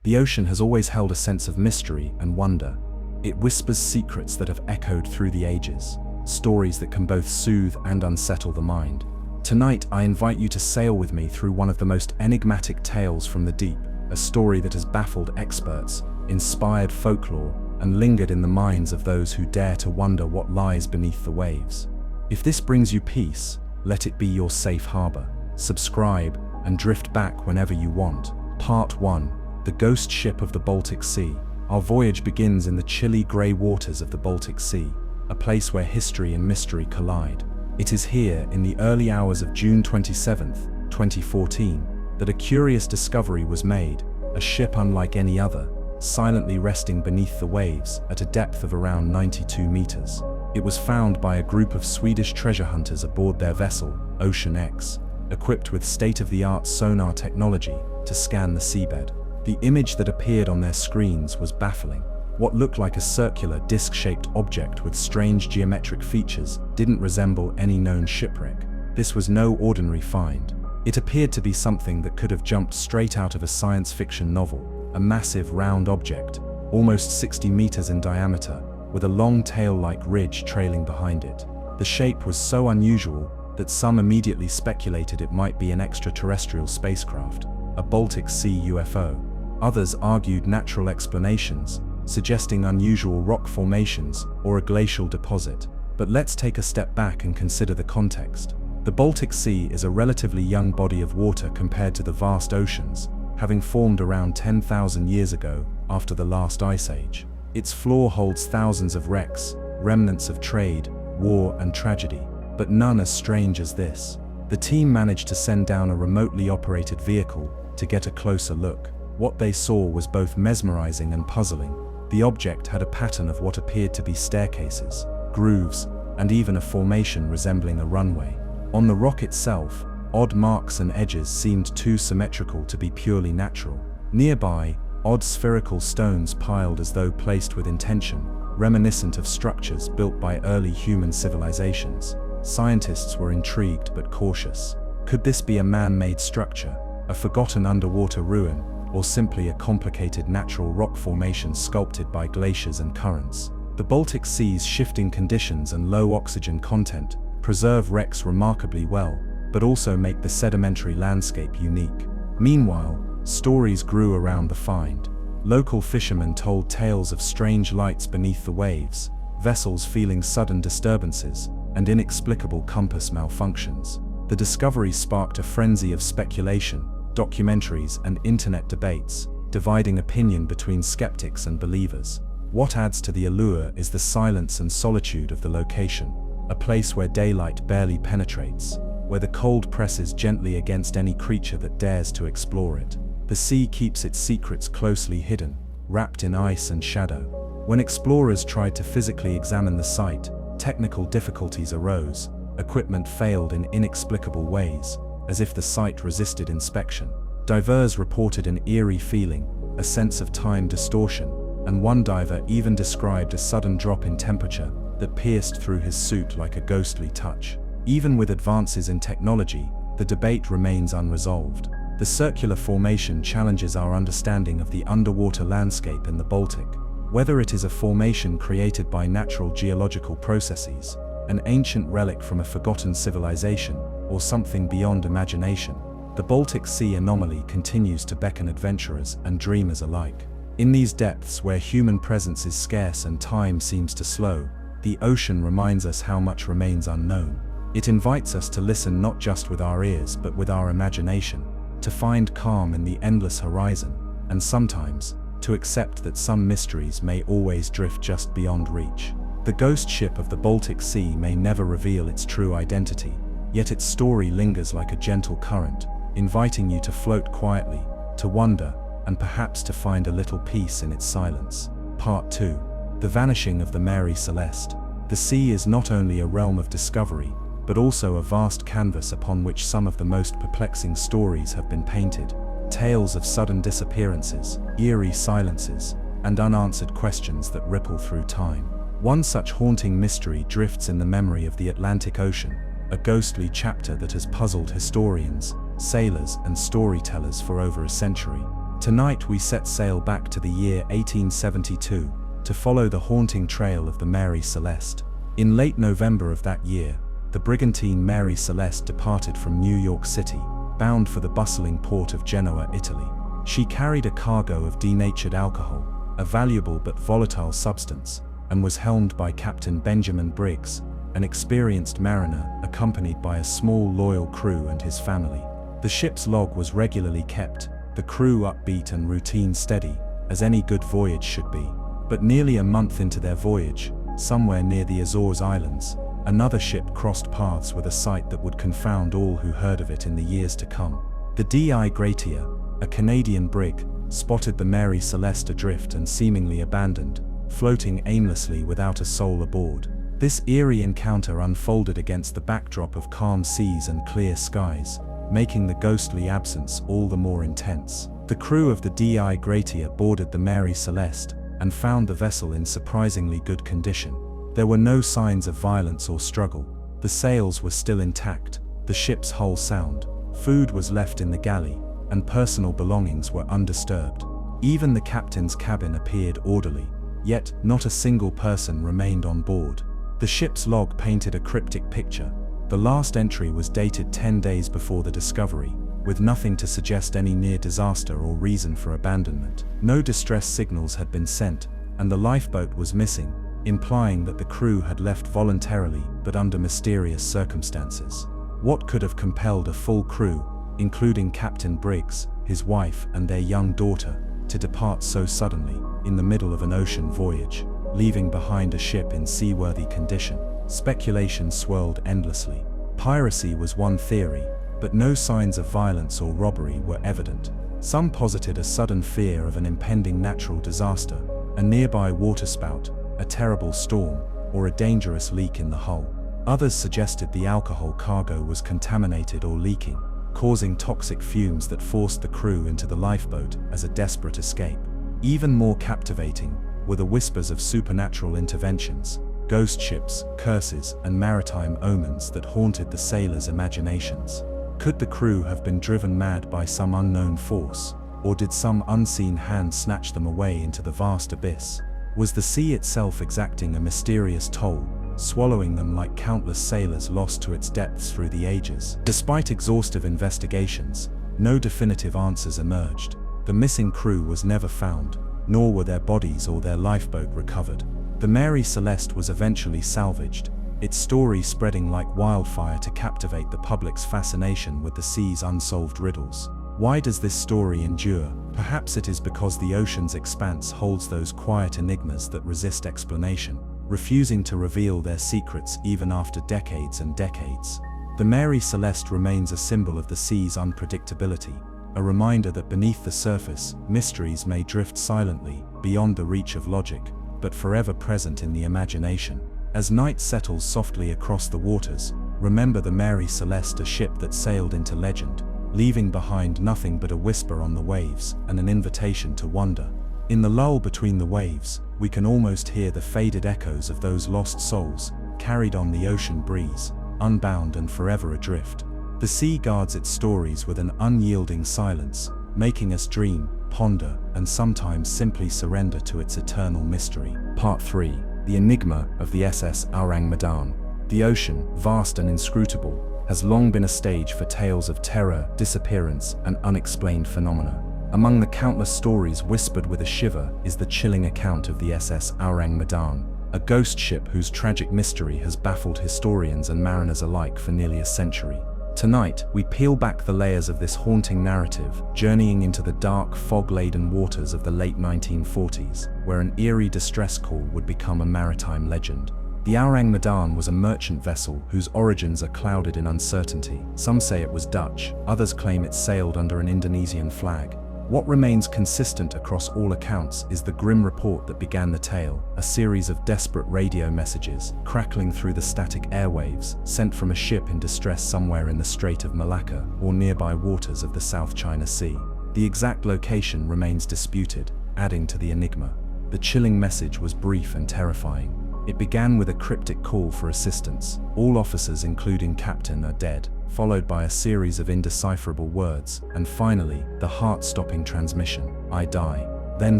The ocean has always held a sense of mystery and wonder. It whispers secrets that have echoed through the ages, stories that can both soothe and unsettle the mind. Tonight, I invite you to sail with me through one of the most enigmatic tales from the deep, a story that has baffled experts, inspired folklore, and lingered in the minds of those who dare to wonder what lies beneath the waves. If this brings you peace, let it be your safe harbor. Subscribe and drift back whenever you want. Part 1. The Ghost Ship of the Baltic Sea. Our voyage begins in the chilly grey waters of the Baltic Sea, a place where history and mystery collide. It is here, in the early hours of June 27, 2014, that a curious discovery was made, a ship unlike any other, silently resting beneath the waves at a depth of around 92 meters. It was found by a group of Swedish treasure hunters aboard their vessel, Ocean X, equipped with state-of-the-art sonar technology to scan the seabed. The image that appeared on their screens was baffling. What looked like a circular, disc-shaped object with strange geometric features didn't resemble any known shipwreck. This was no ordinary find. It appeared to be something that could have jumped straight out of a science fiction novel, a massive round object, almost 60 meters in diameter, with a long tail-like ridge trailing behind it. The shape was so unusual that some immediately speculated it might be an extraterrestrial spacecraft, a Baltic Sea UFO. Others argued natural explanations, suggesting unusual rock formations or a glacial deposit. But let's take a step back and consider the context. The Baltic Sea is a relatively young body of water compared to the vast oceans, having formed around 10,000 years ago after the last ice age. Its floor holds thousands of wrecks, remnants of trade, war, and tragedy, but none as strange as this. The team managed to send down a remotely operated vehicle to get a closer look. What they saw was both mesmerizing and puzzling. The object had a pattern of what appeared to be staircases, grooves, and even a formation resembling a runway. On the rock itself, odd marks and edges seemed too symmetrical to be purely natural. Nearby, odd spherical stones piled as though placed with intention, reminiscent of structures built by early human civilizations. Scientists were intrigued but cautious. Could this be a man-made structure, a forgotten underwater ruin, or simply a complicated natural rock formation sculpted by glaciers and currents? The Baltic Sea's shifting conditions and low oxygen content preserve wrecks remarkably well, but also make the sedimentary landscape unique. Meanwhile, stories grew around the find. Local fishermen told tales of strange lights beneath the waves, vessels feeling sudden disturbances, and inexplicable compass malfunctions. The discovery sparked a frenzy of speculation, documentaries, and internet debates, dividing opinion between skeptics and believers. What adds to the allure is the silence and solitude of the location, a place where daylight barely penetrates, where the cold presses gently against any creature that dares to explore it. The sea keeps its secrets closely hidden, wrapped in ice and shadow. When explorers tried to physically examine the site, technical difficulties arose. Equipment failed in inexplicable ways, as if the site resisted inspection. Divers reported an eerie feeling, a sense of time distortion, and one diver even described a sudden drop in temperature that pierced through his suit like a ghostly touch. Even with advances in technology, the debate remains unresolved. The circular formation challenges our understanding of the underwater landscape in the Baltic. Whether it is a formation created by natural geological processes, an ancient relic from a forgotten civilization, or something beyond imagination, the Baltic Sea anomaly continues to beckon adventurers and dreamers alike. In these depths where human presence is scarce and time seems to slow, the ocean reminds us how much remains unknown. It invites us to listen not just with our ears but with our imagination, to find calm in the endless horizon, and sometimes, to accept that some mysteries may always drift just beyond reach. The ghost ship of the Baltic Sea may never reveal its true identity, yet its story lingers like a gentle current, inviting you to float quietly, to wonder, and perhaps to find a little peace in its silence. Part 2. The Vanishing of the Mary Celeste. The sea is not only a realm of discovery, but also a vast canvas upon which some of the most perplexing stories have been painted. Tales of sudden disappearances, eerie silences, and unanswered questions that ripple through time. One such haunting mystery drifts in the memory of the Atlantic Ocean, a ghostly chapter that has puzzled historians, sailors, and storytellers for over a century. Tonight we set sail back to the year 1872 to follow the haunting trail of the Mary Celeste. In late November of that year, the brigantine Mary Celeste departed from New York City, bound for the bustling port of Genoa, Italy. She carried a cargo of denatured alcohol, a valuable but volatile substance, and was helmed by Captain Benjamin Briggs, an experienced mariner accompanied by a small loyal crew and his family. The ship's log was regularly kept, the crew upbeat and routine steady, as any good voyage should be. But nearly a month into their voyage, somewhere near the Azores Islands, another ship crossed paths with a sight that would confound all who heard of it in the years to come. The D.I. Gratia, a Canadian brig, spotted the Mary Celeste adrift and seemingly abandoned, floating aimlessly without a soul aboard. This eerie encounter unfolded against the backdrop of calm seas and clear skies, making the ghostly absence all the more intense. The crew of the D.I. Gratia boarded the Mary Celeste and found the vessel in surprisingly good condition. There were no signs of violence or struggle. The sails were still intact, the ship's hull sound, food was left in the galley, and personal belongings were undisturbed. Even the captain's cabin appeared orderly, yet not a single person remained on board. The ship's log painted a cryptic picture. The last entry was dated 10 days before the discovery, with nothing to suggest any near disaster or reason for abandonment. No distress signals had been sent, and the lifeboat was missing, implying that the crew had left voluntarily but under mysterious circumstances. What could have compelled a full crew, including Captain Briggs, his wife, and their young daughter, to depart so suddenly, in the middle of an ocean voyage, leaving behind a ship in seaworthy condition? Speculation swirled endlessly. Piracy was one theory, but no signs of violence or robbery were evident. Some posited a sudden fear of an impending natural disaster, a nearby waterspout, a terrible storm, or a dangerous leak in the hull. Others suggested the alcohol cargo was contaminated or leaking, causing toxic fumes that forced the crew into the lifeboat as a desperate escape. Even more captivating were the whispers of supernatural interventions, ghost ships, curses, and maritime omens that haunted the sailors' imaginations. Could the crew have been driven mad by some unknown force, or did some unseen hand snatch them away into the vast abyss? Was the sea itself exacting a mysterious toll, swallowing them like countless sailors lost to its depths through the ages? Despite exhaustive investigations, no definitive answers emerged. The missing crew was never found, nor were their bodies or their lifeboat recovered. The Mary Celeste was eventually salvaged, its story spreading like wildfire to captivate the public's fascination with the sea's unsolved riddles. Why does this story endure? Perhaps it is because the ocean's expanse holds those quiet enigmas that resist explanation, refusing to reveal their secrets even after decades and decades. The Mary Celeste remains a symbol of the sea's unpredictability, a reminder that beneath the surface, mysteries may drift silently, beyond the reach of logic, but forever present in the imagination. As night settles softly across the waters, remember the Mary Celeste, a ship that sailed into legend, leaving behind nothing but a whisper on the waves and an invitation to wonder. In the lull between the waves, we can almost hear the faded echoes of those lost souls, carried on the ocean breeze, unbound and forever adrift. The sea guards its stories with an unyielding silence, making us dream, ponder, and sometimes simply surrender to its eternal mystery. Part 3. The Enigma of the SS Aurang Medan. The ocean, vast and inscrutable, has long been a stage for tales of terror, disappearance, and unexplained phenomena. Among the countless stories whispered with a shiver is the chilling account of the SS Aurang Medan, a ghost ship whose tragic mystery has baffled historians and mariners alike for nearly a century. Tonight, we peel back the layers of this haunting narrative, journeying into the dark, fog-laden waters of the late 1940s, where an eerie distress call would become a maritime legend. The Aurang Medan was a merchant vessel whose origins are clouded in uncertainty. Some say it was Dutch, others claim it sailed under an Indonesian flag. What remains consistent across all accounts is the grim report that began the tale, a series of desperate radio messages, crackling through the static airwaves, sent from a ship in distress somewhere in the Strait of Malacca or nearby waters of the South China Sea. The exact location remains disputed, adding to the enigma. The chilling message was brief and terrifying. It began with a cryptic call for assistance. All officers, including captain, are dead. followed by a series of indecipherable words, and finally, the heart-stopping transmission, "I die." Then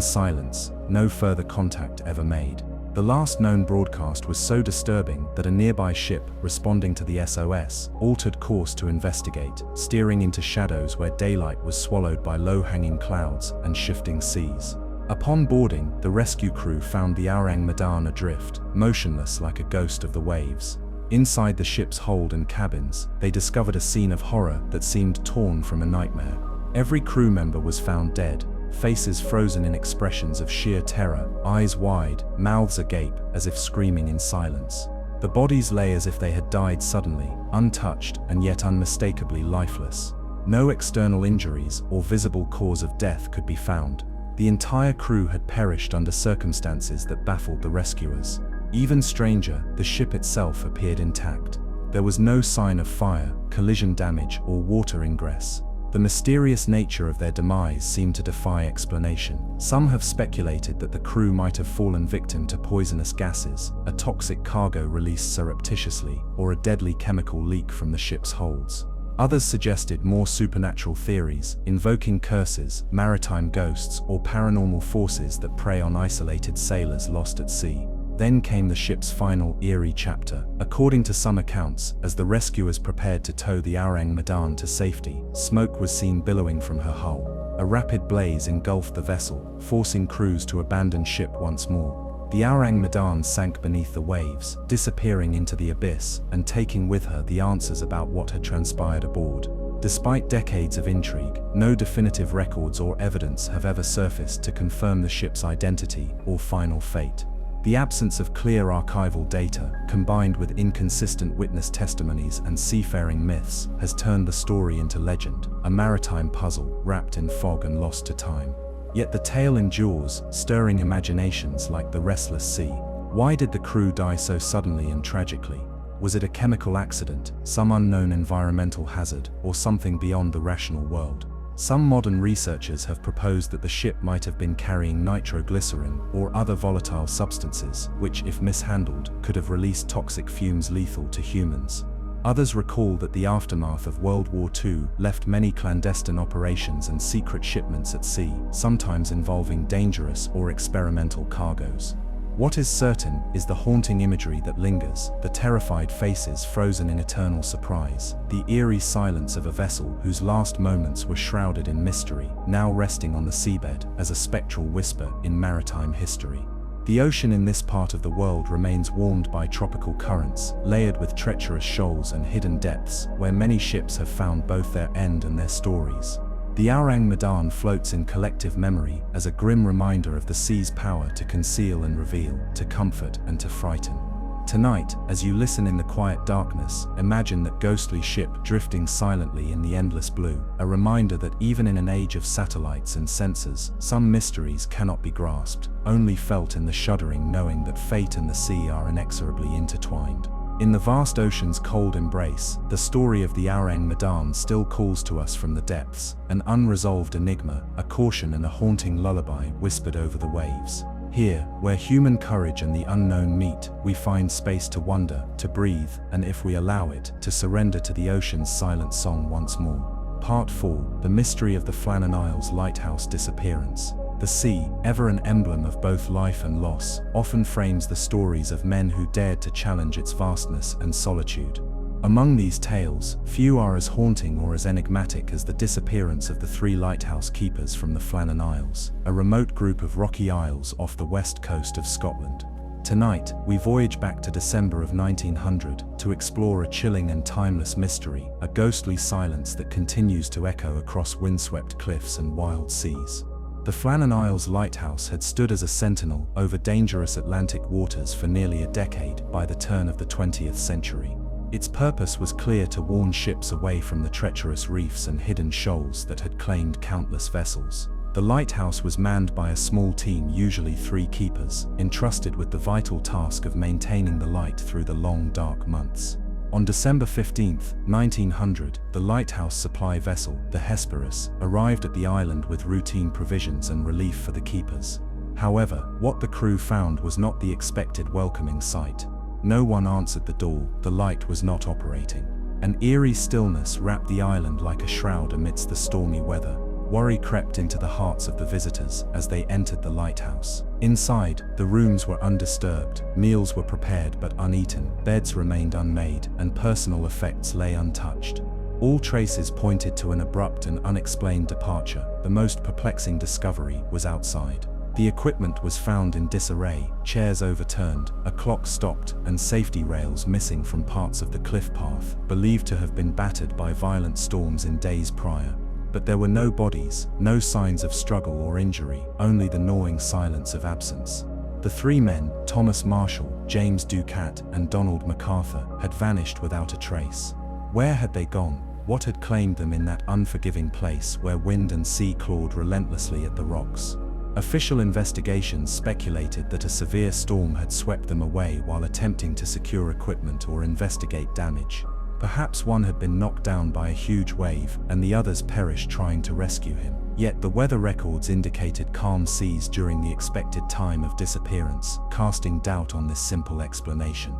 silence, no further contact ever made. The last known broadcast was so disturbing that a nearby ship, responding to the SOS, altered course to investigate, steering into shadows where daylight was swallowed by low-hanging clouds and shifting seas. Upon boarding, the rescue crew found the Orang Medan adrift, motionless like a ghost of the waves. Inside the ship's hold and cabins, they discovered a scene of horror that seemed torn from a nightmare. Every crew member was found dead, faces frozen in expressions of sheer terror, eyes wide, mouths agape, as if screaming in silence. The bodies lay as if they had died suddenly, untouched and yet unmistakably lifeless. No external injuries or visible cause of death could be found. The entire crew had perished under circumstances that baffled the rescuers. Even stranger, the ship itself appeared intact. There was no sign of fire, collision damage, or water ingress. The mysterious nature of their demise seemed to defy explanation. Some have speculated that the crew might have fallen victim to poisonous gases, a toxic cargo released surreptitiously, or a deadly chemical leak from the ship's holds. Others suggested more supernatural theories, invoking curses, maritime ghosts, or paranormal forces that prey on isolated sailors lost at sea. Then came the ship's final, eerie chapter. According to some accounts, as the rescuers prepared to tow the Orang Medan to safety, smoke was seen billowing from her hull. A rapid blaze engulfed the vessel, forcing crews to abandon ship once more. The Orang Medan sank beneath the waves, disappearing into the abyss, and taking with her the answers about what had transpired aboard. Despite decades of intrigue, no definitive records or evidence have ever surfaced to confirm the ship's identity or final fate. The absence of clear archival data, combined with inconsistent witness testimonies and seafaring myths, has turned the story into legend, a maritime puzzle wrapped in fog and lost to time. Yet the tale endures, stirring imaginations like the restless sea. Why did the crew die so suddenly and tragically? Was it a chemical accident, some unknown environmental hazard, or something beyond the rational world? Some modern researchers have proposed that the ship might have been carrying nitroglycerin or other volatile substances, which, if mishandled, could have released toxic fumes lethal to humans. Others recall that the aftermath of World War II left many clandestine operations and secret shipments at sea, sometimes involving dangerous or experimental cargoes. What is certain is the haunting imagery that lingers, the terrified faces frozen in eternal surprise, the eerie silence of a vessel whose last moments were shrouded in mystery, now resting on the seabed as a spectral whisper in maritime history. The ocean in this part of the world remains warmed by tropical currents, layered with treacherous shoals and hidden depths, where many ships have found both their end and their stories. The Orang Medan floats in collective memory as a grim reminder of the sea's power to conceal and reveal, to comfort and to frighten. Tonight, as you listen in the quiet darkness, imagine that ghostly ship drifting silently in the endless blue, a reminder that even in an age of satellites and sensors, some mysteries cannot be grasped, only felt in the shuddering knowing that fate and the sea are inexorably intertwined. In the vast ocean's cold embrace, the story of the Orang Medan still calls to us from the depths, an unresolved enigma, a caution and a haunting lullaby whispered over the waves. Here, where human courage and the unknown meet, we find space to wonder, to breathe, and if we allow it, to surrender to the ocean's silent song once more. Part 4: The Mystery of the Flannan Isles Lighthouse Disappearance. The sea, ever an emblem of both life and loss, often frames the stories of men who dared to challenge its vastness and solitude. Among these tales, few are as haunting or as enigmatic as the disappearance of the 3 lighthouse keepers from the Flannan Isles, a remote group of rocky isles off the west coast of Scotland. Tonight, we voyage back to December of 1900 to explore a chilling and timeless mystery, a ghostly silence that continues to echo across windswept cliffs and wild seas. The Flannan Isles Lighthouse had stood as a sentinel over dangerous Atlantic waters for nearly a decade by the turn of the 20th century. Its purpose was clear: to warn ships away from the treacherous reefs and hidden shoals that had claimed countless vessels. The lighthouse was manned by a small team, usually 3 keepers, entrusted with the vital task of maintaining the light through the long, dark months. On December 15, 1900, the lighthouse supply vessel, the Hesperus, arrived at the island with routine provisions and relief for the keepers. However, what the crew found was not the expected welcoming sight. No one answered the door, the light was not operating. An eerie stillness wrapped the island like a shroud amidst the stormy weather. Worry crept into the hearts of the visitors as they entered the lighthouse. Inside, the rooms were undisturbed, meals were prepared but uneaten, beds remained unmade, and personal effects lay untouched. All traces pointed to an abrupt and unexplained departure. The most perplexing discovery was outside. The equipment was found in disarray, chairs overturned, a clock stopped, and safety rails missing from parts of the cliff path, believed to have been battered by violent storms in days prior. But there were no bodies, no signs of struggle or injury, only the gnawing silence of absence. The three men, Thomas Marshall, James Ducat, and Donald MacArthur, had vanished without a trace. Where had they gone? What had claimed them in that unforgiving place where wind and sea clawed relentlessly at the rocks? Official investigations speculated that a severe storm had swept them away while attempting to secure equipment or investigate damage. Perhaps one had been knocked down by a huge wave, and the others perished trying to rescue him. Yet the weather records indicated calm seas during the expected time of disappearance, casting doubt on this simple explanation.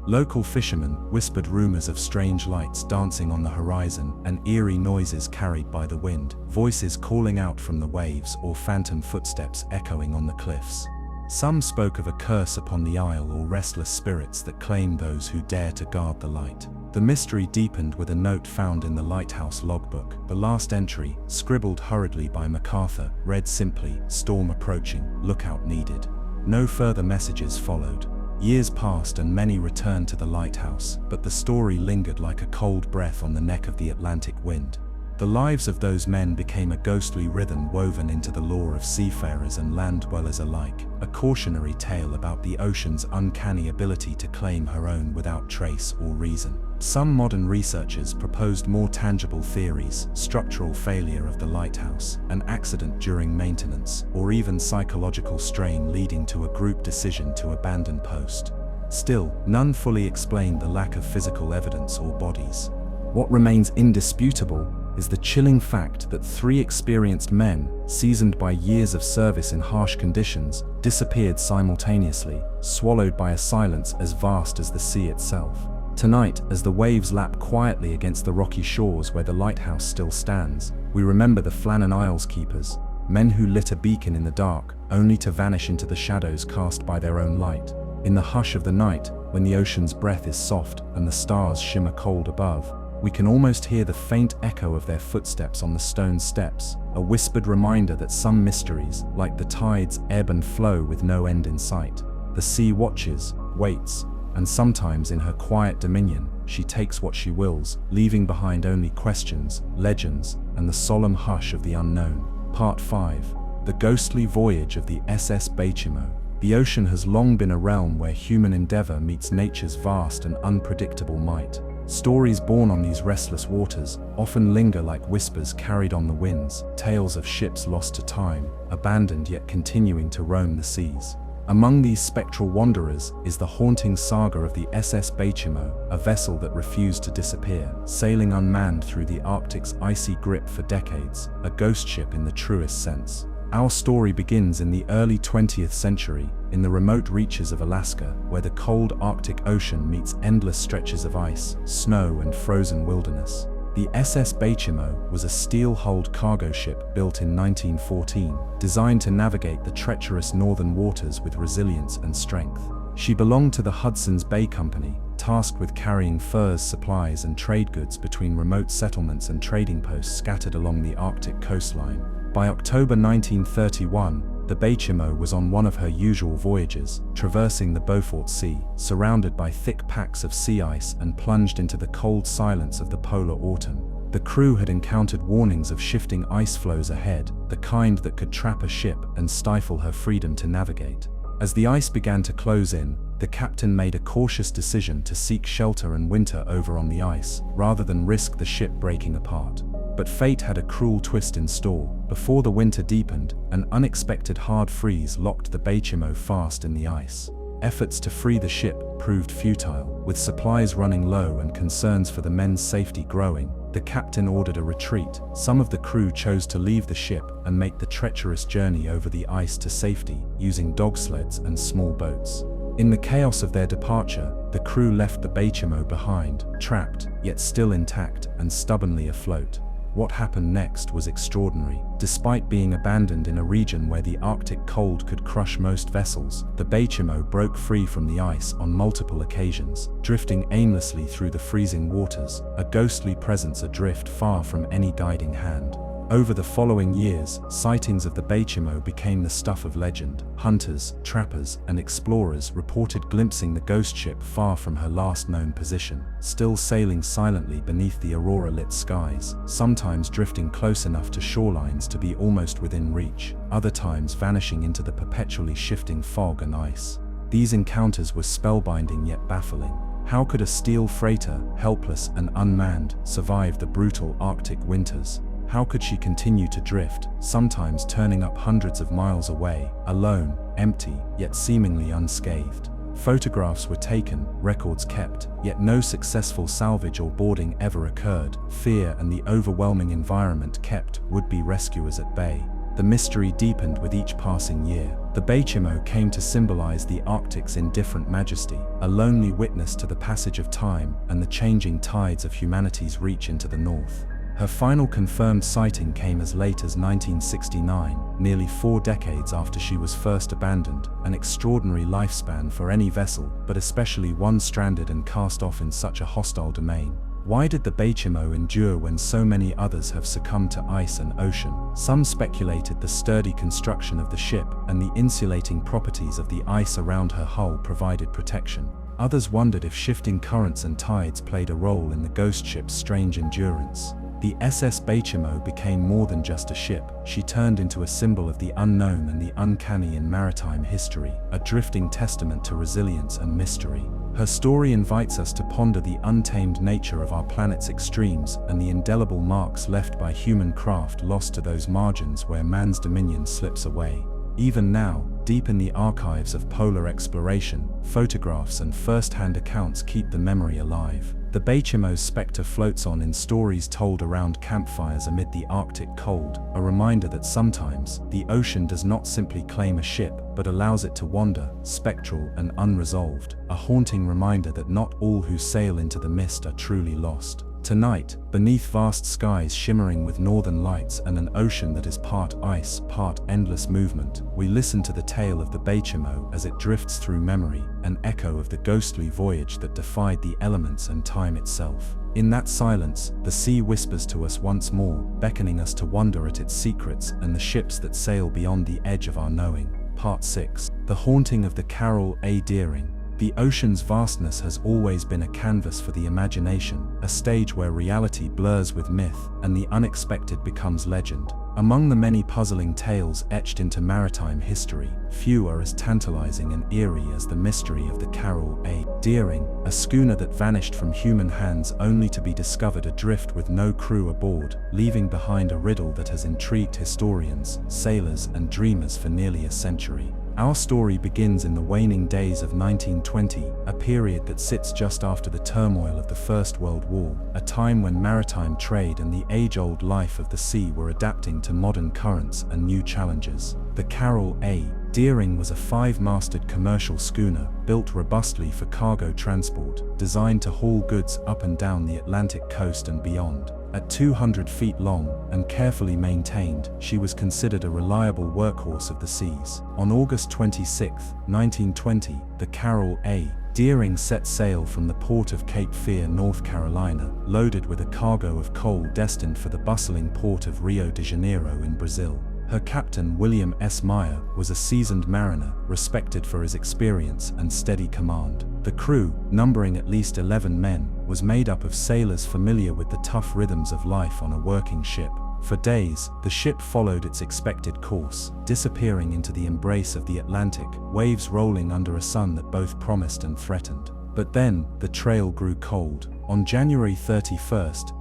Local fishermen whispered rumors of strange lights dancing on the horizon and eerie noises carried by the wind, voices calling out from the waves or phantom footsteps echoing on the cliffs. Some spoke of a curse upon the isle or restless spirits that claim those who dare to guard the light. The mystery deepened with a note found in the lighthouse logbook. The last entry, scribbled hurriedly by MacArthur, read simply, "Storm approaching, lookout needed." No further messages followed. Years passed and many returned to the lighthouse, but the story lingered like a cold breath on the neck of the Atlantic wind. The lives of those men became a ghostly rhythm woven into the lore of seafarers and land dwellers alike, a cautionary tale about the ocean's uncanny ability to claim her own without trace or reason. Some modern researchers proposed more tangible theories: structural failure of the lighthouse, an accident during maintenance, or even psychological strain leading to a group decision to abandon post. Still, none fully explained the lack of physical evidence or bodies. What remains indisputable is the chilling fact that three experienced men, seasoned by years of service in harsh conditions, disappeared simultaneously, swallowed by a silence as vast as the sea itself. Tonight, as the waves lap quietly against the rocky shores where the lighthouse still stands, we remember the Flannan Isles keepers, men who lit a beacon in the dark, only to vanish into the shadows cast by their own light. In the hush of the night, when the ocean's breath is soft and the stars shimmer cold above, we can almost hear the faint echo of their footsteps on the stone steps, a whispered reminder that some mysteries, like the tides, ebb and flow with no end in sight. The sea watches, waits, and sometimes in her quiet dominion, she takes what she wills, leaving behind only questions, legends, and the solemn hush of the unknown. Part 5. The ghostly voyage of the SS Bachimo. The ocean has long been a realm where human endeavor meets nature's vast and unpredictable might. Stories born on these restless waters often linger like whispers carried on the winds, tales of ships lost to time, abandoned yet continuing to roam the seas. Among these spectral wanderers is the haunting saga of the SS Bachimo, a vessel that refused to disappear, sailing unmanned through the Arctic's icy grip for decades, a ghost ship in the truest sense. Our story begins in the early 20th century, in the remote reaches of Alaska, where the cold Arctic Ocean meets endless stretches of ice, snow, and frozen wilderness. The SS Bachimo was a steel-hulled cargo ship built in 1914, designed to navigate the treacherous northern waters with resilience and strength. She belonged to the Hudson's Bay Company, tasked with carrying furs, supplies, and trade goods between remote settlements and trading posts scattered along the Arctic coastline. By October 1931, the Bachimo was on one of her usual voyages, traversing the Beaufort Sea, surrounded by thick packs of sea ice and plunged into the cold silence of the polar autumn. The crew had encountered warnings of shifting ice flows ahead, the kind that could trap a ship and stifle her freedom to navigate. As the ice began to close in, the captain made a cautious decision to seek shelter and winter over on the ice, rather than risk the ship breaking apart. But fate had a cruel twist in store. Before the winter deepened, an unexpected hard freeze locked the Bachimo fast in the ice. Efforts to free the ship proved futile. With supplies running low and concerns for the men's safety growing, the captain ordered a retreat. Some of the crew chose to leave the ship and make the treacherous journey over the ice to safety, using dog sleds and small boats. In the chaos of their departure, the crew left the HMO behind, trapped, yet still intact and stubbornly afloat. What happened next was extraordinary. Despite being abandoned in a region where the Arctic cold could crush most vessels, the HMO broke free from the ice on multiple occasions, drifting aimlessly through the freezing waters, a ghostly presence adrift far from any guiding hand. Over the following years, sightings of the HMO became the stuff of legend. Hunters, trappers, and explorers reported glimpsing the ghost ship far from her last known position, still sailing silently beneath the aurora-lit skies, sometimes drifting close enough to shorelines to be almost within reach, other times vanishing into the perpetually shifting fog and ice. These encounters were spellbinding yet baffling. How could a steel freighter, helpless and unmanned, survive the brutal Arctic winters? How could she continue to drift, sometimes turning up hundreds of miles away, alone, empty, yet seemingly unscathed? Photographs were taken, records kept, yet no successful salvage or boarding ever occurred. Fear and the overwhelming environment kept would-be rescuers at bay. The mystery deepened with each passing year. The HMO came to symbolize the Arctic's indifferent majesty, a lonely witness to the passage of time and the changing tides of humanity's reach into the north. Her final confirmed sighting came as late as 1969, nearly 4 decades after she was first abandoned, an extraordinary lifespan for any vessel, but especially one stranded and cast off in such a hostile domain. Why did the HMO endure when so many others have succumbed to ice and ocean? Some speculated the sturdy construction of the ship and the insulating properties of the ice around her hull provided protection. Others wondered if shifting currents and tides played a role in the ghost ship's strange endurance. The SS HMO became more than just a ship. She turned into a symbol of the unknown and the uncanny in maritime history, a drifting testament to resilience and mystery. Her story invites us to ponder the untamed nature of our planet's extremes and the indelible marks left by human craft lost to those margins where man's dominion slips away. Even now, deep in the archives of polar exploration, photographs and first-hand accounts keep the memory alive. The HMO's spectre floats on in stories told around campfires amid the Arctic cold, a reminder that sometimes, the ocean does not simply claim a ship, but allows it to wander, spectral and unresolved, a haunting reminder that not all who sail into the mist are truly lost. Tonight, beneath vast skies shimmering with northern lights and an ocean that is part ice, part endless movement, we listen to the tale of the HMO as it drifts through memory, an echo of the ghostly voyage that defied the elements and time itself. In that silence, the sea whispers to us once more, beckoning us to wonder at its secrets and the ships that sail beyond the edge of our knowing. Part 6. The Haunting of the Carol A. Deering. The ocean's vastness has always been a canvas for the imagination, a stage where reality blurs with myth and the unexpected becomes legend. Among the many puzzling tales etched into maritime history, few are as tantalizing and eerie as the mystery of the Carol A. Deering, a schooner that vanished from human hands only to be discovered adrift with no crew aboard, leaving behind a riddle that has intrigued historians, sailors, and dreamers for nearly a century. Our story begins in the waning days of 1920, a period that sits just after the turmoil of the First World War, a time when maritime trade and the age-old life of the sea were adapting to modern currents and new challenges. The Carol A. Deering was a 5-masted commercial schooner, built robustly for cargo transport, designed to haul goods up and down the Atlantic coast and beyond. At 200 feet long and carefully maintained, she was considered a reliable workhorse of the seas. On August 26, 1920, the Carol A. Deering set sail from the port of Cape Fear, North Carolina, loaded with a cargo of coal destined for the bustling port of Rio de Janeiro in Brazil. Her captain, William S. Meyer, was a seasoned mariner, respected for his experience and steady command. The crew, numbering at least 11 men, was made up of sailors familiar with the tough rhythms of life on a working ship. For days, the ship followed its expected course, disappearing into the embrace of the Atlantic, waves rolling under a sun that both promised and threatened. But then, the trail grew cold. On January 31,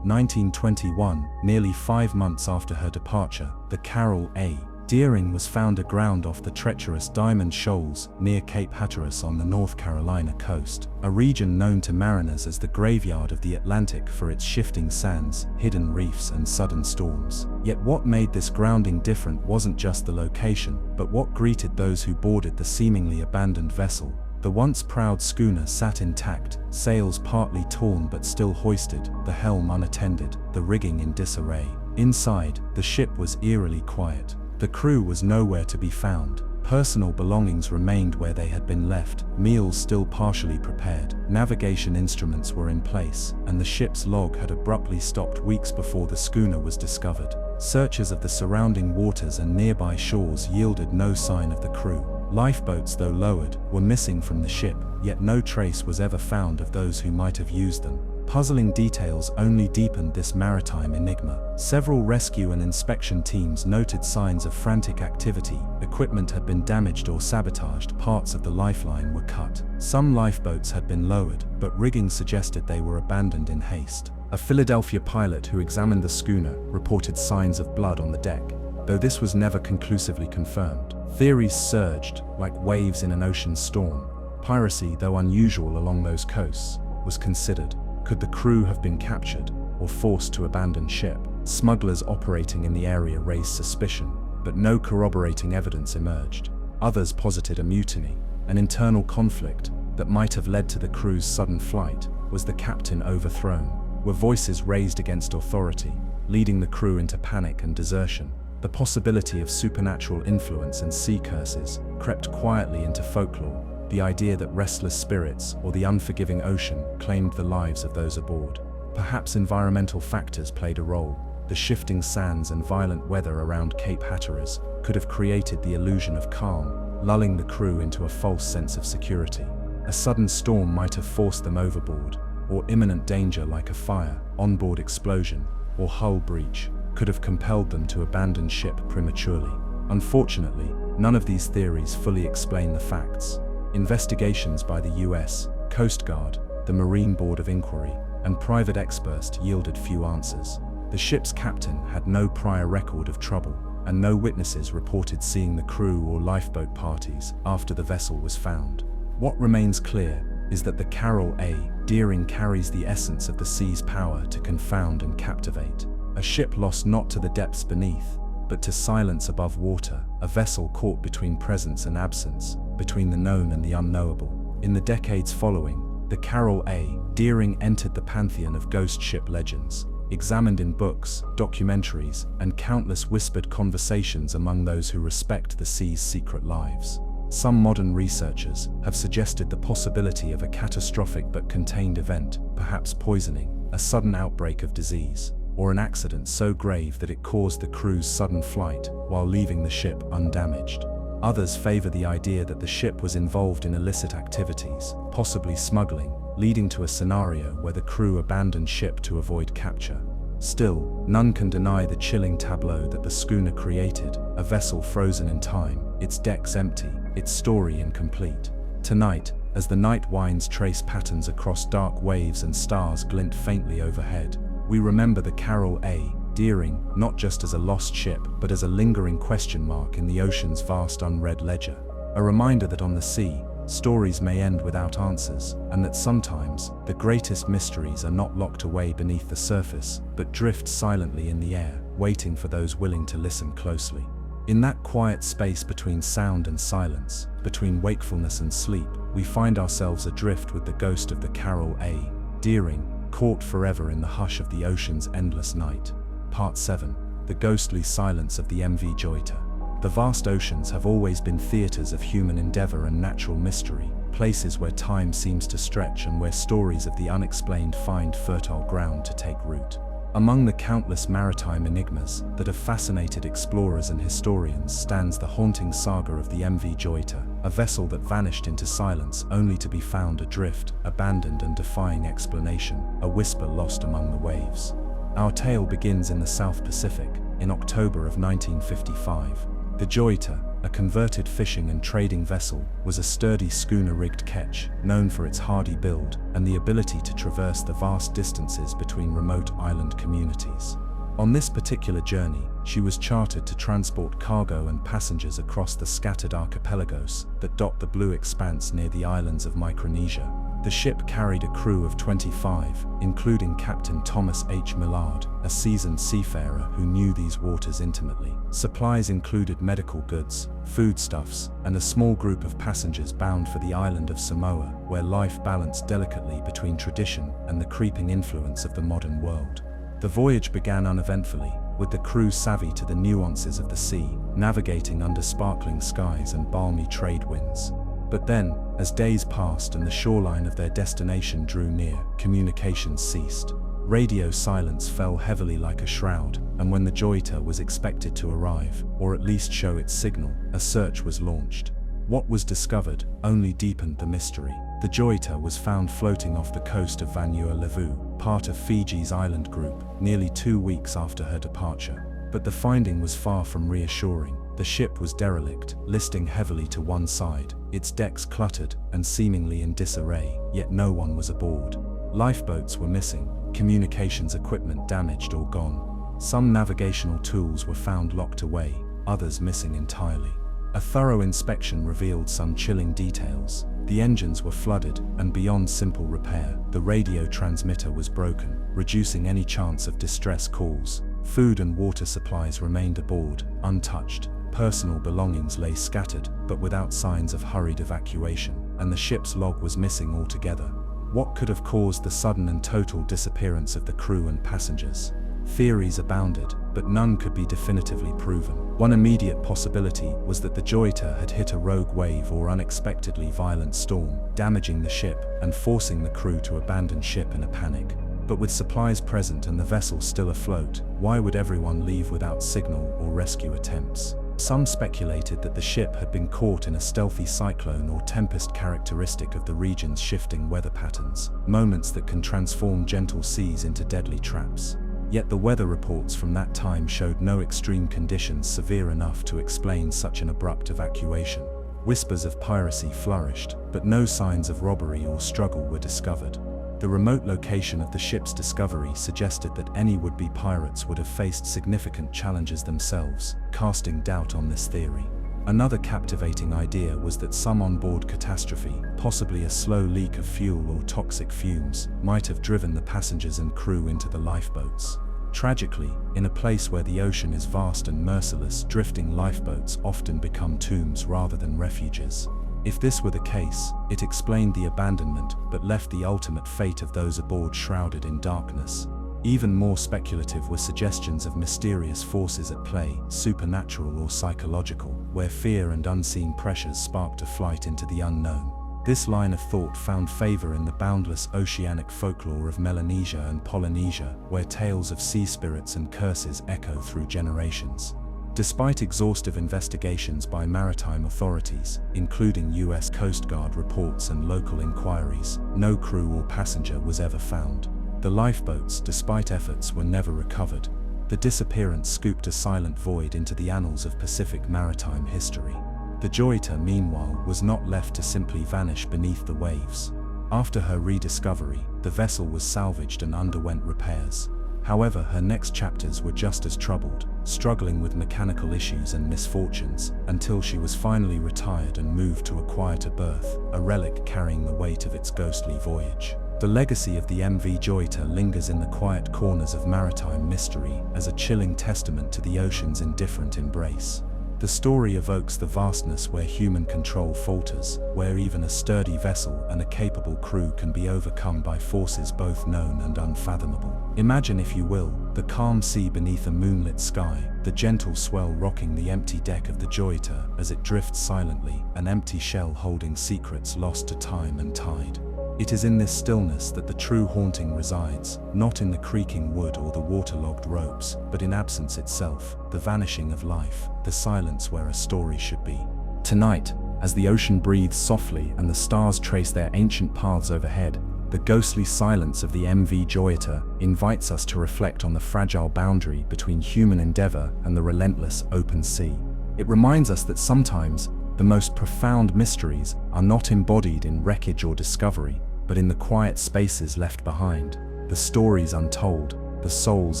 1921, nearly 5 months after her departure, the Carol A. Deering was found aground off the treacherous Diamond Shoals near Cape Hatteras on the North Carolina coast, a region known to mariners as the graveyard of the Atlantic for its shifting sands, hidden reefs and sudden storms. Yet what made this grounding different wasn't just the location, but what greeted those who boarded the seemingly abandoned vessel. The once proud schooner sat intact, sails partly torn but still hoisted, the helm unattended, the rigging in disarray. Inside, the ship was eerily quiet. The crew was nowhere to be found. Personal belongings remained where they had been left, meals still partially prepared, navigation instruments were in place, and the ship's log had abruptly stopped weeks before the schooner was discovered. Searches of the surrounding waters and nearby shores yielded no sign of the crew. Lifeboats, though lowered, were missing from the ship, yet no trace was ever found of those who might have used them. Puzzling details only deepened this maritime enigma. Several rescue and inspection teams noted signs of frantic activity. Equipment had been damaged or sabotaged, parts of the lifeline were cut. Some lifeboats had been lowered, but rigging suggested they were abandoned in haste. A Philadelphia pilot who examined the schooner reported signs of blood on the deck, though this was never conclusively confirmed. Theories surged, like waves in an ocean storm. Piracy, though unusual along those coasts, was considered. Could the crew have been captured or forced to abandon ship? Smugglers operating in the area raised suspicion, but no corroborating evidence emerged. Others posited a mutiny, an internal conflict that might have led to the crew's sudden flight. Was the captain overthrown? Were voices raised against authority, leading the crew into panic and desertion? The possibility of supernatural influence and sea curses crept quietly into folklore, the idea that restless spirits or the unforgiving ocean claimed the lives of those aboard. Perhaps environmental factors played a role. The shifting sands and violent weather around Cape Hatteras could have created the illusion of calm, lulling the crew into a false sense of security. A sudden storm might have forced them overboard, or imminent danger like a fire, onboard explosion, or hull breach could have compelled them to abandon ship prematurely. Unfortunately, none of these theories fully explain the facts. Investigations by the US Coast Guard, the Marine Board of Inquiry, and private experts yielded few answers. The ship's captain had no prior record of trouble, and no witnesses reported seeing the crew or lifeboat parties after the vessel was found. What remains clear is that the Carol A. Deering carries the essence of the sea's power to confound and captivate. A ship lost not to the depths beneath, but to silence above water, a vessel caught between presence and absence, between the known and the unknowable. In the decades following, the Carol A. Deering entered the pantheon of ghost ship legends, examined in books, documentaries, and countless whispered conversations among those who respect the sea's secret lives. Some modern researchers have suggested the possibility of a catastrophic but contained event, perhaps poisoning, a sudden outbreak of disease, or an accident so grave that it caused the crew's sudden flight while leaving the ship undamaged. Others favor the idea that the ship was involved in illicit activities, possibly smuggling, leading to a scenario where the crew abandoned ship to avoid capture. Still, none can deny the chilling tableau that the schooner created, a vessel frozen in time, its decks empty, its story incomplete. Tonight, as the night winds trace patterns across dark waves and stars glint faintly overhead, we remember the Carol A. Deering not just as a lost ship, but as a lingering question mark in the ocean's vast unread ledger. A reminder that on the sea, stories may end without answers, and that sometimes the greatest mysteries are not locked away beneath the surface, but drift silently in the air, waiting for those willing to listen closely. In that quiet space between sound and silence, between wakefulness and sleep, we find ourselves adrift with the ghost of the Carol A. Deering, caught forever in the hush of the ocean's endless night. Part 7. The ghostly silence of the MV Joyta. The vast oceans have always been theaters of human endeavor and natural mystery, places where time seems to stretch and where stories of the unexplained find fertile ground to take root. Among the countless maritime enigmas that have fascinated explorers and historians stands the haunting saga of the MV Joyta, a vessel that vanished into silence only to be found adrift, abandoned and defying explanation, a whisper lost among the waves. Our tale begins in the South Pacific, in October of 1955. The Joyta, a converted fishing and trading vessel, was a sturdy schooner-rigged ketch, known for its hardy build and the ability to traverse the vast distances between remote island communities. On this particular journey, she was chartered to transport cargo and passengers across the scattered archipelagos that dot the blue expanse near the islands of Micronesia. The ship carried a crew of 25, including Captain Thomas H. Millard, a seasoned seafarer who knew these waters intimately. Supplies included medical goods, foodstuffs, and a small group of passengers bound for the island of Samoa, where life balanced delicately between tradition and the creeping influence of the modern world. The voyage began uneventfully, with the crew savvy to the nuances of the sea, navigating under sparkling skies and balmy trade winds. But then, as days passed and the shoreline of their destination drew near, communications ceased. Radio silence fell heavily like a shroud, and when the Joyita was expected to arrive, or at least show its signal, a search was launched. What was discovered only deepened the mystery. The Joyita was found floating off the coast of Vanuatu, part of Fiji's island group, nearly 2 weeks after her departure. But the finding was far from reassuring. The ship was derelict, listing heavily to one side, its decks cluttered and seemingly in disarray, yet no one was aboard. Lifeboats were missing, communications equipment damaged or gone. Some navigational tools were found locked away, others missing entirely. A thorough inspection revealed some chilling details. The engines were flooded, and beyond simple repair, the radio transmitter was broken, reducing any chance of distress calls. Food and water supplies remained aboard, untouched. Personal belongings lay scattered, but without signs of hurried evacuation, and the ship's log was missing altogether. What could have caused the sudden and total disappearance of the crew and passengers? Theories abounded, but none could be definitively proven. One immediate possibility was that the Joyita had hit a rogue wave or unexpectedly violent storm, damaging the ship and forcing the crew to abandon ship in a panic. But with supplies present and the vessel still afloat, why would everyone leave without signal or rescue attempts? Some speculated that the ship had been caught in a stealthy cyclone or tempest characteristic of the region's shifting weather patterns, moments that can transform gentle seas into deadly traps. Yet the weather reports from that time showed no extreme conditions severe enough to explain such an abrupt evacuation. Whispers of piracy flourished, but no signs of robbery or struggle were discovered. The remote location of the ship's discovery suggested that any would-be pirates would have faced significant challenges themselves, casting doubt on this theory. Another captivating idea was that some onboard catastrophe, possibly a slow leak of fuel or toxic fumes, might have driven the passengers and crew into the lifeboats. Tragically, in a place where the ocean is vast and merciless, drifting lifeboats often become tombs rather than refuges. If this were the case, it explained the abandonment but left the ultimate fate of those aboard shrouded in darkness. Even more speculative were suggestions of mysterious forces at play, supernatural or psychological, where fear and unseen pressures sparked a flight into the unknown. This line of thought found favor in the boundless oceanic folklore of Melanesia and Polynesia, where tales of sea spirits and curses echo through generations. Despite exhaustive investigations by maritime authorities, including US Coast Guard reports and local inquiries, no crew or passenger was ever found. The lifeboats, despite efforts, were never recovered. The disappearance scooped a silent void into the annals of Pacific maritime history. The Joyita, meanwhile, was not left to simply vanish beneath the waves. After her rediscovery, the vessel was salvaged and underwent repairs. However, her next chapters were just as troubled, struggling with mechanical issues and misfortunes, until she was finally retired and moved to a quieter berth, a relic carrying the weight of its ghostly voyage. The legacy of the MV Joyita lingers in the quiet corners of maritime mystery as a chilling testament to the ocean's indifferent embrace. The story evokes the vastness where human control falters, where even a sturdy vessel and a capable crew can be overcome by forces both known and unfathomable. Imagine, if you will, the calm sea beneath a moonlit sky, the gentle swell rocking the empty deck of the Joyita as it drifts silently, an empty shell holding secrets lost to time and tide. It is in this stillness that the true haunting resides, not in the creaking wood or the waterlogged ropes, but in absence itself, the vanishing of life, the silence where a story should be. Tonight, as the ocean breathes softly and the stars trace their ancient paths overhead, the ghostly silence of the MV Joyita invites us to reflect on the fragile boundary between human endeavor and the relentless open sea. It reminds us that sometimes the most profound mysteries are not embodied in wreckage or discovery, but in the quiet spaces left behind, the stories untold, the souls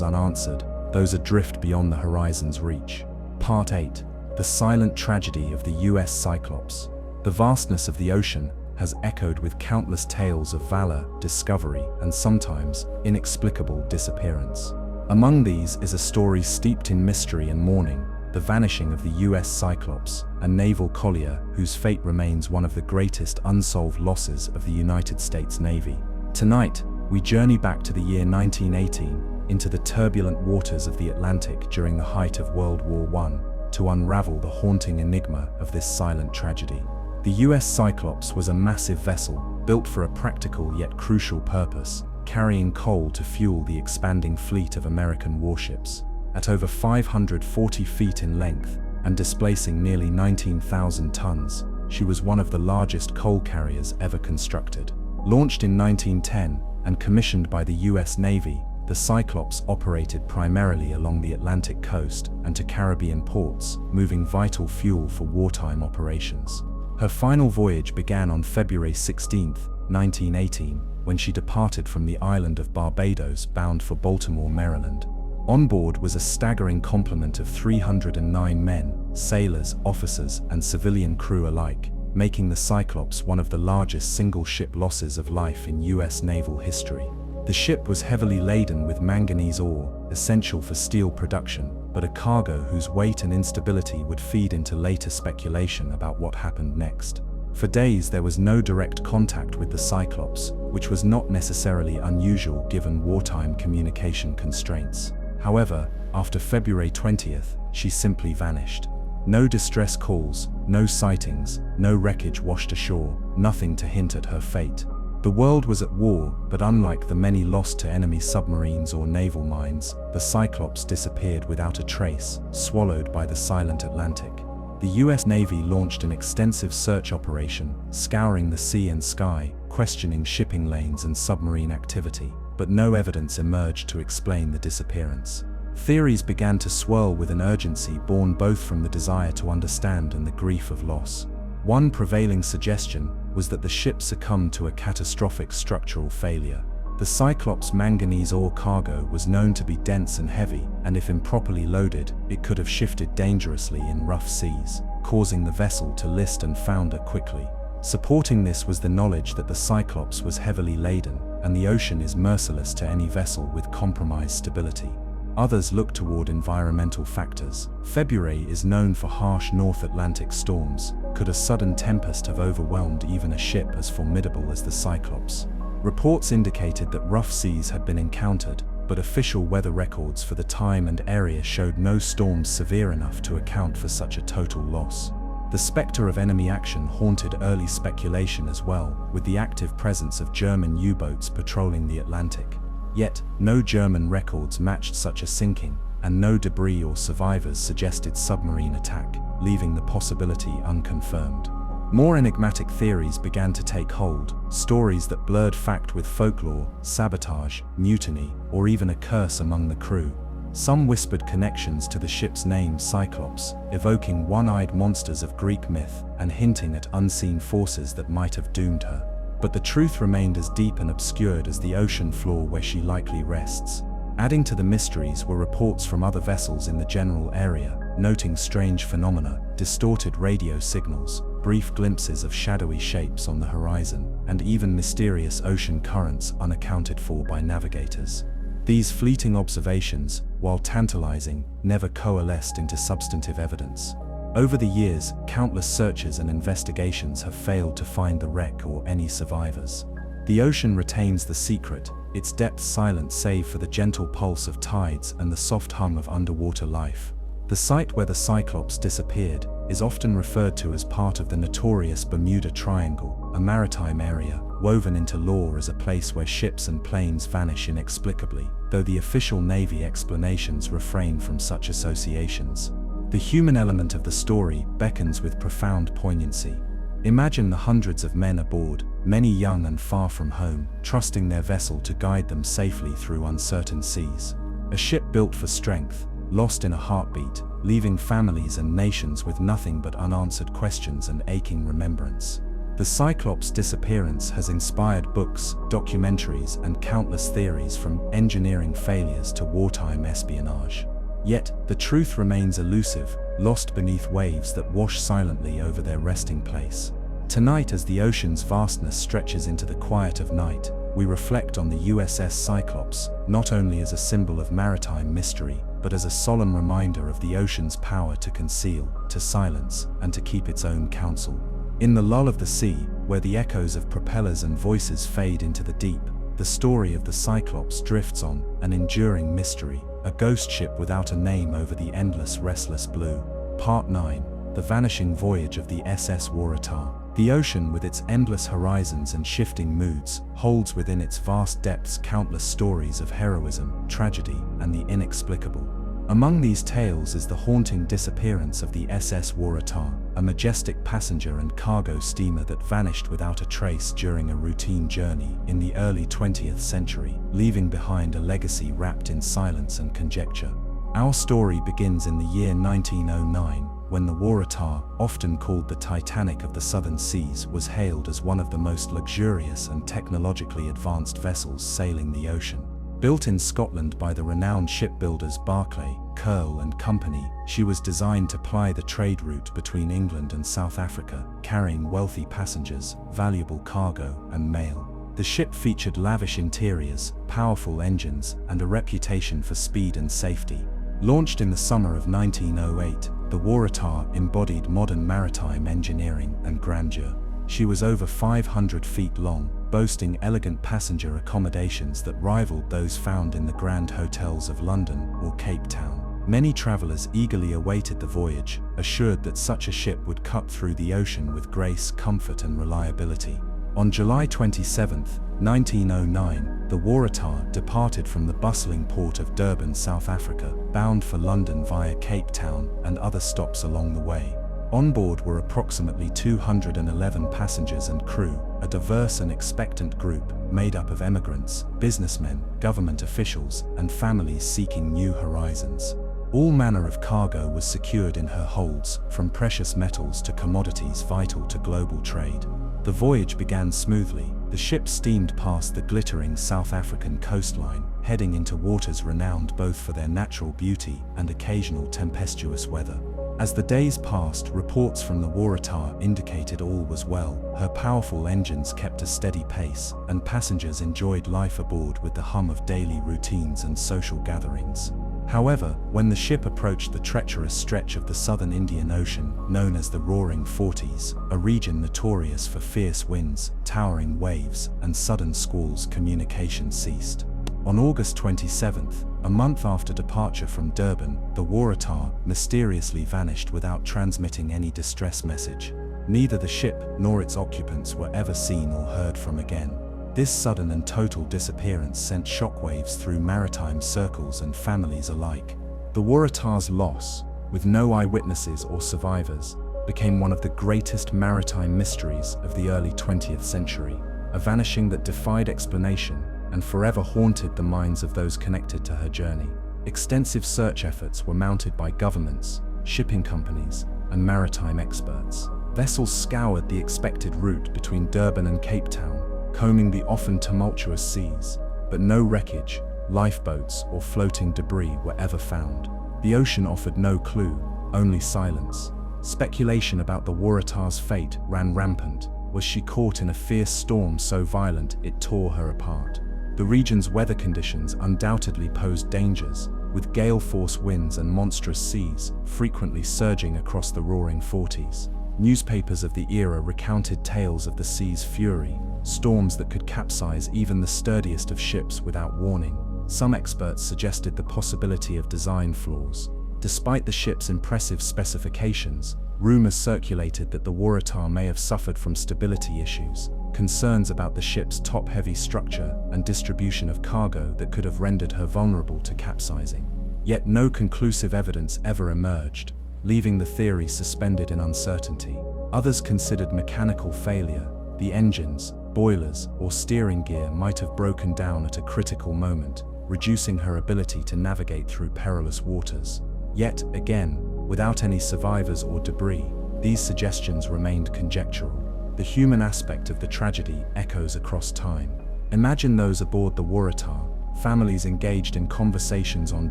unanswered, those adrift beyond the horizon's reach. Part 8. The silent tragedy of the US Cyclops. The vastness of the ocean, has echoed with countless tales of valor, discovery, and sometimes inexplicable disappearance. Among these is a story steeped in mystery and mourning, the vanishing of the US Cyclops, a naval collier whose fate remains one of the greatest unsolved losses of the United States Navy. Tonight, we journey back to the year 1918, into the turbulent waters of the Atlantic during the height of World War I, to unravel the haunting enigma of this silent tragedy. The US Cyclops was a massive vessel, built for a practical yet crucial purpose, carrying coal to fuel the expanding fleet of American warships. At over 540 feet in length and displacing nearly 19,000 tons, she was one of the largest coal carriers ever constructed. Launched in 1910 and commissioned by the US Navy, the Cyclops operated primarily along the Atlantic coast and to Caribbean ports, moving vital fuel for wartime operations. Her final voyage began on February 16, 1918, when she departed from the island of Barbados bound for Baltimore, Maryland. On board was a staggering complement of 309 men, sailors, officers, and civilian crew alike, making the Cyclops one of the largest single-ship losses of life in US naval history. The ship was heavily laden with manganese ore, essential for steel production, but a cargo whose weight and instability would feed into later speculation about what happened next. For days there was no direct contact with the Cyclops, which was not necessarily unusual given wartime communication constraints. However, after February 20th, she simply vanished. No distress calls, no sightings, no wreckage washed ashore, nothing to hint at her fate. The world was at war, but unlike the many lost to enemy submarines or naval mines, the Cyclops disappeared without a trace, swallowed by the silent Atlantic. The US Navy launched an extensive search operation, scouring the sea and sky, questioning shipping lanes and submarine activity, but no evidence emerged to explain the disappearance. Theories began to swirl with an urgency born both from the desire to understand and the grief of loss. One prevailing suggestion was that the ship succumbed to a catastrophic structural failure. The Cyclops' manganese ore cargo was known to be dense and heavy, and if improperly loaded, it could have shifted dangerously in rough seas, causing the vessel to list and founder quickly. Supporting this was the knowledge that the Cyclops was heavily laden, and the ocean is merciless to any vessel with compromised stability. Others look toward environmental factors. February is known for harsh North Atlantic storms. Could a sudden tempest have overwhelmed even a ship as formidable as the Cyclops? Reports indicated that rough seas had been encountered, but official weather records for the time and area showed no storms severe enough to account for such a total loss. The specter of enemy action haunted early speculation as well, with the active presence of German U-boats patrolling the Atlantic. Yet, no German records matched such a sinking, and no debris or survivors suggested submarine attack, leaving the possibility unconfirmed. More enigmatic theories began to take hold, stories that blurred fact with folklore, sabotage, mutiny, or even a curse among the crew. Some whispered connections to the ship's name Cyclops, evoking one-eyed monsters of Greek myth and hinting at unseen forces that might have doomed her. But the truth remained as deep and obscured as the ocean floor where she likely rests. Adding to the mysteries were reports from other vessels in the general area, noting strange phenomena, distorted radio signals, brief glimpses of shadowy shapes on the horizon, and even mysterious ocean currents unaccounted for by navigators. These fleeting observations, while tantalizing, never coalesced into substantive evidence. Over the years, countless searches and investigations have failed to find the wreck or any survivors. The ocean retains the secret, its depths silent save for the gentle pulse of tides and the soft hum of underwater life. The site where the Cyclops disappeared is often referred to as part of the notorious Bermuda Triangle, a maritime area woven into lore as a place where ships and planes vanish inexplicably, though the official Navy explanations refrain from such associations. The human element of the story beckons with profound poignancy. Imagine the hundreds of men aboard, many young and far from home, trusting their vessel to guide them safely through uncertain seas. A ship built for strength, lost in a heartbeat, leaving families and nations with nothing but unanswered questions and aching remembrance. The Cyclops' disappearance has inspired books, documentaries, and countless theories from engineering failures to wartime espionage. Yet, the truth remains elusive, lost beneath waves that wash silently over their resting place. Tonight, as the ocean's vastness stretches into the quiet of night, we reflect on the USS Cyclops, not only as a symbol of maritime mystery, but as a solemn reminder of the ocean's power to conceal, to silence, and to keep its own counsel. In the lull of the sea, where the echoes of propellers and voices fade into the deep, the story of the Cyclops drifts on, an enduring mystery, a ghost ship without a name over the endless, restless blue. Part 9. The Vanishing Voyage of the SS Waratah. The ocean, with its endless horizons and shifting moods, holds within its vast depths countless stories of heroism, tragedy, and the inexplicable. Among these tales is the haunting disappearance of the SS Waratah, a majestic passenger and cargo steamer that vanished without a trace during a routine journey in the early 20th century, leaving behind a legacy wrapped in silence and conjecture. Our story begins in the year 1909, when the Waratah, often called the Titanic of the Southern Seas, was hailed as one of the most luxurious and technologically advanced vessels sailing the ocean. Built in Scotland by the renowned shipbuilders Barclay, Curle and Company, she was designed to ply the trade route between England and South Africa, carrying wealthy passengers, valuable cargo, and mail. The ship featured lavish interiors, powerful engines, and a reputation for speed and safety. Launched in the summer of 1908, the Waratah embodied modern maritime engineering and grandeur. She was over 500 feet long, boasting elegant passenger accommodations that rivaled those found in the grand hotels of London or Cape Town. Many travelers eagerly awaited the voyage, assured that such a ship would cut through the ocean with grace, comfort, and reliability. On July 27, 1909, the Waratah departed from the bustling port of Durban, South Africa, bound for London via Cape Town and other stops along the way. On board were approximately 211 passengers and crew, a diverse and expectant group made up of emigrants, businessmen, government officials, and families seeking new horizons. All manner of cargo was secured in her holds, from precious metals to commodities vital to global trade. The voyage began smoothly. The ship steamed past the glittering South African coastline, heading into waters renowned both for their natural beauty and occasional tempestuous weather. As the days passed, reports from the Waratah indicated all was well. Her powerful engines kept a steady pace, and passengers enjoyed life aboard with the hum of daily routines and social gatherings. However, when the ship approached the treacherous stretch of the southern Indian Ocean, known as the Roaring Forties, a region notorious for fierce winds, towering waves, and sudden squalls, communication ceased. On August 27th, a month after departure from Durban, the Waratah mysteriously vanished without transmitting any distress message. Neither the ship nor its occupants were ever seen or heard from again. This sudden and total disappearance sent shockwaves through maritime circles and families alike. The Waratah's loss, with no eyewitnesses or survivors, became one of the greatest maritime mysteries of the early 20th century, a vanishing that defied explanation and forever haunted the minds of those connected to her journey. Extensive search efforts were mounted by governments, shipping companies, and maritime experts. Vessels scoured the expected route between Durban and Cape Town, combing the often tumultuous seas, but no wreckage, lifeboats, or floating debris were ever found. The ocean offered no clue, only silence. Speculation about the Waratah's fate ran rampant. Was she caught in a fierce storm so violent it tore her apart? The region's weather conditions undoubtedly posed dangers, with gale-force winds and monstrous seas frequently surging across the Roaring Forties. Newspapers of the era recounted tales of the sea's fury, storms that could capsize even the sturdiest of ships without warning. Some experts suggested the possibility of design flaws. Despite the ship's impressive specifications, rumors circulated that the Waratah may have suffered from stability issues, concerns about the ship's top-heavy structure and distribution of cargo that could have rendered her vulnerable to capsizing. Yet no conclusive evidence ever emerged, leaving the theory suspended in uncertainty. Others considered mechanical failure. The engines, boilers, or steering gear might have broken down at a critical moment, reducing her ability to navigate through perilous waters. Yet, again, without any survivors or debris, these suggestions remained conjectural. The human aspect of the tragedy echoes across time. Imagine those aboard the Waratah, families engaged in conversations on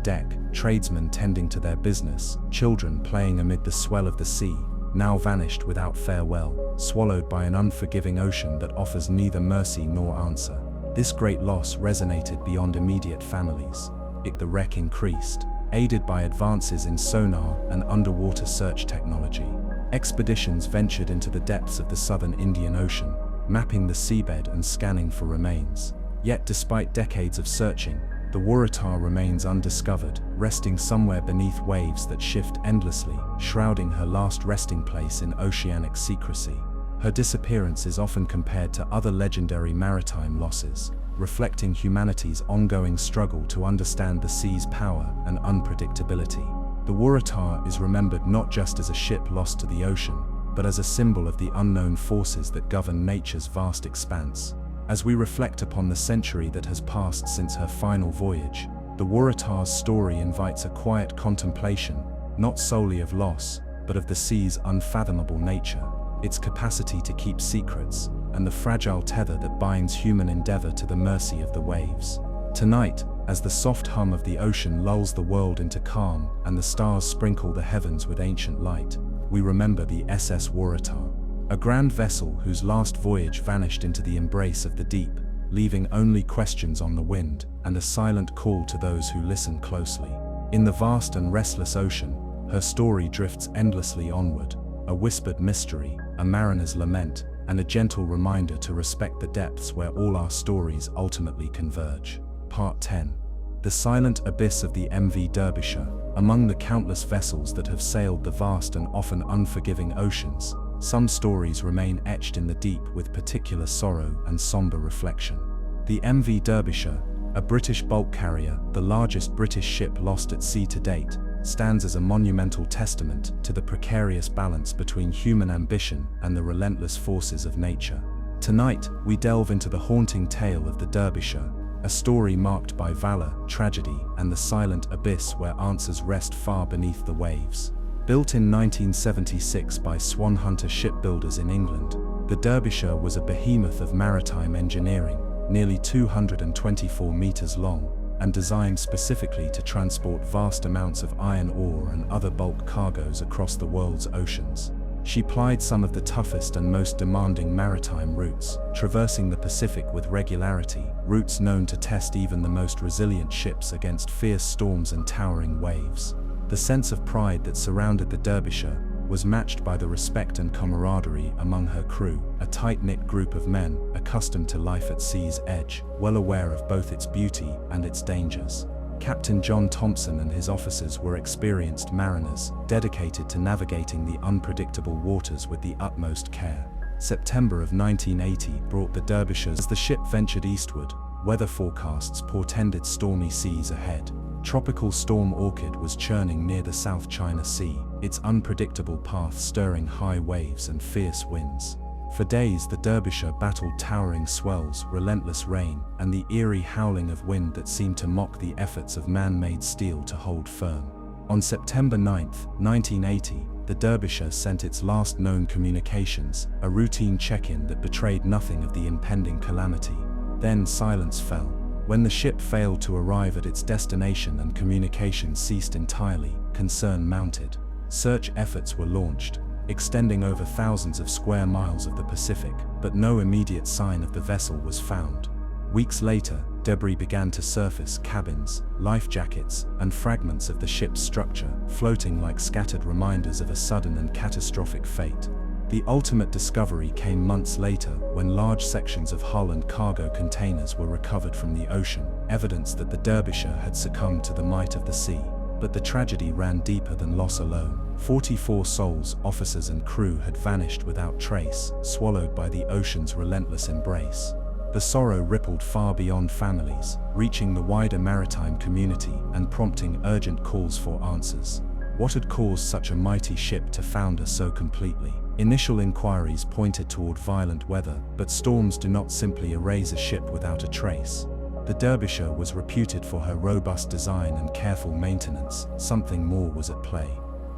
deck, tradesmen tending to their business, children playing amid the swell of the sea. now vanished without farewell, swallowed by an unforgiving ocean that offers neither mercy nor answer. This great loss resonated beyond immediate families. The wreck increased, aided by advances in sonar and underwater search technology. Expeditions ventured into the depths of the southern Indian Ocean, mapping the seabed and scanning for remains. Yet despite decades of searching, the Waratah remains undiscovered, resting somewhere beneath waves that shift endlessly, shrouding her last resting place in oceanic secrecy. Her disappearance is often compared to other legendary maritime losses, reflecting humanity's ongoing struggle to understand the sea's power and unpredictability. The Waratah is remembered not just as a ship lost to the ocean, but as a symbol of the unknown forces that govern nature's vast expanse. As we reflect upon the century that has passed since her final voyage, the Waratah's story invites a quiet contemplation, not solely of loss, but of the sea's unfathomable nature, its capacity to keep secrets, and the fragile tether that binds human endeavor to the mercy of the waves. Tonight, as the soft hum of the ocean lulls the world into calm and the stars sprinkle the heavens with ancient light, we remember the SS Waratah, a grand vessel whose last voyage vanished into the embrace of the deep, leaving only questions on the wind and a silent call to those who listen closely. In the vast and restless ocean, her story drifts endlessly onward, a whispered mystery, a mariner's lament, and a gentle reminder to respect the depths where all our stories ultimately converge. Part 10. The silent abyss of the MV Derbyshire. Among the countless vessels that have sailed the vast and often unforgiving oceans, some stories remain etched in the deep with particular sorrow and somber reflection. The MV Derbyshire, a British bulk carrier, the largest British ship lost at sea to date, stands as a monumental testament to the precarious balance between human ambition and the relentless forces of nature. Tonight, we delve into the haunting tale of the Derbyshire, a story marked by valor, tragedy, and the silent abyss where answers rest far beneath the waves. Built in 1976 by Swan Hunter shipbuilders in England, the Derbyshire was a behemoth of maritime engineering, nearly 224 meters long, and designed specifically to transport vast amounts of iron ore and other bulk cargoes across the world's oceans. She plied some of the toughest and most demanding maritime routes, traversing the Pacific with regularity, routes known to test even the most resilient ships against fierce storms and towering waves. The sense of pride that surrounded the Derbyshire was matched by the respect and camaraderie among her crew, a tight-knit group of men accustomed to life at sea's edge, well aware of both its beauty and its dangers. Captain John Thompson and his officers were experienced mariners, dedicated to navigating the unpredictable waters with the utmost care. September of 1980 brought the Derbyshire. As the ship ventured eastward, weather forecasts portended stormy seas ahead. Tropical storm Orchid was churning near the South China Sea, its unpredictable path stirring high waves and fierce winds. For days the Derbyshire battled towering swells, relentless rain, and the eerie howling of wind that seemed to mock the efforts of man-made steel to hold firm. On September 9, 1980, the Derbyshire sent its last known communications, a routine check-in that betrayed nothing of the impending calamity. Then silence fell. When the ship failed to arrive at its destination and communication ceased entirely, concern mounted. Search efforts were launched, extending over thousands of square miles of the Pacific, but no immediate sign of the vessel was found. Weeks later, debris began to surface: cabins, life jackets, and fragments of the ship's structure, floating like scattered reminders of a sudden and catastrophic fate. The ultimate discovery came months later, when large sections of hull and cargo containers were recovered from the ocean, evidence that the Derbyshire had succumbed to the might of the sea. But the tragedy ran deeper than loss alone. 44 souls, officers and crew, had vanished without trace, swallowed by the ocean's relentless embrace. The sorrow rippled far beyond families, reaching the wider maritime community and prompting urgent calls for answers. What had caused such a mighty ship to founder so completely? Initial inquiries pointed toward violent weather, but storms do not simply erase a ship without a trace. The Derbyshire was reputed for her robust design and careful maintenance. Something more was at play.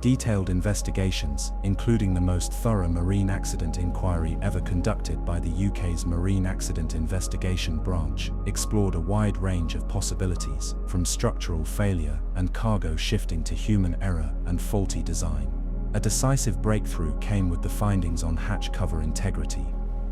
Detailed investigations, including the most thorough marine accident inquiry ever conducted by the UK's Marine Accident Investigation Branch, explored a wide range of possibilities, from structural failure and cargo shifting to human error and faulty design. A decisive breakthrough came with the findings on hatch cover integrity.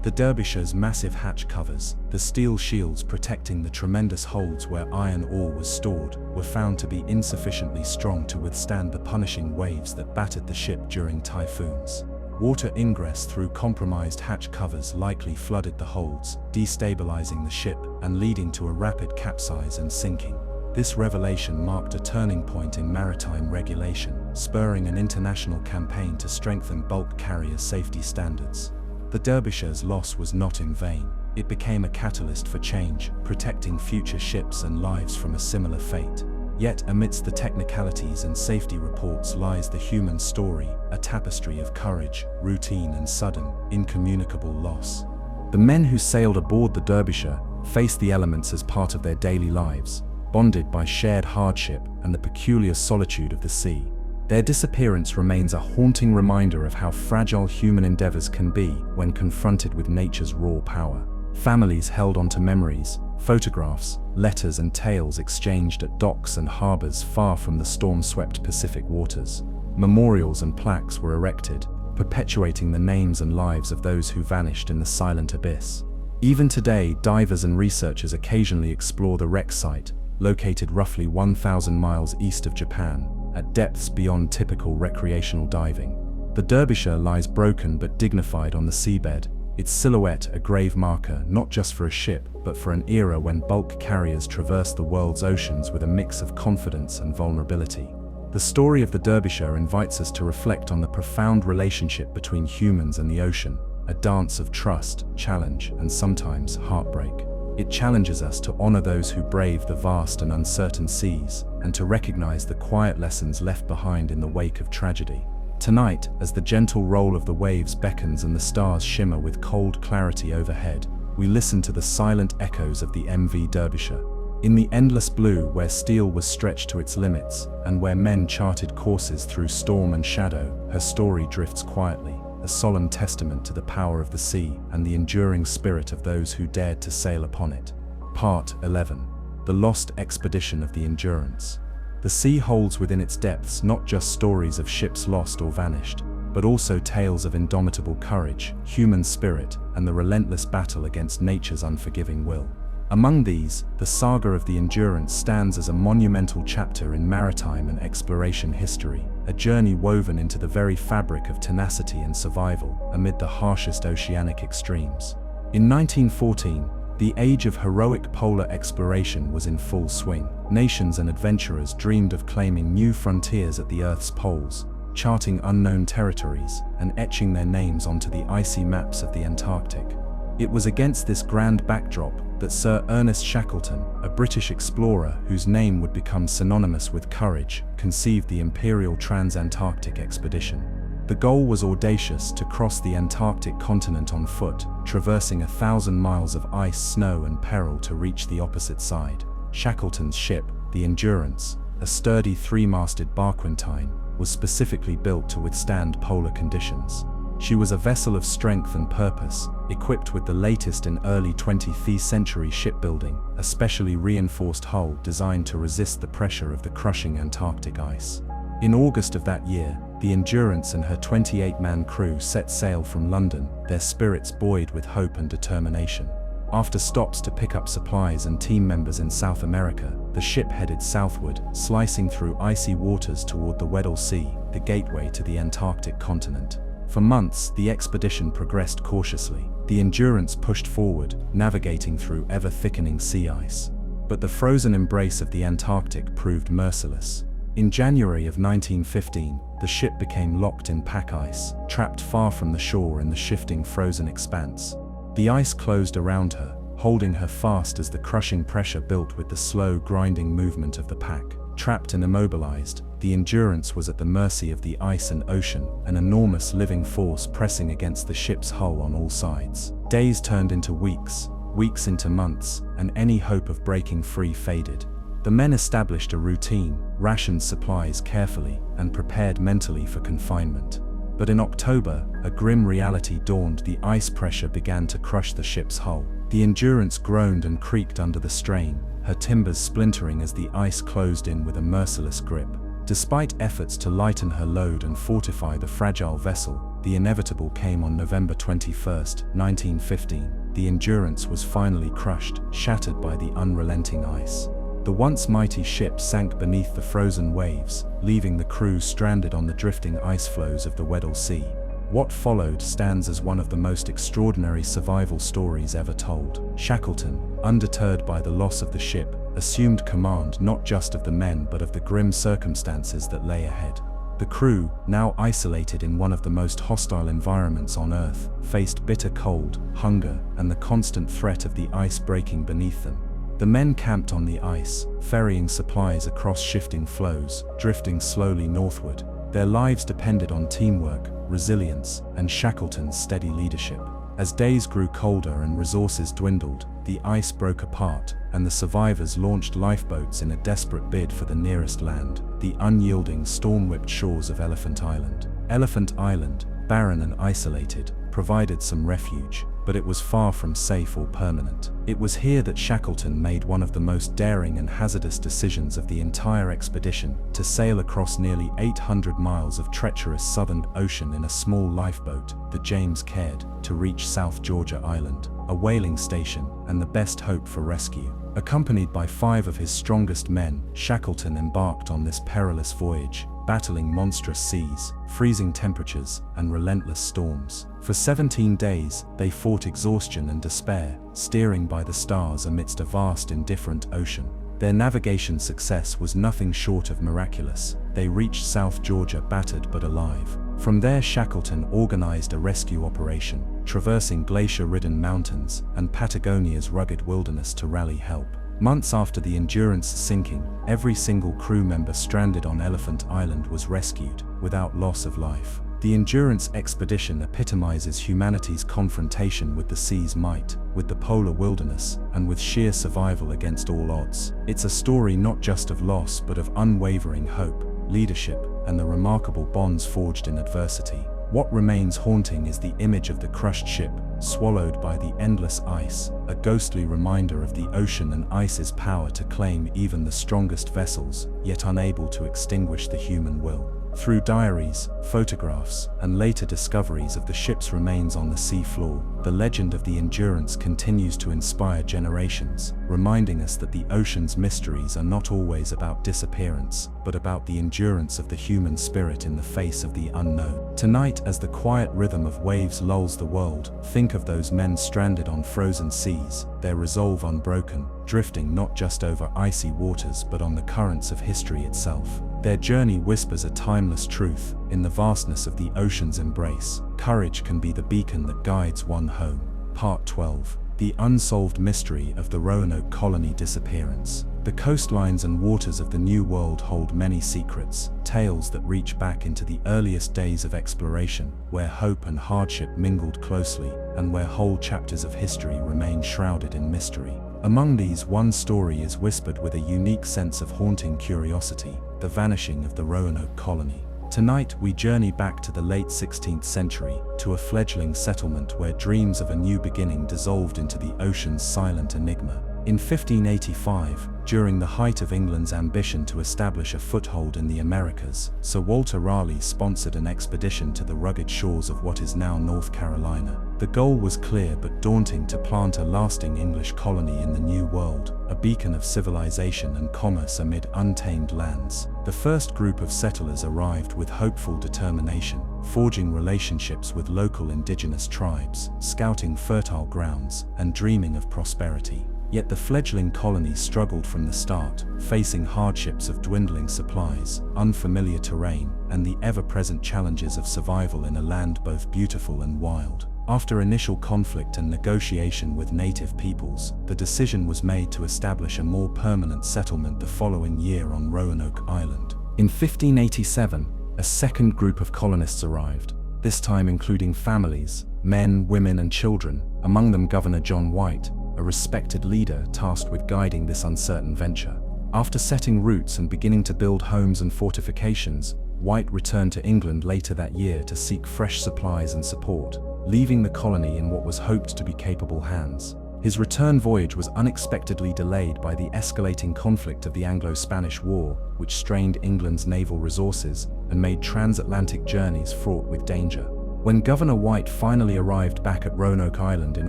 The Derbyshire's massive hatch covers, the steel shields protecting the tremendous holds where iron ore was stored, were found to be insufficiently strong to withstand the punishing waves that battered the ship during typhoons. Water ingress through compromised hatch covers likely flooded the holds, destabilizing the ship and leading to a rapid capsize and sinking. This revelation marked a turning point in maritime regulation, spurring an international campaign to strengthen bulk carrier safety standards. The Derbyshire's loss was not in vain. It became a catalyst for change, protecting future ships and lives from a similar fate. Yet amidst the technicalities and safety reports lies the human story, a tapestry of courage, routine and sudden, incommunicable loss. The men who sailed aboard the Derbyshire faced the elements as part of their daily lives, bonded by shared hardship and the peculiar solitude of the sea. Their disappearance remains a haunting reminder of how fragile human endeavors can be when confronted with nature's raw power. Families held onto memories, photographs, letters and tales exchanged at docks and harbors far from the storm-swept Pacific waters. Memorials and plaques were erected, perpetuating the names and lives of those who vanished in the silent abyss. Even today, divers and researchers occasionally explore the wreck site, located roughly 1,000 miles east of Japan, at depths beyond typical recreational diving. The Derbyshire lies broken but dignified on the seabed, its silhouette a grave marker not just for a ship, but for an era when bulk carriers traversed the world's oceans with a mix of confidence and vulnerability. The story of the Derbyshire invites us to reflect on the profound relationship between humans and the ocean, a dance of trust, challenge, and sometimes heartbreak. It challenges us to honor those who brave the vast and uncertain seas, and to recognize the quiet lessons left behind in the wake of tragedy. Tonight, as the gentle roll of the waves beckons and the stars shimmer with cold clarity overhead, we listen to the silent echoes of the MV Derbyshire. In the endless blue where steel was stretched to its limits, and where men charted courses through storm and shadow, her story drifts quietly, a solemn testament to the power of the sea and the enduring spirit of those who dared to sail upon it. Part 11. The Lost Expedition of the Endurance. The sea holds within its depths not just stories of ships lost or vanished, but also tales of indomitable courage, human spirit, and the relentless battle against nature's unforgiving will. Among these, the saga of the Endurance stands as a monumental chapter in maritime and exploration history, a journey woven into the very fabric of tenacity and survival amid the harshest oceanic extremes. In 1914, the age of heroic polar exploration was in full swing. Nations and adventurers dreamed of claiming new frontiers at the Earth's poles, charting unknown territories, and etching their names onto the icy maps of the Antarctic. It was against this grand backdrop that Sir Ernest Shackleton, a British explorer whose name would become synonymous with courage, conceived the Imperial Trans-Antarctic Expedition. The goal was audacious: to cross the Antarctic continent on foot, traversing 1,000 miles of ice, snow and peril to reach the opposite side. Shackleton's ship, the Endurance, a sturdy three-masted barquentine, was specifically built to withstand polar conditions. She was a vessel of strength and purpose, equipped with the latest in early 20th century shipbuilding, a specially reinforced hull designed to resist the pressure of the crushing Antarctic ice. In August of that year, the Endurance and her 28-man crew set sail from London, their spirits buoyed with hope and determination. After stops to pick up supplies and team members in South America, the ship headed southward, slicing through icy waters toward the Weddell Sea, the gateway to the Antarctic continent. For months, the expedition progressed cautiously. The Endurance pushed forward, navigating through ever-thickening sea ice. But the frozen embrace of the Antarctic proved merciless. In January of 1915, the ship became locked in pack ice, trapped far from the shore in the shifting frozen expanse. The ice closed around her, holding her fast as the crushing pressure built with the slow, grinding movement of the pack. Trapped and immobilized, the Endurance was at the mercy of the ice and ocean, an enormous living force pressing against the ship's hull on all sides. Days turned into weeks, weeks into months, and any hope of breaking free faded. The men established a routine, rationed supplies carefully, and prepared mentally for confinement. But in October, a grim reality dawned. The ice pressure began to crush the ship's hull. The Endurance groaned and creaked under the strain, her timbers splintering as the ice closed in with a merciless grip. Despite efforts to lighten her load and fortify the fragile vessel, the inevitable came on November 21, 1915. The Endurance was finally crushed, shattered by the unrelenting ice. The once mighty ship sank beneath the frozen waves, leaving the crew stranded on the drifting ice floes of the Weddell Sea. What followed stands as one of the most extraordinary survival stories ever told. Shackleton, undeterred by the loss of the ship, assumed command not just of the men but of the grim circumstances that lay ahead. The crew, now isolated in one of the most hostile environments on Earth, faced bitter cold, hunger, and the constant threat of the ice breaking beneath them. The men camped on the ice, ferrying supplies across shifting floes, drifting slowly northward. Their lives depended on teamwork, resilience, and Shackleton's steady leadership. As days grew colder and resources dwindled, the ice broke apart, and the survivors launched lifeboats in a desperate bid for the nearest land, the unyielding, storm-whipped shores of Elephant Island. Elephant Island, barren and isolated, provided some refuge, but it was far from safe or permanent. It was here that Shackleton made one of the most daring and hazardous decisions of the entire expedition, to sail across nearly 800 miles of treacherous southern ocean in a small lifeboat, the James Caird, to reach South Georgia Island, a whaling station and the best hope for rescue. Accompanied by 5 of his strongest men, Shackleton embarked on this perilous voyage, battling monstrous seas, freezing temperatures, and relentless storms. For 17 days, they fought exhaustion and despair, steering by the stars amidst a vast indifferent ocean. Their navigation success was nothing short of miraculous. They reached South Georgia battered but alive. From there, Shackleton organized a rescue operation, traversing glacier-ridden mountains and Patagonia's rugged wilderness to rally help. Months after the Endurance sinking, every single crew member stranded on Elephant Island was rescued, without loss of life. The Endurance expedition epitomizes humanity's confrontation with the sea's might, with the polar wilderness, and with sheer survival against all odds. It's a story not just of loss but of unwavering hope, leadership, and the remarkable bonds forged in adversity. What remains haunting is the image of the crushed ship, swallowed by the endless ice, a ghostly reminder of the ocean and ice's power to claim even the strongest vessels, yet unable to extinguish the human will. Through diaries, photographs, and later discoveries of the ship's remains on the sea floor, the legend of the Endurance continues to inspire generations, reminding us that the ocean's mysteries are not always about disappearance, but about the endurance of the human spirit in the face of the unknown. Tonight, as the quiet rhythm of waves lulls the world, think of those men stranded on frozen seas, their resolve unbroken, drifting not just over icy waters but on the currents of history itself. Their journey whispers a timeless truth: in the vastness of the ocean's embrace, courage can be the beacon that guides one home. Part 12. The unsolved mystery of the Roanoke colony disappearance. The coastlines and waters of the New World hold many secrets, tales that reach back into the earliest days of exploration, where hope and hardship mingled closely, and where whole chapters of history remain shrouded in mystery. Among these, one story is whispered with a unique sense of haunting curiosity: the vanishing of the Roanoke colony. Tonight, we journey back to the late 16th century, to a fledgling settlement where dreams of a new beginning dissolved into the ocean's silent enigma. In 1585, during the height of England's ambition to establish a foothold in the Americas, Sir Walter Raleigh sponsored an expedition to the rugged shores of what is now North Carolina. The goal was clear but daunting: to plant a lasting English colony in the New World, a beacon of civilization and commerce amid untamed lands. The first group of settlers arrived with hopeful determination, forging relationships with local indigenous tribes, scouting fertile grounds, and dreaming of prosperity. Yet the fledgling colony struggled from the start, facing hardships of dwindling supplies, unfamiliar terrain, and the ever-present challenges of survival in a land both beautiful and wild. After initial conflict and negotiation with native peoples, the decision was made to establish a more permanent settlement the following year on Roanoke Island. In 1587, a second group of colonists arrived, this time including families, men, women, and children, among them Governor John White, a respected leader tasked with guiding this uncertain venture. After setting roots and beginning to build homes and fortifications, White returned to England later that year to seek fresh supplies and support, leaving the colony in what was hoped to be capable hands. His return voyage was unexpectedly delayed by the escalating conflict of the Anglo-Spanish War, which strained England's naval resources and made transatlantic journeys fraught with danger. When Governor White finally arrived back at Roanoke Island in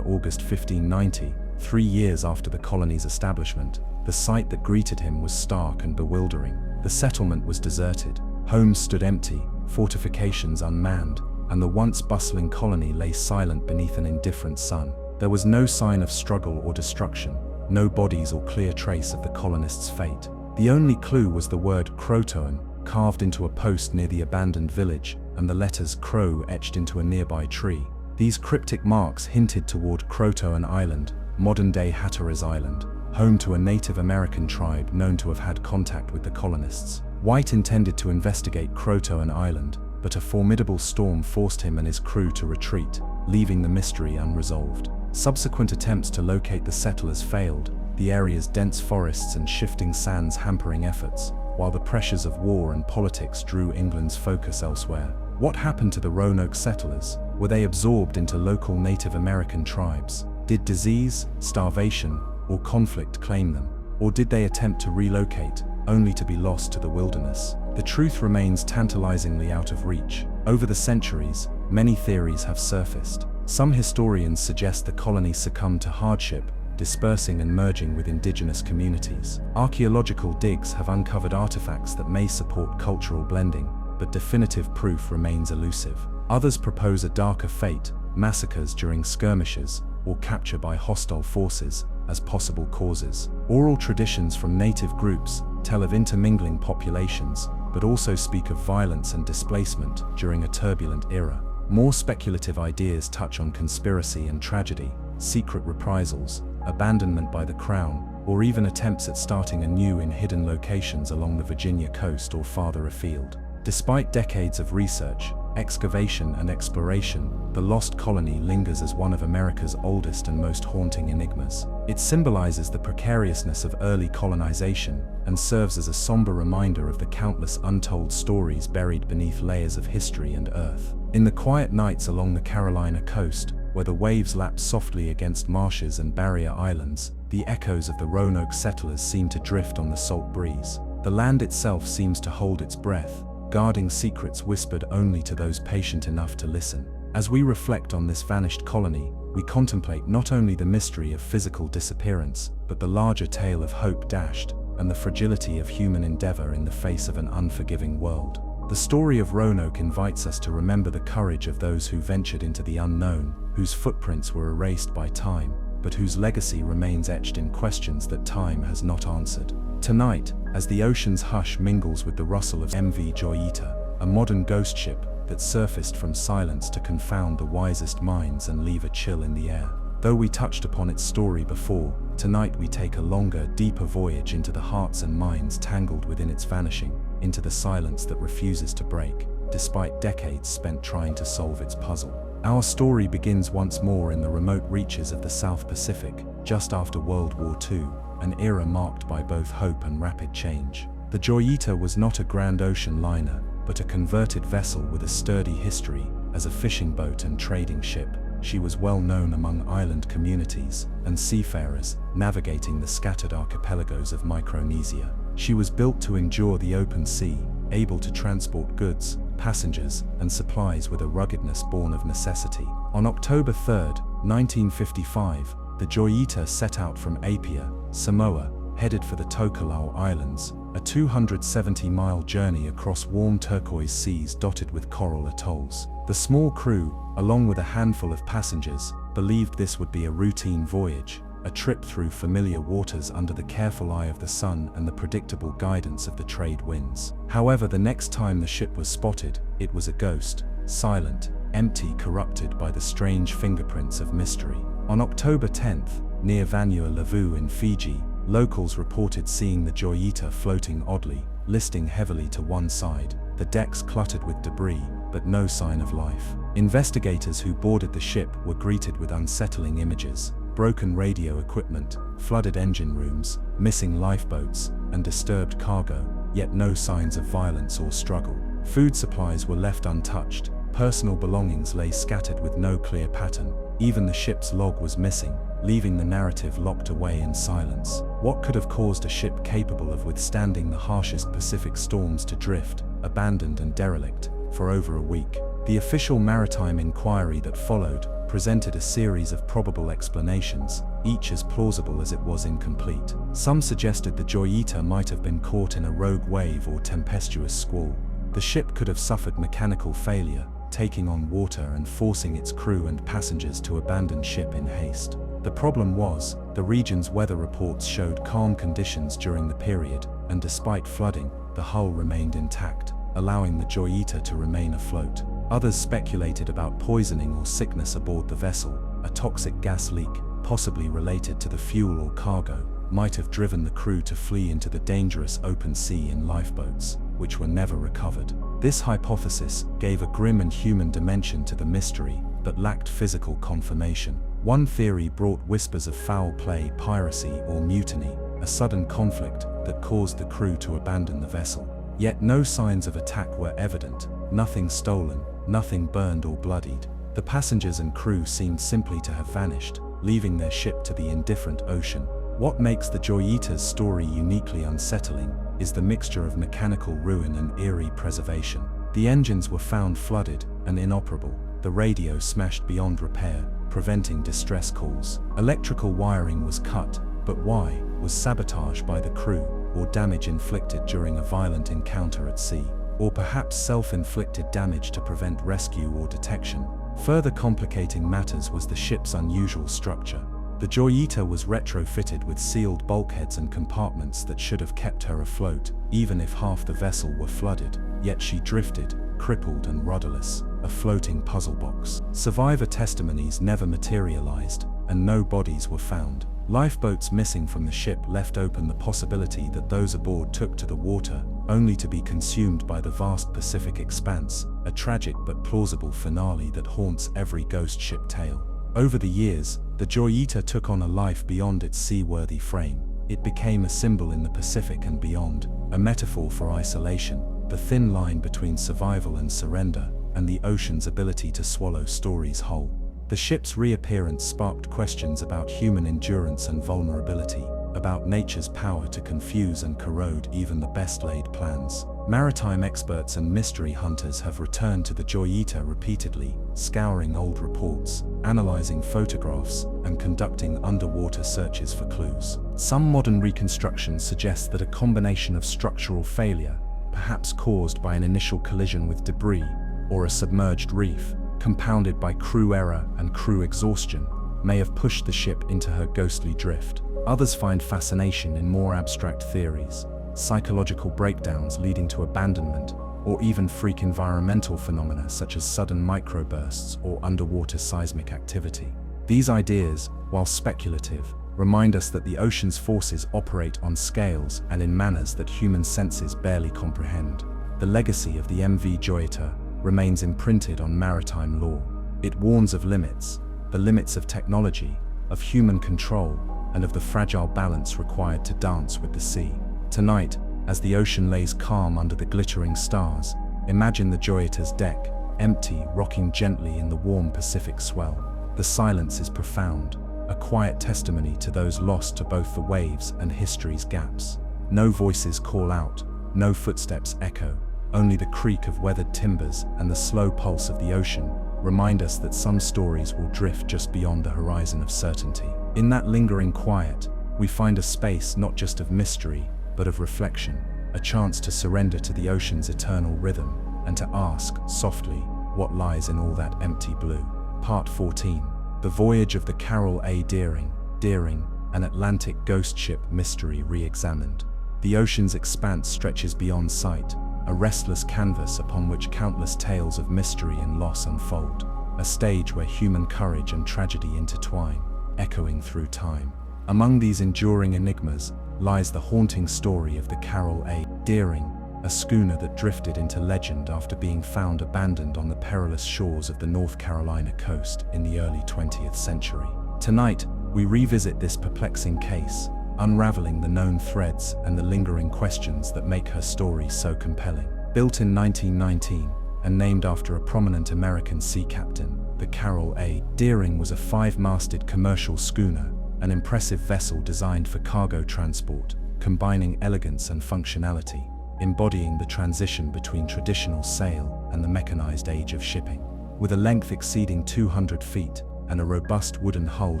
August 1590, 3 years after the colony's establishment, the sight that greeted him was stark and bewildering. The settlement was deserted, homes stood empty, fortifications unmanned, and the once bustling colony lay silent beneath an indifferent sun. There was no sign of struggle or destruction, no bodies or clear trace of the colonists' fate. The only clue was the word Croatoan, carved into a post near the abandoned village, and the letters Crow etched into a nearby tree. These cryptic marks hinted toward Croatoan Island, modern-day Hatteras Island, home to a Native American tribe known to have had contact with the colonists. White intended to investigate Croatoan Island, but a formidable storm forced him and his crew to retreat, leaving the mystery unresolved. Subsequent attempts to locate the settlers failed, the area's dense forests and shifting sands hampering efforts, while the pressures of war and politics drew England's focus elsewhere. What happened to the Roanoke settlers? Were they absorbed into local Native American tribes? Did disease, starvation, or conflict claim them? Or did they attempt to relocate, only to be lost to the wilderness? The truth remains tantalizingly out of reach. Over the centuries, many theories have surfaced. Some historians suggest the colony succumbed to hardship, dispersing and merging with indigenous communities. Archaeological digs have uncovered artifacts that may support cultural blending, but definitive proof remains elusive. Others propose a darker fate, massacres during skirmishes, or capture by hostile forces, as possible causes. Oral traditions from native groups tell of intermingling populations, but also speak of violence and displacement during a turbulent era. More speculative ideas touch on conspiracy and tragedy, secret reprisals, abandonment by the crown, or even attempts at starting anew in hidden locations along the Virginia coast or farther afield. Despite decades of research, excavation and exploration, the lost colony lingers as one of America's oldest and most haunting enigmas. It symbolizes the precariousness of early colonization and serves as a somber reminder of the countless untold stories buried beneath layers of history and earth. In the quiet nights along the Carolina coast, where the waves lap softly against marshes and barrier islands, the echoes of the Roanoke settlers seem to drift on the salt breeze. The land itself seems to hold its breath, guarding secrets whispered only to those patient enough to listen. As we reflect on this vanished colony, we contemplate not only the mystery of physical disappearance, but the larger tale of hope dashed, and the fragility of human endeavor in the face of an unforgiving world. The story of Roanoke invites us to remember the courage of those who ventured into the unknown, whose footprints were erased by time, but whose legacy remains etched in questions that time has not answered. Tonight, as the ocean's hush mingles with the rustle of MV Joyita, a modern ghost ship that surfaced from silence to confound the wisest minds and leave a chill in the air. Though we touched upon its story before, tonight we take a longer, deeper voyage into the hearts and minds tangled within its vanishing, into the silence that refuses to break, despite decades spent trying to solve its puzzle. Our story begins once more in the remote reaches of the South Pacific, just after World War II, an era marked by both hope and rapid change. The Joyita was not a grand ocean liner, but a converted vessel with a sturdy history. As a fishing boat and trading ship, she was well known among island communities and seafarers navigating the scattered archipelagos of Micronesia. She was built to endure the open sea, able to transport goods, passengers, and supplies with a ruggedness born of necessity. On October 3, 1955, the Joyita set out from Apia, Samoa, headed for the Tokelau Islands, a 270-mile journey across warm turquoise seas dotted with coral atolls. The small crew, along with a handful of passengers, believed this would be a routine voyage, a trip through familiar waters under the careful eye of the sun and the predictable guidance of the trade winds. However, the next time the ship was spotted, it was a ghost, silent, empty, corrupted by the strange fingerprints of mystery. On October 10th, near Vanua-Levu in Fiji, locals reported seeing the Joyita floating oddly, listing heavily to one side, the decks cluttered with debris, but no sign of life. Investigators who boarded the ship were greeted with unsettling images: broken radio equipment, flooded engine rooms, missing lifeboats, and disturbed cargo, yet no signs of violence or struggle. Food supplies were left untouched, personal belongings lay scattered with no clear pattern. Even the ship's log was missing, leaving the narrative locked away in silence. What could have caused a ship capable of withstanding the harshest Pacific storms to drift, abandoned and derelict, for over a week? The official maritime inquiry that followed presented a series of probable explanations, each as plausible as it was incomplete. Some suggested the Joy Eater might have been caught in a rogue wave or tempestuous squall. The ship could have suffered mechanical failure, taking on water and forcing its crew and passengers to abandon ship in haste. The problem was, the region's weather reports showed calm conditions during the period, and despite flooding, the hull remained intact, allowing the Joy Eater to remain afloat. Others speculated about poisoning or sickness aboard the vessel. A toxic gas leak, possibly related to the fuel or cargo, might have driven the crew to flee into the dangerous open sea in lifeboats, which were never recovered. This hypothesis gave a grim and human dimension to the mystery, but lacked physical confirmation. One theory brought whispers of foul play, piracy, or mutiny, a sudden conflict that caused the crew to abandon the vessel. Yet no signs of attack were evident, nothing stolen, nothing burned or bloodied. The passengers and crew seemed simply to have vanished, leaving their ship to the indifferent ocean. What makes the Joy Eater's story uniquely unsettling is the mixture of mechanical ruin and eerie preservation. The engines were found flooded and inoperable, the radio smashed beyond repair, preventing distress calls. Electrical wiring was cut, but why? Was sabotage by the crew, or damage inflicted during a violent encounter at sea? Or perhaps self-inflicted damage to prevent rescue or detection? Further complicating matters was the ship's unusual structure. The Joy Eater was retrofitted with sealed bulkheads and compartments that should have kept her afloat, even if half the vessel were flooded. Yet she drifted, crippled and rudderless, a floating puzzle box. Survivor testimonies never materialized, and no bodies were found. Lifeboats missing from the ship left open the possibility that those aboard took to the water, only to be consumed by the vast Pacific expanse, a tragic but plausible finale that haunts every ghost ship tale. Over the years, the Joy Eater took on a life beyond its seaworthy frame. It became a symbol in the Pacific and beyond, a metaphor for isolation, the thin line between survival and surrender, and the ocean's ability to swallow stories whole. The ship's reappearance sparked questions about human endurance and vulnerability, about nature's power to confuse and corrode even the best-laid plans. Maritime experts and mystery hunters have returned to the Joy Eater repeatedly, scouring old reports, analyzing photographs, and conducting underwater searches for clues. Some modern reconstructions suggest that a combination of structural failure, perhaps caused by an initial collision with debris, or a submerged reef, compounded by crew error and crew exhaustion, may have pushed the ship into her ghostly drift. Others find fascination in more abstract theories, psychological breakdowns leading to abandonment, or even freak environmental phenomena such as sudden microbursts or underwater seismic activity. These ideas, while speculative, remind us that the ocean's forces operate on scales and in manners that human senses barely comprehend. The legacy of the MV Joy Eater remains imprinted on maritime lore. It warns of limits, the limits of technology, of human control, and of the fragile balance required to dance with the sea. Tonight, as the ocean lays calm under the glittering stars, imagine the Joy Eater's deck, empty, rocking gently in the warm Pacific swell. The silence is profound, a quiet testimony to those lost to both the waves and history's gaps. No voices call out, no footsteps echo. Only the creak of weathered timbers and the slow pulse of the ocean remind us that some stories will drift just beyond the horizon of certainty. In that lingering quiet, we find a space not just of mystery, but of reflection, a chance to surrender to the ocean's eternal rhythm and to ask, softly, what lies in all that empty blue. Part 14. The Voyage of the Carol A. Deering, an Atlantic ghost ship mystery re-examined. The ocean's expanse stretches beyond sight, a restless canvas upon which countless tales of mystery and loss unfold, a stage where human courage and tragedy intertwine, echoing through time. Among these enduring enigmas lies the haunting story of the Carol A. Deering, a schooner that drifted into legend after being found abandoned on the perilous shores of the North Carolina coast in the early 20th century. Tonight, we revisit this perplexing case, unraveling the known threads and the lingering questions that make her story so compelling. Built in 1919 and named after a prominent American sea captain, the Carol A. Deering was a 5-masted commercial schooner an impressive vessel designed for cargo transport, combining elegance and functionality, embodying the transition between traditional sail and the mechanized age of shipping. With a length exceeding 200 feet and a robust wooden hull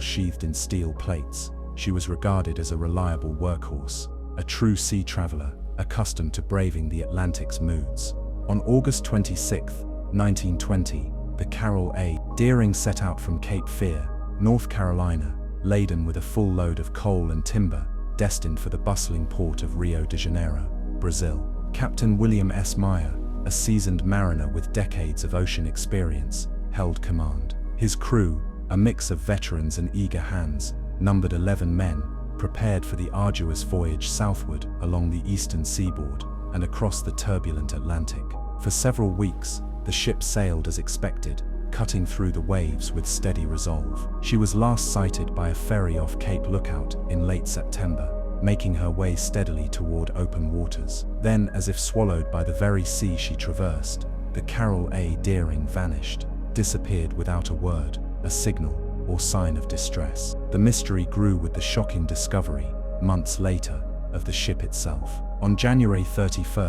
sheathed in steel plates, she was regarded as a reliable workhorse, a true sea traveler, accustomed to braving the Atlantic's moods. On August 26, 1920, the Carroll A. Deering set out from Cape Fear, North Carolina, laden with a full load of coal and timber, destined for the bustling port of Rio de Janeiro, Brazil. Captain William S. Meyer, a seasoned mariner with decades of ocean experience, held command. His crew, a mix of veterans and eager hands, numbered 11 men, prepared for the arduous voyage southward along the eastern seaboard and across the turbulent Atlantic. For several weeks, the ship sailed as expected, cutting through the waves with steady resolve. She was last sighted by a ferry off Cape Lookout in late September, making her way steadily toward open waters. Then, as if swallowed by the very sea she traversed, the Carroll A. Deering vanished, disappeared without a word, a signal, or sign of distress. The mystery grew with the shocking discovery, months later, of the ship itself. On January 31,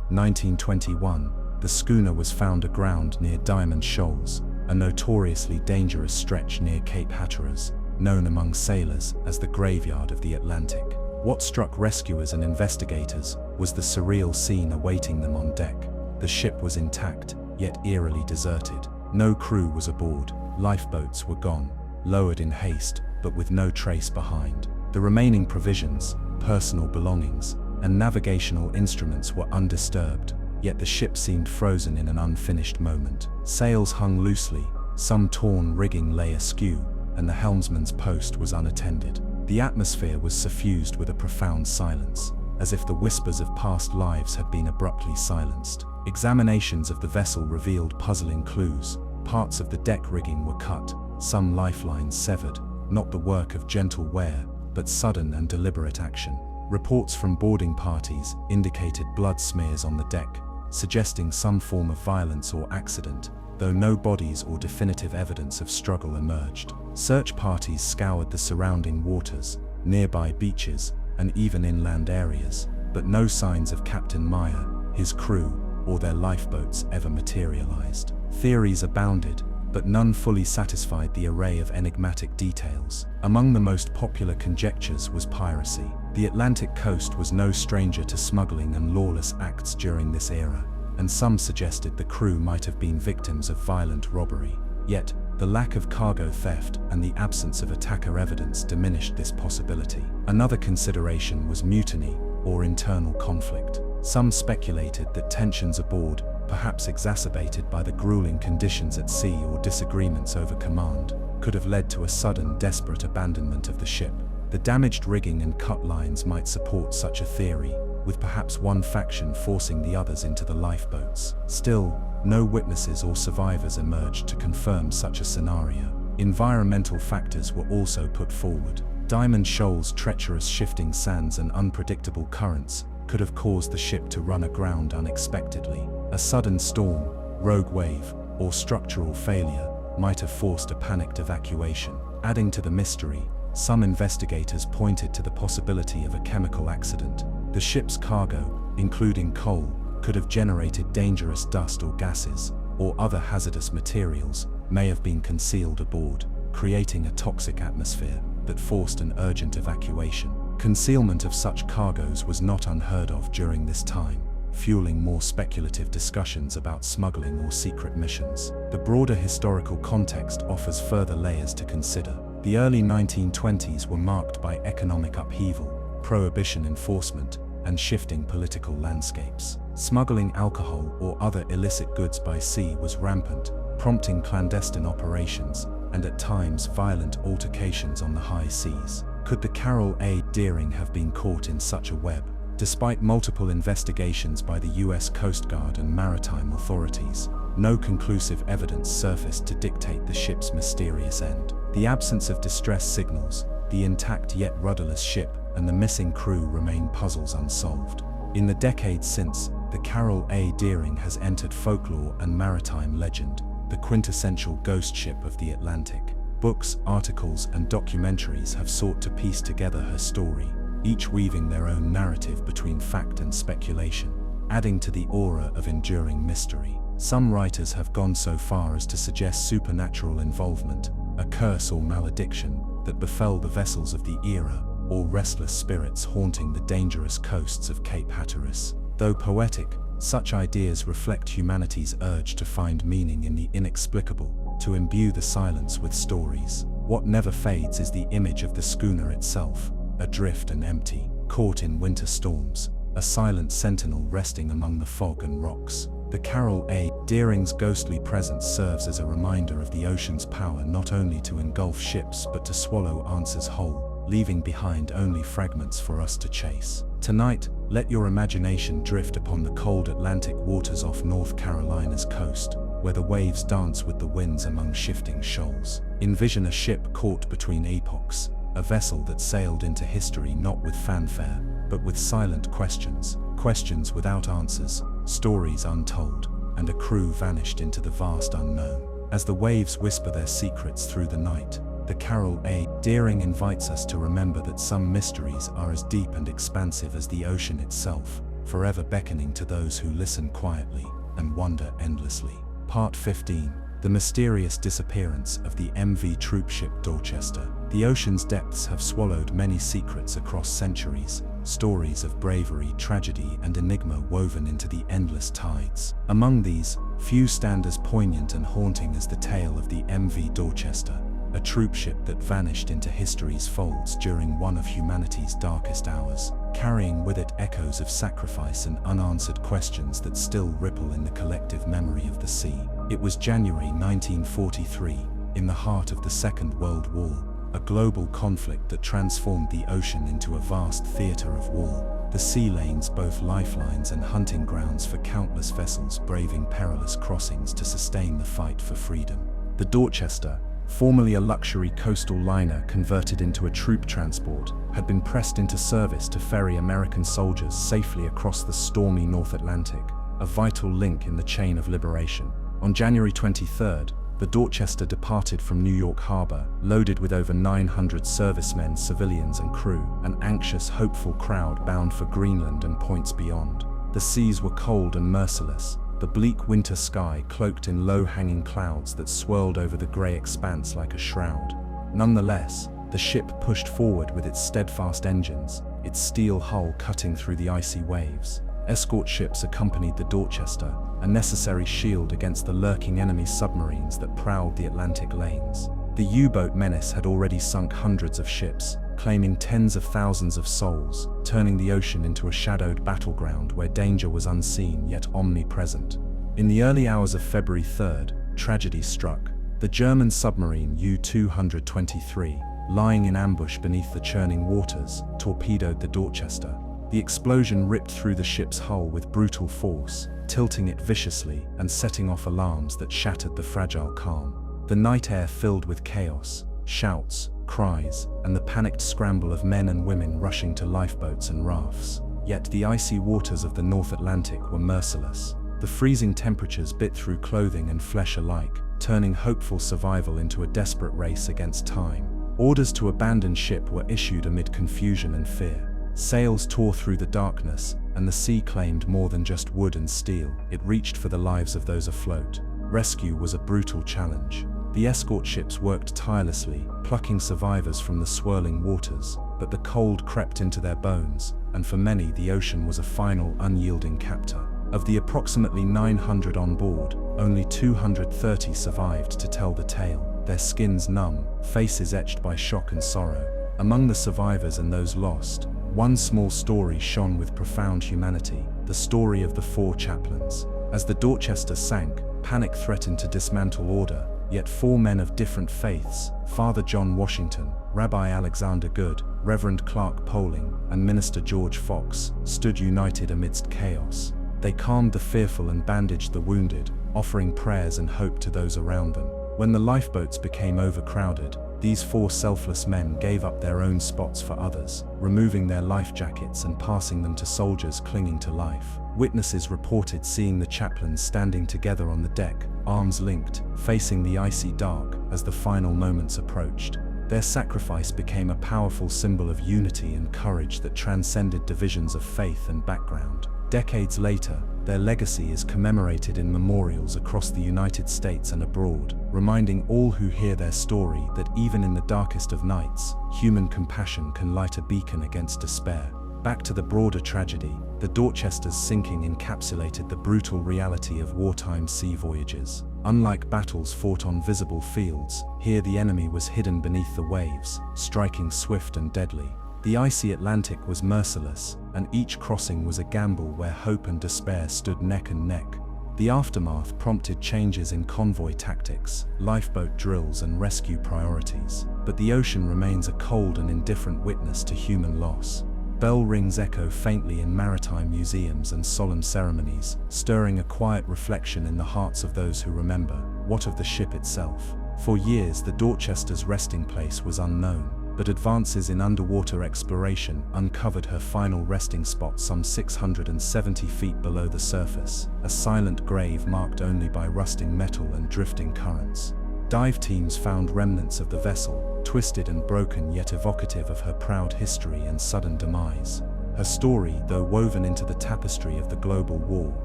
1921, the schooner was found aground near Diamond Shoals, a notoriously dangerous stretch near Cape Hatteras, known among sailors as the graveyard of the Atlantic. What struck rescuers and investigators was the surreal scene awaiting them on deck. The ship was intact, yet eerily deserted. No crew was aboard, lifeboats were gone, lowered in haste, but with no trace behind. The remaining provisions, personal belongings, and navigational instruments were undisturbed, yet the ship seemed frozen in an unfinished moment. Sails hung loosely, some torn rigging lay askew, and the helmsman's post was unattended. The atmosphere was suffused with a profound silence, as if the whispers of past lives had been abruptly silenced. Examinations of the vessel revealed puzzling clues. Parts of the deck rigging were cut, some lifelines severed, not the work of gentle wear, but sudden and deliberate action. Reports from boarding parties indicated blood smears on the deck, suggesting some form of violence or accident, though no bodies or definitive evidence of struggle emerged. Search parties scoured the surrounding waters, nearby beaches, and even inland areas, but no signs of Captain Meyer, his crew, or their lifeboats ever materialized. Theories abounded, but none fully satisfied the array of enigmatic details. Among the most popular conjectures was piracy. The Atlantic coast was no stranger to smuggling and lawless acts during this era, and some suggested the crew might have been victims of violent robbery. Yet, the lack of cargo theft and the absence of attacker evidence diminished this possibility. Another consideration was mutiny, or internal conflict. Some speculated that tensions aboard, perhaps exacerbated by the grueling conditions at sea or disagreements over command, could have led to a sudden, desperate abandonment of the ship. The damaged rigging and cut lines might support such a theory, with perhaps one faction forcing the others into the lifeboats. Still, no witnesses or survivors emerged to confirm such a scenario. Environmental factors were also put forward. Diamond Shoals' treacherous shifting sands and unpredictable currents could have caused the ship to run aground unexpectedly. A sudden storm, rogue wave, or structural failure might have forced a panicked evacuation. Adding to the mystery, some investigators pointed to the possibility of a chemical accident. The ship's cargo, including coal, could have generated dangerous dust or gases, or other hazardous materials may have been concealed aboard, creating a toxic atmosphere that forced an urgent evacuation. Concealment of such cargoes was not unheard of during this time, fueling more speculative discussions about smuggling or secret missions. The broader historical context offers further layers to consider. The early 1920s were marked by economic upheaval, prohibition enforcement, and shifting political landscapes. Smuggling alcohol or other illicit goods by sea was rampant, prompting clandestine operations and at times violent altercations on the high seas. Could the Carroll A. Deering have been caught in such a web? Despite multiple investigations by the US Coast Guard and maritime authorities, no conclusive evidence surfaced to dictate the ship's mysterious end. The absence of distress signals, the intact yet rudderless ship, and the missing crew remain puzzles unsolved. In the decades since, the Carroll A. Deering has entered folklore and maritime legend, the quintessential ghost ship of the Atlantic. Books, articles, and documentaries have sought to piece together her story, each weaving their own narrative between fact and speculation, adding to the aura of enduring mystery. Some writers have gone so far as to suggest supernatural involvement, a curse or malediction that befell the vessels of the era, or restless spirits haunting the dangerous coasts of Cape Hatteras. Though poetic, such ideas reflect humanity's urge to find meaning in the inexplicable, to imbue the silence with stories. What never fades is the image of the schooner itself, adrift and empty, caught in winter storms, a silent sentinel resting among the fog and rocks. The Carol A. Deering's ghostly presence serves as a reminder of the ocean's power not only to engulf ships but to swallow answers whole, leaving behind only fragments for us to chase. Tonight, let your imagination drift upon the cold Atlantic waters off North Carolina's coast, where the waves dance with the winds among shifting shoals. Envision a ship caught between epochs, a vessel that sailed into history not with fanfare, but with silent questions, questions without answers, stories untold, and a crew vanished into the vast unknown. As the waves whisper their secrets through the night, the Carol A. Deering invites us to remember that some mysteries are as deep and expansive as the ocean itself, forever beckoning to those who listen quietly and wonder endlessly. Part 15. The mysterious disappearance of the MV troopship Dorchester. The ocean's depths have swallowed many secrets across centuries, stories of bravery, tragedy, and enigma woven into the endless tides. Among these, few stand as poignant and haunting as the tale of the MV Dorchester, a troopship that vanished into history's folds during one of humanity's darkest hours, carrying with it echoes of sacrifice and unanswered questions that still ripple in the collective memory of the sea. It was January 1943, in the heart of the Second World War, a global conflict that transformed the ocean into a vast theater of war. The sea lanes both lifelines and hunting grounds for countless vessels braving perilous crossings to sustain the fight for freedom. The Dorchester, formerly a luxury coastal liner converted into a troop transport, had been pressed into service to ferry American soldiers safely across the stormy North Atlantic, a vital link in the chain of liberation. On January 23rd, the Dorchester departed from New York Harbor, loaded with over 900 servicemen, civilians, and crew, an anxious, hopeful crowd bound for Greenland and points beyond. The seas were cold and merciless, the bleak winter sky cloaked in low-hanging clouds that swirled over the gray expanse like a shroud. Nonetheless, the ship pushed forward with its steadfast engines, its steel hull cutting through the icy waves. Escort ships accompanied the Dorchester, a necessary shield against the lurking enemy submarines that prowled the Atlantic lanes. The U-boat menace had already sunk hundreds of ships, claiming tens of thousands of souls, turning the ocean into a shadowed battleground where danger was unseen yet omnipresent. In the early hours of February 3rd, tragedy struck. The German submarine U-223, lying in ambush beneath the churning waters, torpedoed the Dorchester. The explosion ripped through the ship's hull with brutal force, tilting it viciously and setting off alarms that shattered the fragile calm. The night air filled with chaos, shouts, cries, and the panicked scramble of men and women rushing to lifeboats and rafts. Yet the icy waters of the North Atlantic were merciless. The freezing temperatures bit through clothing and flesh alike, turning hopeful survival into a desperate race against time. Orders to abandon ship were issued amid confusion and fear. Sails tore through the darkness, and the sea claimed more than just wood and steel. It reached for the lives of those afloat. Rescue was a brutal challenge. The escort ships worked tirelessly, plucking survivors from the swirling waters, but the cold crept into their bones, and for many the ocean was a final unyielding captor. Of the approximately 900 on board, only 230 survived to tell the tale, their skins numb, faces etched by shock and sorrow. Among the survivors and those lost, one small story shone with profound humanity, the story of the 4 chaplains. As the Dorchester sank, panic threatened to dismantle order, yet 4 men of different faiths, Father John Washington, Rabbi Alexander Good, Reverend Clark Poling, and Minister George Fox, stood united amidst chaos. They calmed the fearful and bandaged the wounded, offering prayers and hope to those around them. When the lifeboats became overcrowded, these 4 selfless men gave up their own spots for others, removing their life jackets and passing them to soldiers clinging to life. Witnesses reported seeing the chaplains standing together on the deck, arms linked, facing the icy dark as the final moments approached. Their sacrifice became a powerful symbol of unity and courage that transcended divisions of faith and background. Decades later, their legacy is commemorated in memorials across the United States and abroad, reminding all who hear their story that even in the darkest of nights, human compassion can light a beacon against despair. Back to the broader tragedy, the Dorchester's sinking encapsulated the brutal reality of wartime sea voyages. Unlike battles fought on visible fields, here the enemy was hidden beneath the waves, striking swift and deadly. The icy Atlantic was merciless, and each crossing was a gamble where hope and despair stood neck and neck. The aftermath prompted changes in convoy tactics, lifeboat drills, and rescue priorities, but the ocean remains a cold and indifferent witness to human loss. Bell rings echo faintly in maritime museums and solemn ceremonies, stirring a quiet reflection in the hearts of those who remember. What of the ship itself? For years, the Dorchester's resting place was unknown, but advances in underwater exploration uncovered her final resting spot some 670 feet below the surface, a silent grave marked only by rusting metal and drifting currents. Dive teams found remnants of the vessel, twisted and broken yet evocative of her proud history and sudden demise. Her story, though woven into the tapestry of the global war,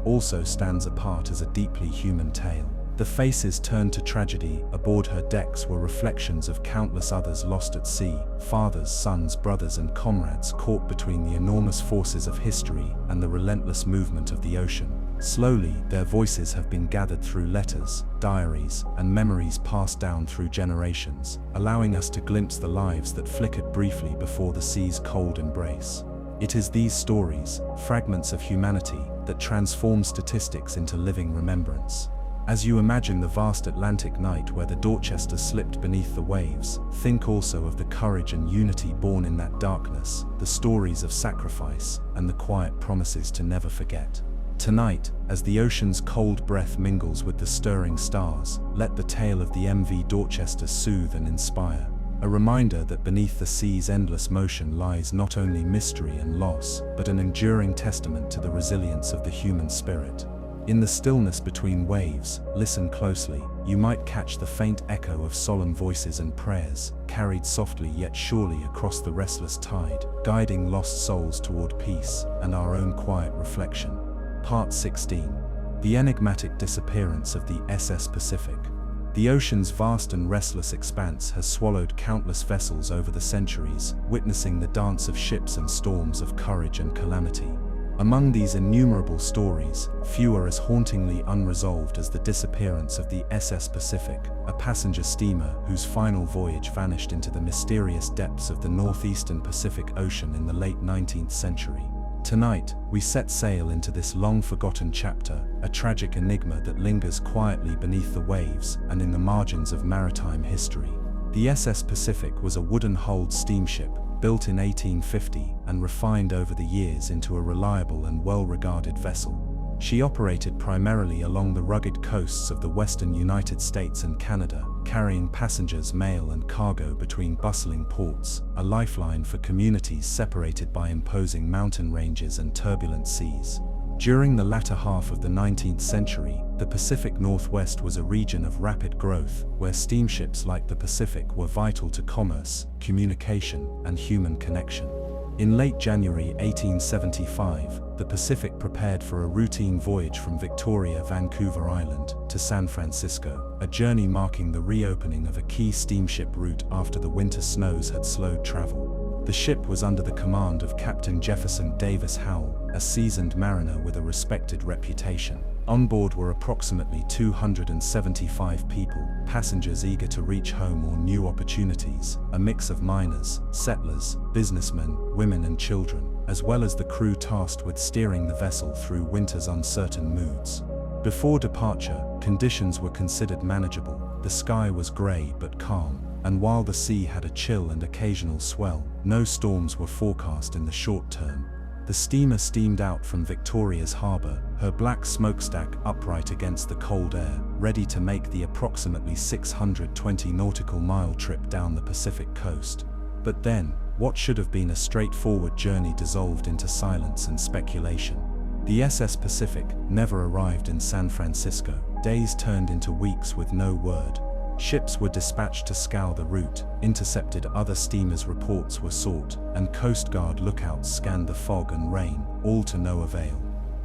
also stands apart as a deeply human tale. The faces turned to tragedy aboard her decks were reflections of countless others lost at sea, fathers, sons, brothers, and comrades caught between the enormous forces of history and the relentless movement of the ocean. Slowly, their voices have been gathered through letters, diaries, and memories passed down through generations, allowing us to glimpse the lives that flickered briefly before the sea's cold embrace. It is these stories, fragments of humanity, that transform statistics into living remembrance. As you imagine the vast Atlantic night where the Dorchester slipped beneath the waves, think also of the courage and unity born in that darkness, the stories of sacrifice, and the quiet promises to never forget. Tonight, as the ocean's cold breath mingles with the stirring stars, let the tale of the MV Dorchester soothe and inspire. A reminder that beneath the sea's endless motion lies not only mystery and loss, but an enduring testament to the resilience of the human spirit. In the stillness between waves, listen closely. You might catch the faint echo of solemn voices and prayers, carried softly yet surely across the restless tide, guiding lost souls toward peace and our own quiet reflection. Part 16. The enigmatic disappearance of the SS Pacific. The ocean's vast and restless expanse has swallowed countless vessels over the centuries, witnessing the dance of ships and storms of courage and calamity. Among these innumerable stories, few are as hauntingly unresolved as the disappearance of the SS Pacific, a passenger steamer whose final voyage vanished into the mysterious depths of the northeastern Pacific Ocean in the late 19th century. Tonight, we set sail into this long-forgotten chapter, a tragic enigma that lingers quietly beneath the waves and in the margins of maritime history. The SS Pacific was a wooden-hulled steamship, built in 1850 and refined over the years into a reliable and well-regarded vessel. She operated primarily along the rugged coasts of the western United States and Canada, carrying passengers, mail, and cargo between bustling ports, a lifeline for communities separated by imposing mountain ranges and turbulent seas. During the latter half of the 19th century, the Pacific Northwest was a region of rapid growth, where steamships like the Pacific were vital to commerce, communication, and human connection. In late January 1875, the Pacific prepared for a routine voyage from Victoria, Vancouver Island, to San Francisco, a journey marking the reopening of a key steamship route after the winter snows had slowed travel. The ship was under the command of Captain Jefferson Davis Howell, a seasoned mariner with a respected reputation. On board were approximately 275 people, passengers eager to reach home or new opportunities, a mix of miners, settlers, businessmen, women and children, as well as the crew tasked with steering the vessel through winter's uncertain moods. Before departure, conditions were considered manageable. The sky was grey but calm, and while the sea had a chill and occasional swell, no storms were forecast in the short term. The steamer steamed out from Victoria's harbour, her black smokestack upright against the cold air, ready to make the approximately 620 nautical mile trip down the Pacific coast. But then, what should have been a straightforward journey dissolved into silence and speculation. The SS Pacific never arrived in San Francisco. days turned into weeks with no word. Ships were dispatched to scour the route, intercepted other steamers' reports were sought, and Coast Guard lookouts scanned the fog and rain, all to no avail.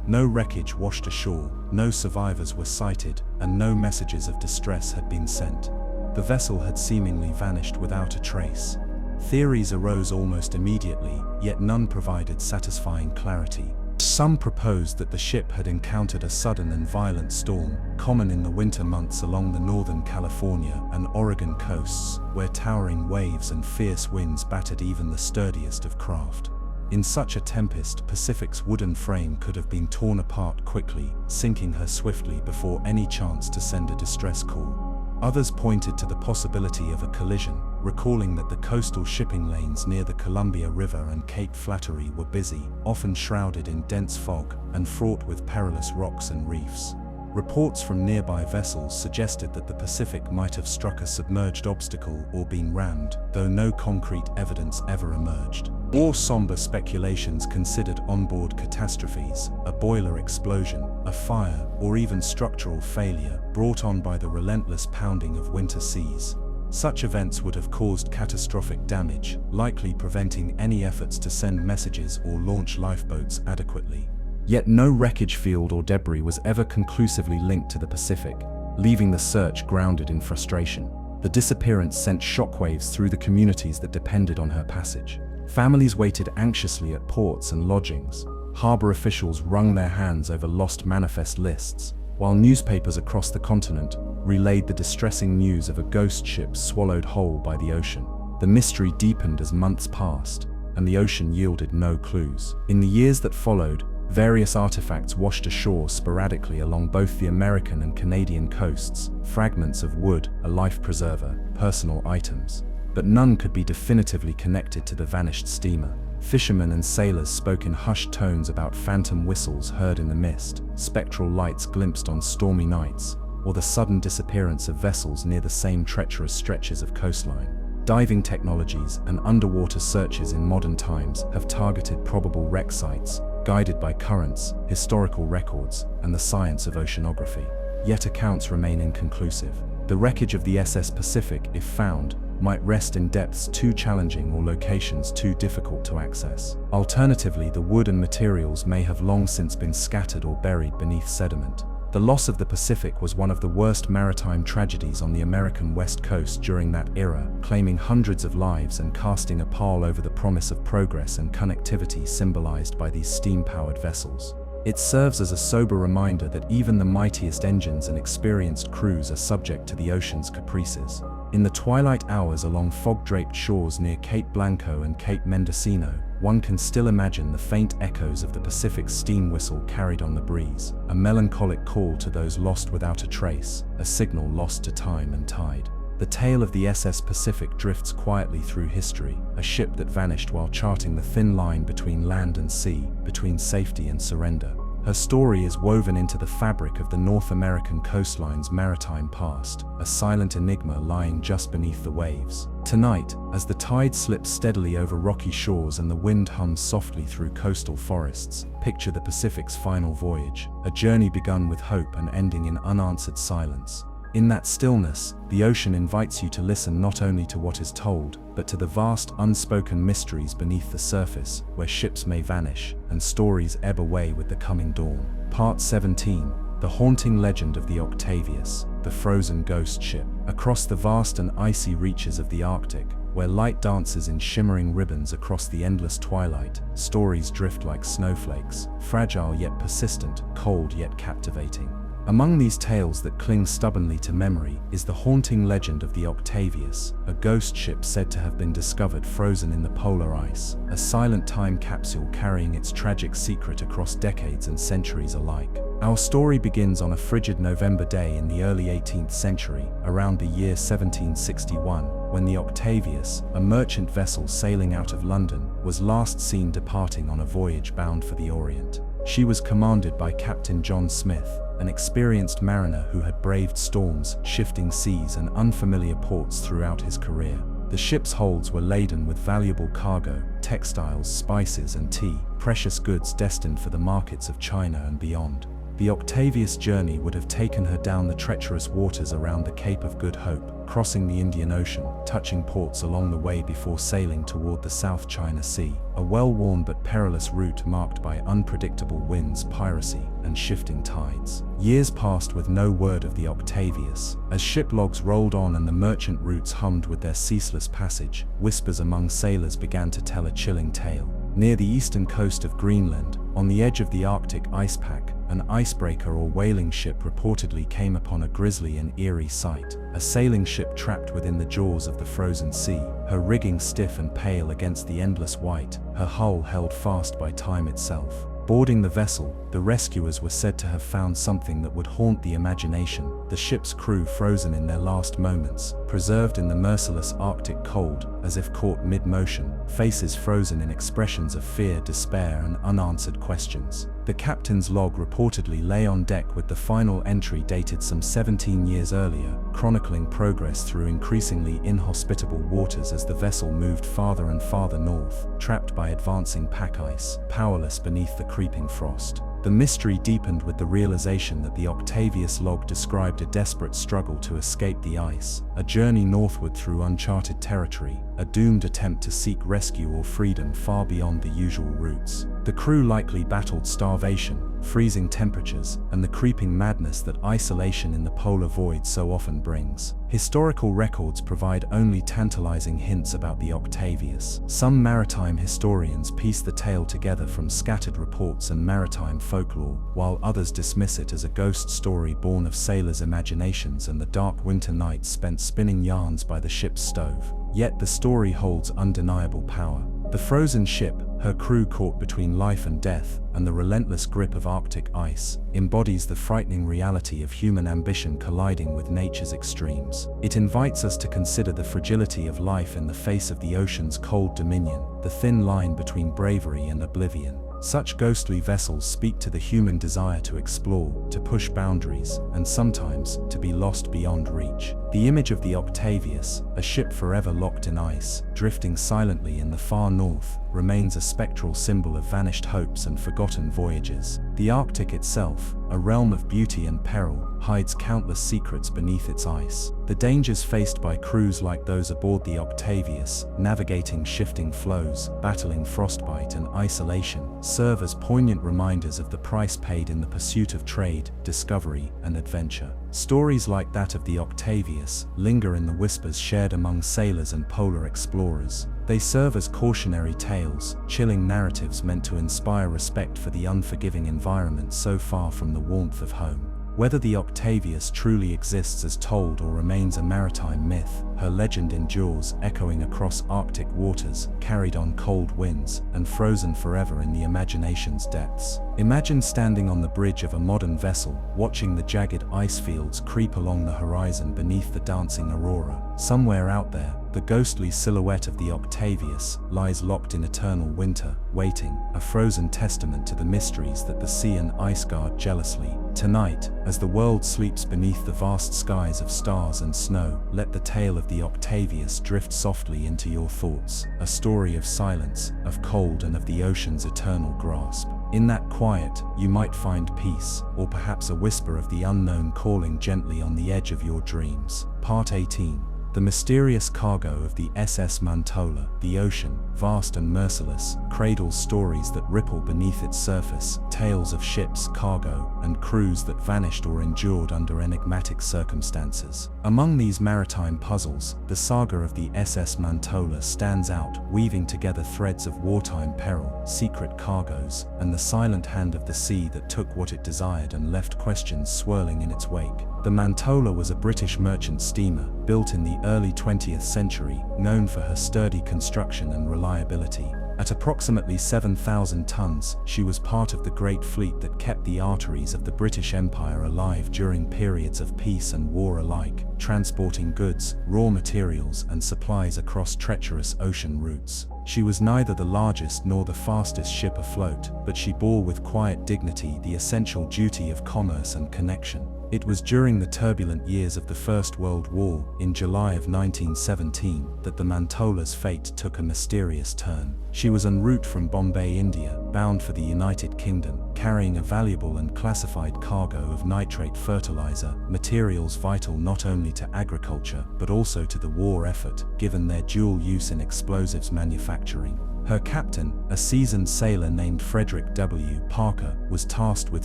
No wreckage washed ashore, no survivors were sighted, and no messages of distress had been sent. The vessel had seemingly vanished without a trace. Theories arose almost immediately, yet none provided satisfying clarity. Some proposed that the ship had encountered a sudden and violent storm, common in the winter months along the northern California and Oregon coasts, where towering waves and fierce winds battered even the sturdiest of craft. In such a tempest, Pacific's wooden frame could have been torn apart quickly, sinking her swiftly before any chance to send a distress call. Others pointed to the possibility of a collision, recalling that the coastal shipping lanes near the Columbia River and Cape Flattery were busy, often shrouded in dense fog, and fraught with perilous rocks and reefs. Reports from nearby vessels suggested that the Pacific might have struck a submerged obstacle or been rammed, though no concrete evidence ever emerged. More somber speculations considered onboard catastrophes, a boiler explosion, a fire, or even structural failure brought on by the relentless pounding of winter seas. Such events would have caused catastrophic damage, likely preventing any efforts to send messages or launch lifeboats adequately. Yet no wreckage field or debris was ever conclusively linked to the Pacific, leaving the search grounded in frustration. The disappearance sent shockwaves through the communities that depended on her passage. Families waited anxiously at ports and lodgings. Harbor officials wrung their hands over lost manifest lists, while newspapers across the continent relayed the distressing news of a ghost ship swallowed whole by the ocean. The mystery deepened as months passed, and the ocean yielded no clues. In the years that followed, various artifacts washed ashore sporadically along both the American and Canadian coasts, fragments of wood, a life preserver, personal items. But none could be definitively connected to the vanished steamer. Fishermen and sailors spoke in hushed tones about phantom whistles heard in the mist, spectral lights glimpsed on stormy nights, or the sudden disappearance of vessels near the same treacherous stretches of coastline. Diving technologies and underwater searches in modern times have targeted probable wreck sites, guided by currents, historical records, and the science of oceanography. Yet accounts remain inconclusive. The wreckage of the SS Pacific, if found, might rest in depths too challenging or locations too difficult to access. Alternatively, the wood and materials may have long since been scattered or buried beneath sediment. The loss of the Pacific was one of the worst maritime tragedies on the American West Coast during that era, claiming hundreds of lives and casting a pall over the promise of progress and connectivity symbolized by these steam-powered vessels. It serves as a sober reminder that even the mightiest engines and experienced crews are subject to the ocean's caprices. In the twilight hours along fog-draped shores near Cape Blanco and Cape Mendocino, one can still imagine the faint echoes of the Pacific's steam whistle carried on the breeze, a melancholic call to those lost without a trace, a signal lost to time and tide. The tale of the SS Pacific drifts quietly through history, a ship that vanished while charting the thin line between land and sea, between safety and surrender. Her story is woven into the fabric of the North American coastline's maritime past, a silent enigma lying just beneath the waves. Tonight, as the tide slips steadily over rocky shores and the wind hums softly through coastal forests, picture the Pacific's final voyage, a journey begun with hope and ending in unanswered silence. In that stillness, the ocean invites you to listen not only to what is told, but to the vast unspoken mysteries beneath the surface, where ships may vanish and stories ebb away with the coming dawn. Part 17. The haunting legend of the Octavius, the frozen ghost ship. Across the vast and icy reaches of the Arctic, where light dances in shimmering ribbons across the endless twilight, stories drift like snowflakes, fragile yet persistent, cold yet captivating. Among these tales that cling stubbornly to memory is the haunting legend of the Octavius, a ghost ship said to have been discovered frozen in the polar ice, a silent time capsule carrying its tragic secret across decades and centuries alike. Our story begins on a frigid November day in the early 18th century, around the year 1761, when the Octavius, a merchant vessel sailing out of London, was last seen departing on a voyage bound for the Orient. She was commanded by Captain John Smith, an experienced mariner who had braved storms, shifting seas, and unfamiliar ports throughout his career. The ship's holds were laden with valuable cargo, textiles, spices, and tea, precious goods destined for the markets of China and beyond. The Octavius journey would have taken her down the treacherous waters around the Cape of Good Hope, crossing the Indian Ocean, touching ports along the way before sailing toward the South China Sea, a well-worn but perilous route marked by unpredictable winds, piracy, and shifting tides. Years passed with no word of the Octavius. As ship logs rolled on and the merchant routes hummed with their ceaseless passage, whispers among sailors began to tell a chilling tale. Near the eastern coast of Greenland, on the edge of the Arctic ice pack, an icebreaker or whaling ship reportedly came upon a grisly and eerie sight. A sailing ship trapped within the jaws of the frozen sea, her rigging stiff and pale against the endless white, her hull held fast by time itself. Boarding the vessel, the rescuers were said to have found something that would haunt the imagination: the ship's crew frozen in their last moments, preserved in the merciless Arctic cold, as if caught mid-motion, faces frozen in expressions of fear, despair, and unanswered questions. The captain's log reportedly lay on deck with the final entry dated some 17 years earlier, chronicling progress through increasingly inhospitable waters as the vessel moved farther and farther north, trapped by advancing pack ice, powerless beneath the creeping frost. The mystery deepened with the realization that the Octavius log described a desperate struggle to escape the ice, a journey northward through uncharted territory, a doomed attempt to seek rescue or freedom far beyond the usual routes. The crew likely battled starvation, freezing temperatures, and the creeping madness that isolation in the polar void so often brings. Historical records provide only tantalizing hints about the Octavius. Some maritime historians piece the tale together from scattered reports and maritime folklore, while others dismiss it as a ghost story born of sailors' imaginations and the dark winter nights spent spinning yarns by the ship's stove. Yet the story holds undeniable power. The frozen ship, her crew caught between life and death, and the relentless grip of Arctic ice, embodies the frightening reality of human ambition colliding with nature's extremes. It invites us to consider the fragility of life in the face of the ocean's cold dominion, the thin line between bravery and oblivion. Such ghostly vessels speak to the human desire to explore, to push boundaries, and sometimes to be lost beyond reach. The image of the Octavius, a ship forever locked in ice, drifting silently in the far north, remains a spectral symbol of vanished hopes and forgotten voyages. The Arctic itself, a realm of beauty and peril, hides countless secrets beneath its ice. The dangers faced by crews like those aboard the Octavius, navigating shifting flows, battling frostbite and isolation, serve as poignant reminders of the price paid in the pursuit of trade, discovery, and adventure. Stories like that of the Octavius linger in the whispers shared among sailors and polar explorers. They serve as cautionary tales, chilling narratives meant to inspire respect for the unforgiving environment so far from the warmth of home. Whether the Octavius truly exists as told or remains a maritime myth, her legend endures, echoing across Arctic waters, carried on cold winds, and frozen forever in the imagination's depths. Imagine standing on the bridge of a modern vessel, watching the jagged ice fields creep along the horizon beneath the dancing aurora. Somewhere out there, the ghostly silhouette of the Octavius lies locked in eternal winter, waiting, a frozen testament to the mysteries that the sea and ice guard jealously. Tonight, as the world sleeps beneath the vast skies of stars and snow, let the tale of the Octavius drift softly into your thoughts, a story of silence, of cold, and of the ocean's eternal grasp. In that quiet, you might find peace, or perhaps a whisper of the unknown calling gently on the edge of your dreams. Part 18. The mysterious cargo of the SS Mantola. The ocean, vast and merciless, cradles stories that ripple beneath its surface, tales of ships, cargo, and crews that vanished or endured under enigmatic circumstances. Among these maritime puzzles, the saga of the SS Mantola stands out, weaving together threads of wartime peril, secret cargoes, and the silent hand of the sea that took what it desired and left questions swirling in its wake. The Mantola was a British merchant steamer, built in the early 20th century, known for her sturdy construction and reliability. At approximately 7,000 tons, she was part of the Great Fleet that kept the arteries of the British Empire alive during periods of peace and war alike, transporting goods, raw materials, and supplies across treacherous ocean routes. She was neither the largest nor the fastest ship afloat, but she bore with quiet dignity the essential duty of commerce and connection. It was during the turbulent years of the First World War, in July of 1917, that the Mantola's fate took a mysterious turn. She was en route from Bombay, India, bound for the United Kingdom, carrying a valuable and classified cargo of nitrate fertilizer, materials vital not only to agriculture but also to the war effort, given their dual use in explosives manufacturing. Her captain, a seasoned sailor named Frederick W. Parker, was tasked with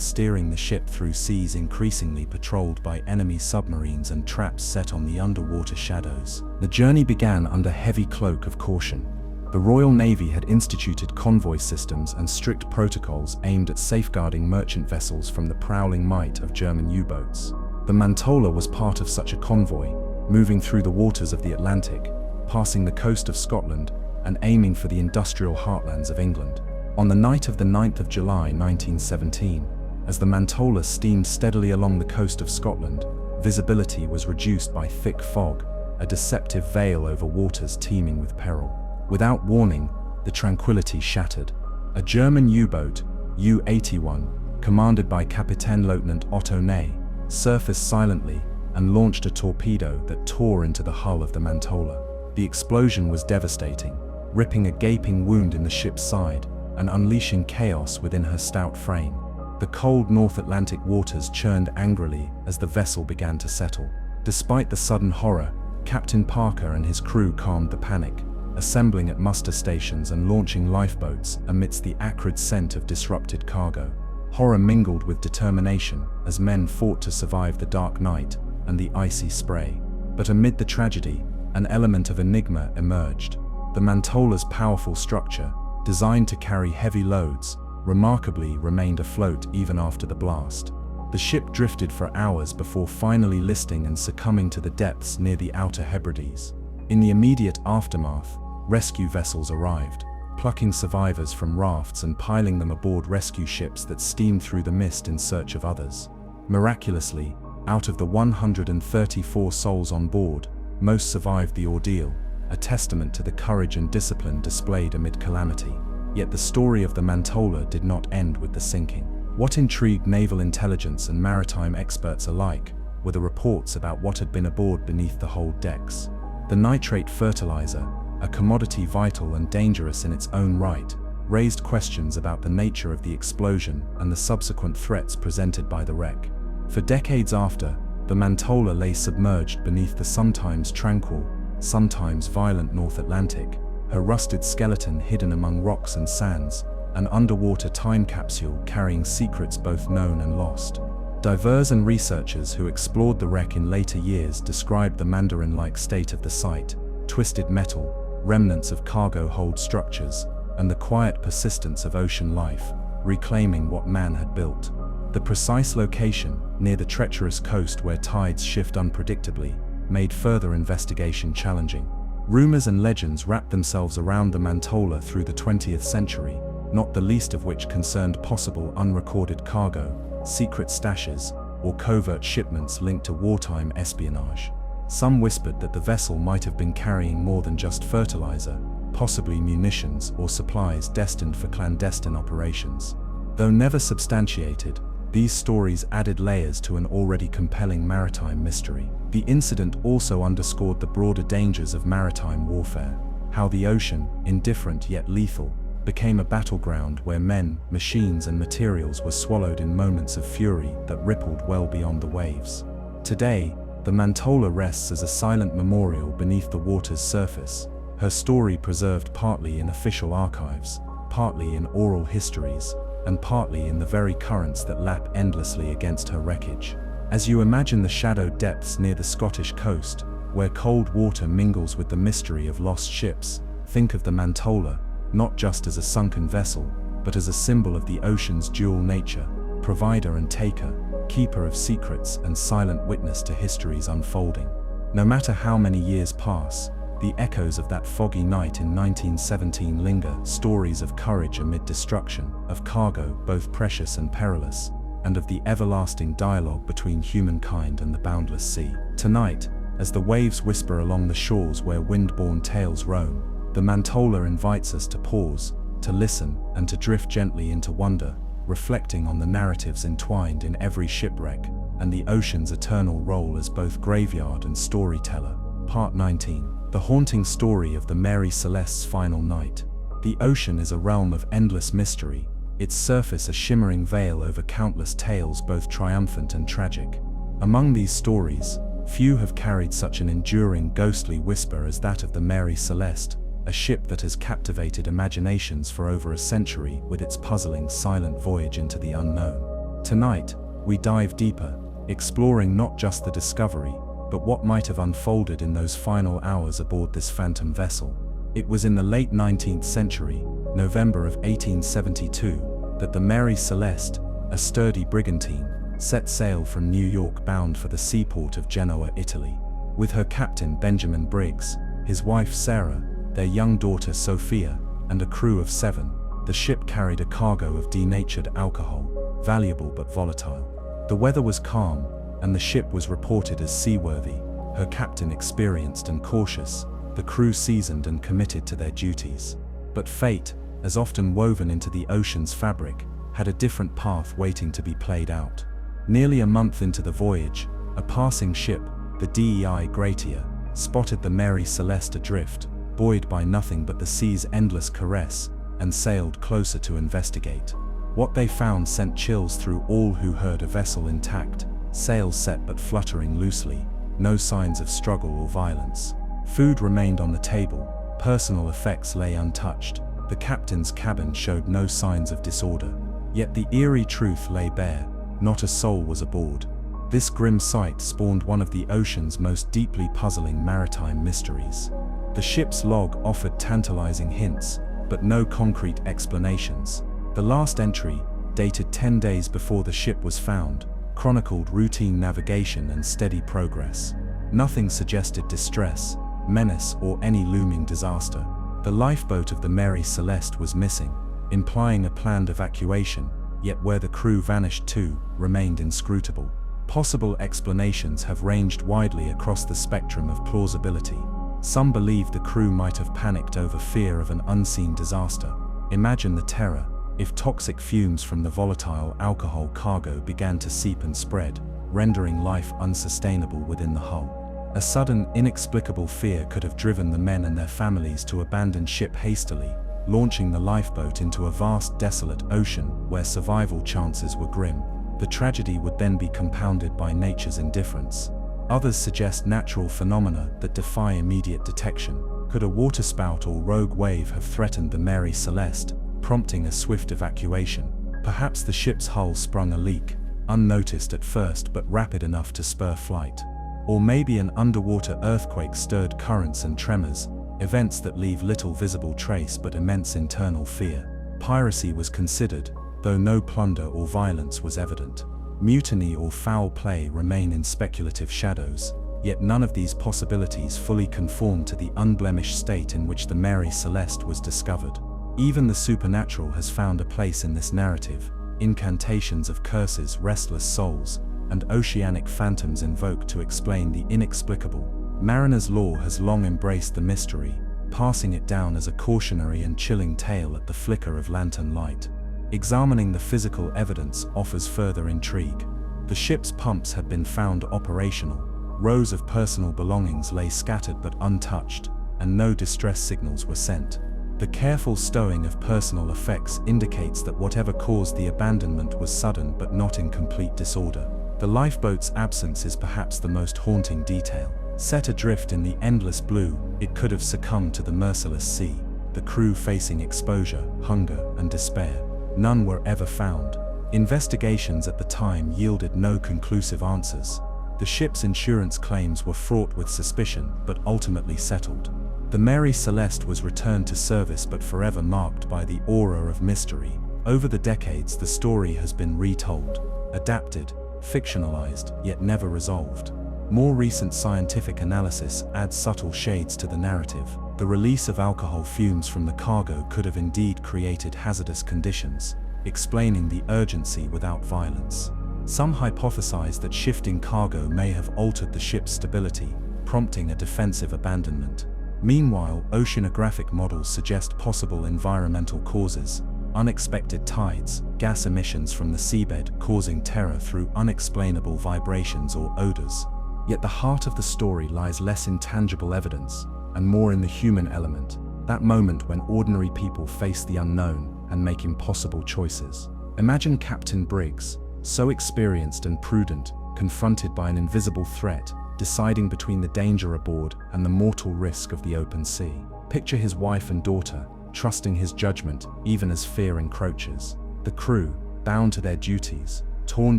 steering the ship through seas increasingly patrolled by enemy submarines and traps set on the underwater shadows. The journey began under heavy cloak of caution. The Royal Navy had instituted convoy systems and strict protocols aimed at safeguarding merchant vessels from the prowling might of German U-boats. The Mantola was part of such a convoy, moving through the waters of the Atlantic, passing the coast of Scotland, and aiming for the industrial heartlands of England. On the night of the 9th of July 1917, as the Mantola steamed steadily along the coast of Scotland, visibility was reduced by thick fog, a deceptive veil over waters teeming with peril. Without warning, the tranquility shattered. A German U-boat, U-81, commanded by Kapitänleutnant Otto Ney, surfaced silently and launched a torpedo that tore into the hull of the Mantola. The explosion was devastating, ripping a gaping wound in the ship's side and unleashing chaos within her stout frame. The cold North Atlantic waters churned angrily as the vessel began to settle. Despite the sudden horror, Captain Parker and his crew calmed the panic, assembling at muster stations and launching lifeboats amidst the acrid scent of disrupted cargo. Horror mingled with determination as men fought to survive the dark night and the icy spray. But amid the tragedy, an element of enigma emerged. The Mantola's powerful structure, designed to carry heavy loads, remarkably remained afloat even after the blast. The ship drifted for hours before finally listing and succumbing to the depths near the Outer Hebrides. In the immediate aftermath, rescue vessels arrived, plucking survivors from rafts and piling them aboard rescue ships that steamed through the mist in search of others. Miraculously, out of the 134 souls on board, most survived the ordeal, a testament to the courage and discipline displayed amid calamity. Yet the story of the Mantola did not end with the sinking. What intrigued naval intelligence and maritime experts alike were the reports about what had been aboard beneath the hold decks. The nitrate fertilizer, a commodity vital and dangerous in its own right, raised questions about the nature of the explosion and the subsequent threats presented by the wreck. For decades after, the Mantola lay submerged beneath the sometimes tranquil, sometimes violent North Atlantic, her rusted skeleton hidden among rocks and sands, an underwater time capsule carrying secrets both known and lost. Divers and researchers who explored the wreck in later years described the Mandarin-like state of the site, twisted metal, remnants of cargo hold structures, and the quiet persistence of ocean life, reclaiming what man had built. The precise location, near the treacherous coast where tides shift unpredictably, made further investigation challenging. Rumors and legends wrapped themselves around the Mantola through the 20th century, not the least of which concerned possible unrecorded cargo, secret stashes, or covert shipments linked to wartime espionage. Some whispered that the vessel might have been carrying more than just fertilizer, possibly munitions or supplies destined for clandestine operations. Though never substantiated, these stories added layers to an already compelling maritime mystery. The incident also underscored the broader dangers of maritime warfare, how the ocean, indifferent yet lethal, became a battleground where men, machines, and materials were swallowed in moments of fury that rippled well beyond the waves. Today, the Mantola rests as a silent memorial beneath the water's surface, her story preserved partly in official archives, partly in oral histories, and partly in the very currents that lap endlessly against her wreckage. As you imagine the shadowed depths near the Scottish coast, where cold water mingles with the mystery of lost ships, think of the Mantola, not just as a sunken vessel, but as a symbol of the ocean's dual nature, provider and taker, keeper of secrets and silent witness to history's unfolding. No matter how many years pass, the echoes of that foggy night in 1917 linger, stories of courage amid destruction, of cargo both precious and perilous, and of the everlasting dialogue between humankind and the boundless sea. Tonight, as the waves whisper along the shores where wind-borne tales roam, the Mantola invites us to pause, to listen, and to drift gently into wonder, reflecting on the narratives entwined in every shipwreck, and the ocean's eternal role as both graveyard and storyteller. Part 19. The haunting story of the Mary Celeste's final night. The ocean is a realm of endless mystery, its surface a shimmering veil over countless tales both triumphant and tragic. Among these stories, few have carried such an enduring ghostly whisper as that of the Mary Celeste, a ship that has captivated imaginations for over a century with its puzzling silent voyage into the unknown. Tonight, we dive deeper, exploring not just the discovery, but what might have unfolded in those final hours aboard this phantom vessel. It was in the late 19th century, November of 1872, that the Mary Celeste, a sturdy brigantine, set sail from New York bound for the seaport of Genoa, Italy. With her captain Benjamin Briggs, his wife Sarah, their young daughter Sophia, and a crew of 7, the ship carried a cargo of denatured alcohol, valuable but volatile. The weather was calm, and the ship was reported as seaworthy, her captain experienced and cautious, the crew seasoned and committed to their duties. But fate, as often woven into the ocean's fabric, had a different path waiting to be played out. Nearly a month into the voyage, a passing ship, the DEI Gratia, spotted the Mary Celeste adrift, buoyed by nothing but the sea's endless caress, and sailed closer to investigate. What they found sent chills through all who heard. A vessel intact, sails set but fluttering loosely, no signs of struggle or violence. Food remained on the table, personal effects lay untouched, the captain's cabin showed no signs of disorder. Yet the eerie truth lay bare, not a soul was aboard. This grim sight spawned one of the ocean's most deeply puzzling maritime mysteries. The ship's log offered tantalizing hints, but no concrete explanations. The last entry, dated 10 days before the ship was found, chronicled routine navigation and steady progress. Nothing suggested distress, menace, or any looming disaster. The lifeboat of the Mary Celeste was missing, implying a planned evacuation, yet where the crew vanished to remained inscrutable. Possible explanations have ranged widely across the spectrum of plausibility. Some believe the crew might have panicked over fear of an unseen disaster. Imagine the terror if toxic fumes from the volatile alcohol cargo began to seep and spread, rendering life unsustainable within the hull. A sudden, inexplicable fear could have driven the men and their families to abandon ship hastily, launching the lifeboat into a vast, desolate ocean where survival chances were grim. The tragedy would then be compounded by nature's indifference. Others suggest natural phenomena that defy immediate detection. Could a waterspout or rogue wave have threatened the Mary Celeste, prompting a swift evacuation? Perhaps the ship's hull sprung a leak, unnoticed at first but rapid enough to spur flight. Or maybe an underwater earthquake stirred currents and tremors, events that leave little visible trace but immense internal fear. Piracy was considered, though no plunder or violence was evident. Mutiny or foul play remain in speculative shadows, yet none of these possibilities fully conform to the unblemished state in which the Mary Celeste was discovered. Even the supernatural has found a place in this narrative. Incantations of curses, restless souls, and oceanic phantoms invoked to explain the inexplicable. Mariner's law has long embraced the mystery, passing it down as a cautionary and chilling tale at the flicker of lantern light. Examining the physical evidence offers further intrigue. The ship's pumps had been found operational, rows of personal belongings lay scattered but untouched, and no distress signals were sent. The careful stowing of personal effects indicates that whatever caused the abandonment was sudden but not in complete disorder. The lifeboat's absence is perhaps the most haunting detail. Set adrift in the endless blue, it could have succumbed to the merciless sea, the crew facing exposure, hunger, and despair. None were ever found. Investigations at the time yielded no conclusive answers. The ship's insurance claims were fraught with suspicion but ultimately settled. The Mary Celeste was returned to service but forever marked by the aura of mystery. Over the decades, the story has been retold, adapted, fictionalized, yet never resolved. More recent scientific analysis adds subtle shades to the narrative. The release of alcohol fumes from the cargo could have indeed created hazardous conditions, explaining the urgency without violence. Some hypothesize that shifting cargo may have altered the ship's stability, prompting a defensive abandonment. Meanwhile, oceanographic models suggest possible environmental causes, unexpected tides, gas emissions from the seabed causing terror through unexplainable vibrations or odors. Yet the heart of the story lies less in tangible evidence and more in the human element, that moment when ordinary people face the unknown, and make impossible choices. Imagine Captain Briggs, so experienced and prudent, confronted by an invisible threat, deciding between the danger aboard and the mortal risk of the open sea. Picture his wife and daughter, trusting his judgment even as fear encroaches. The crew, bound to their duties, torn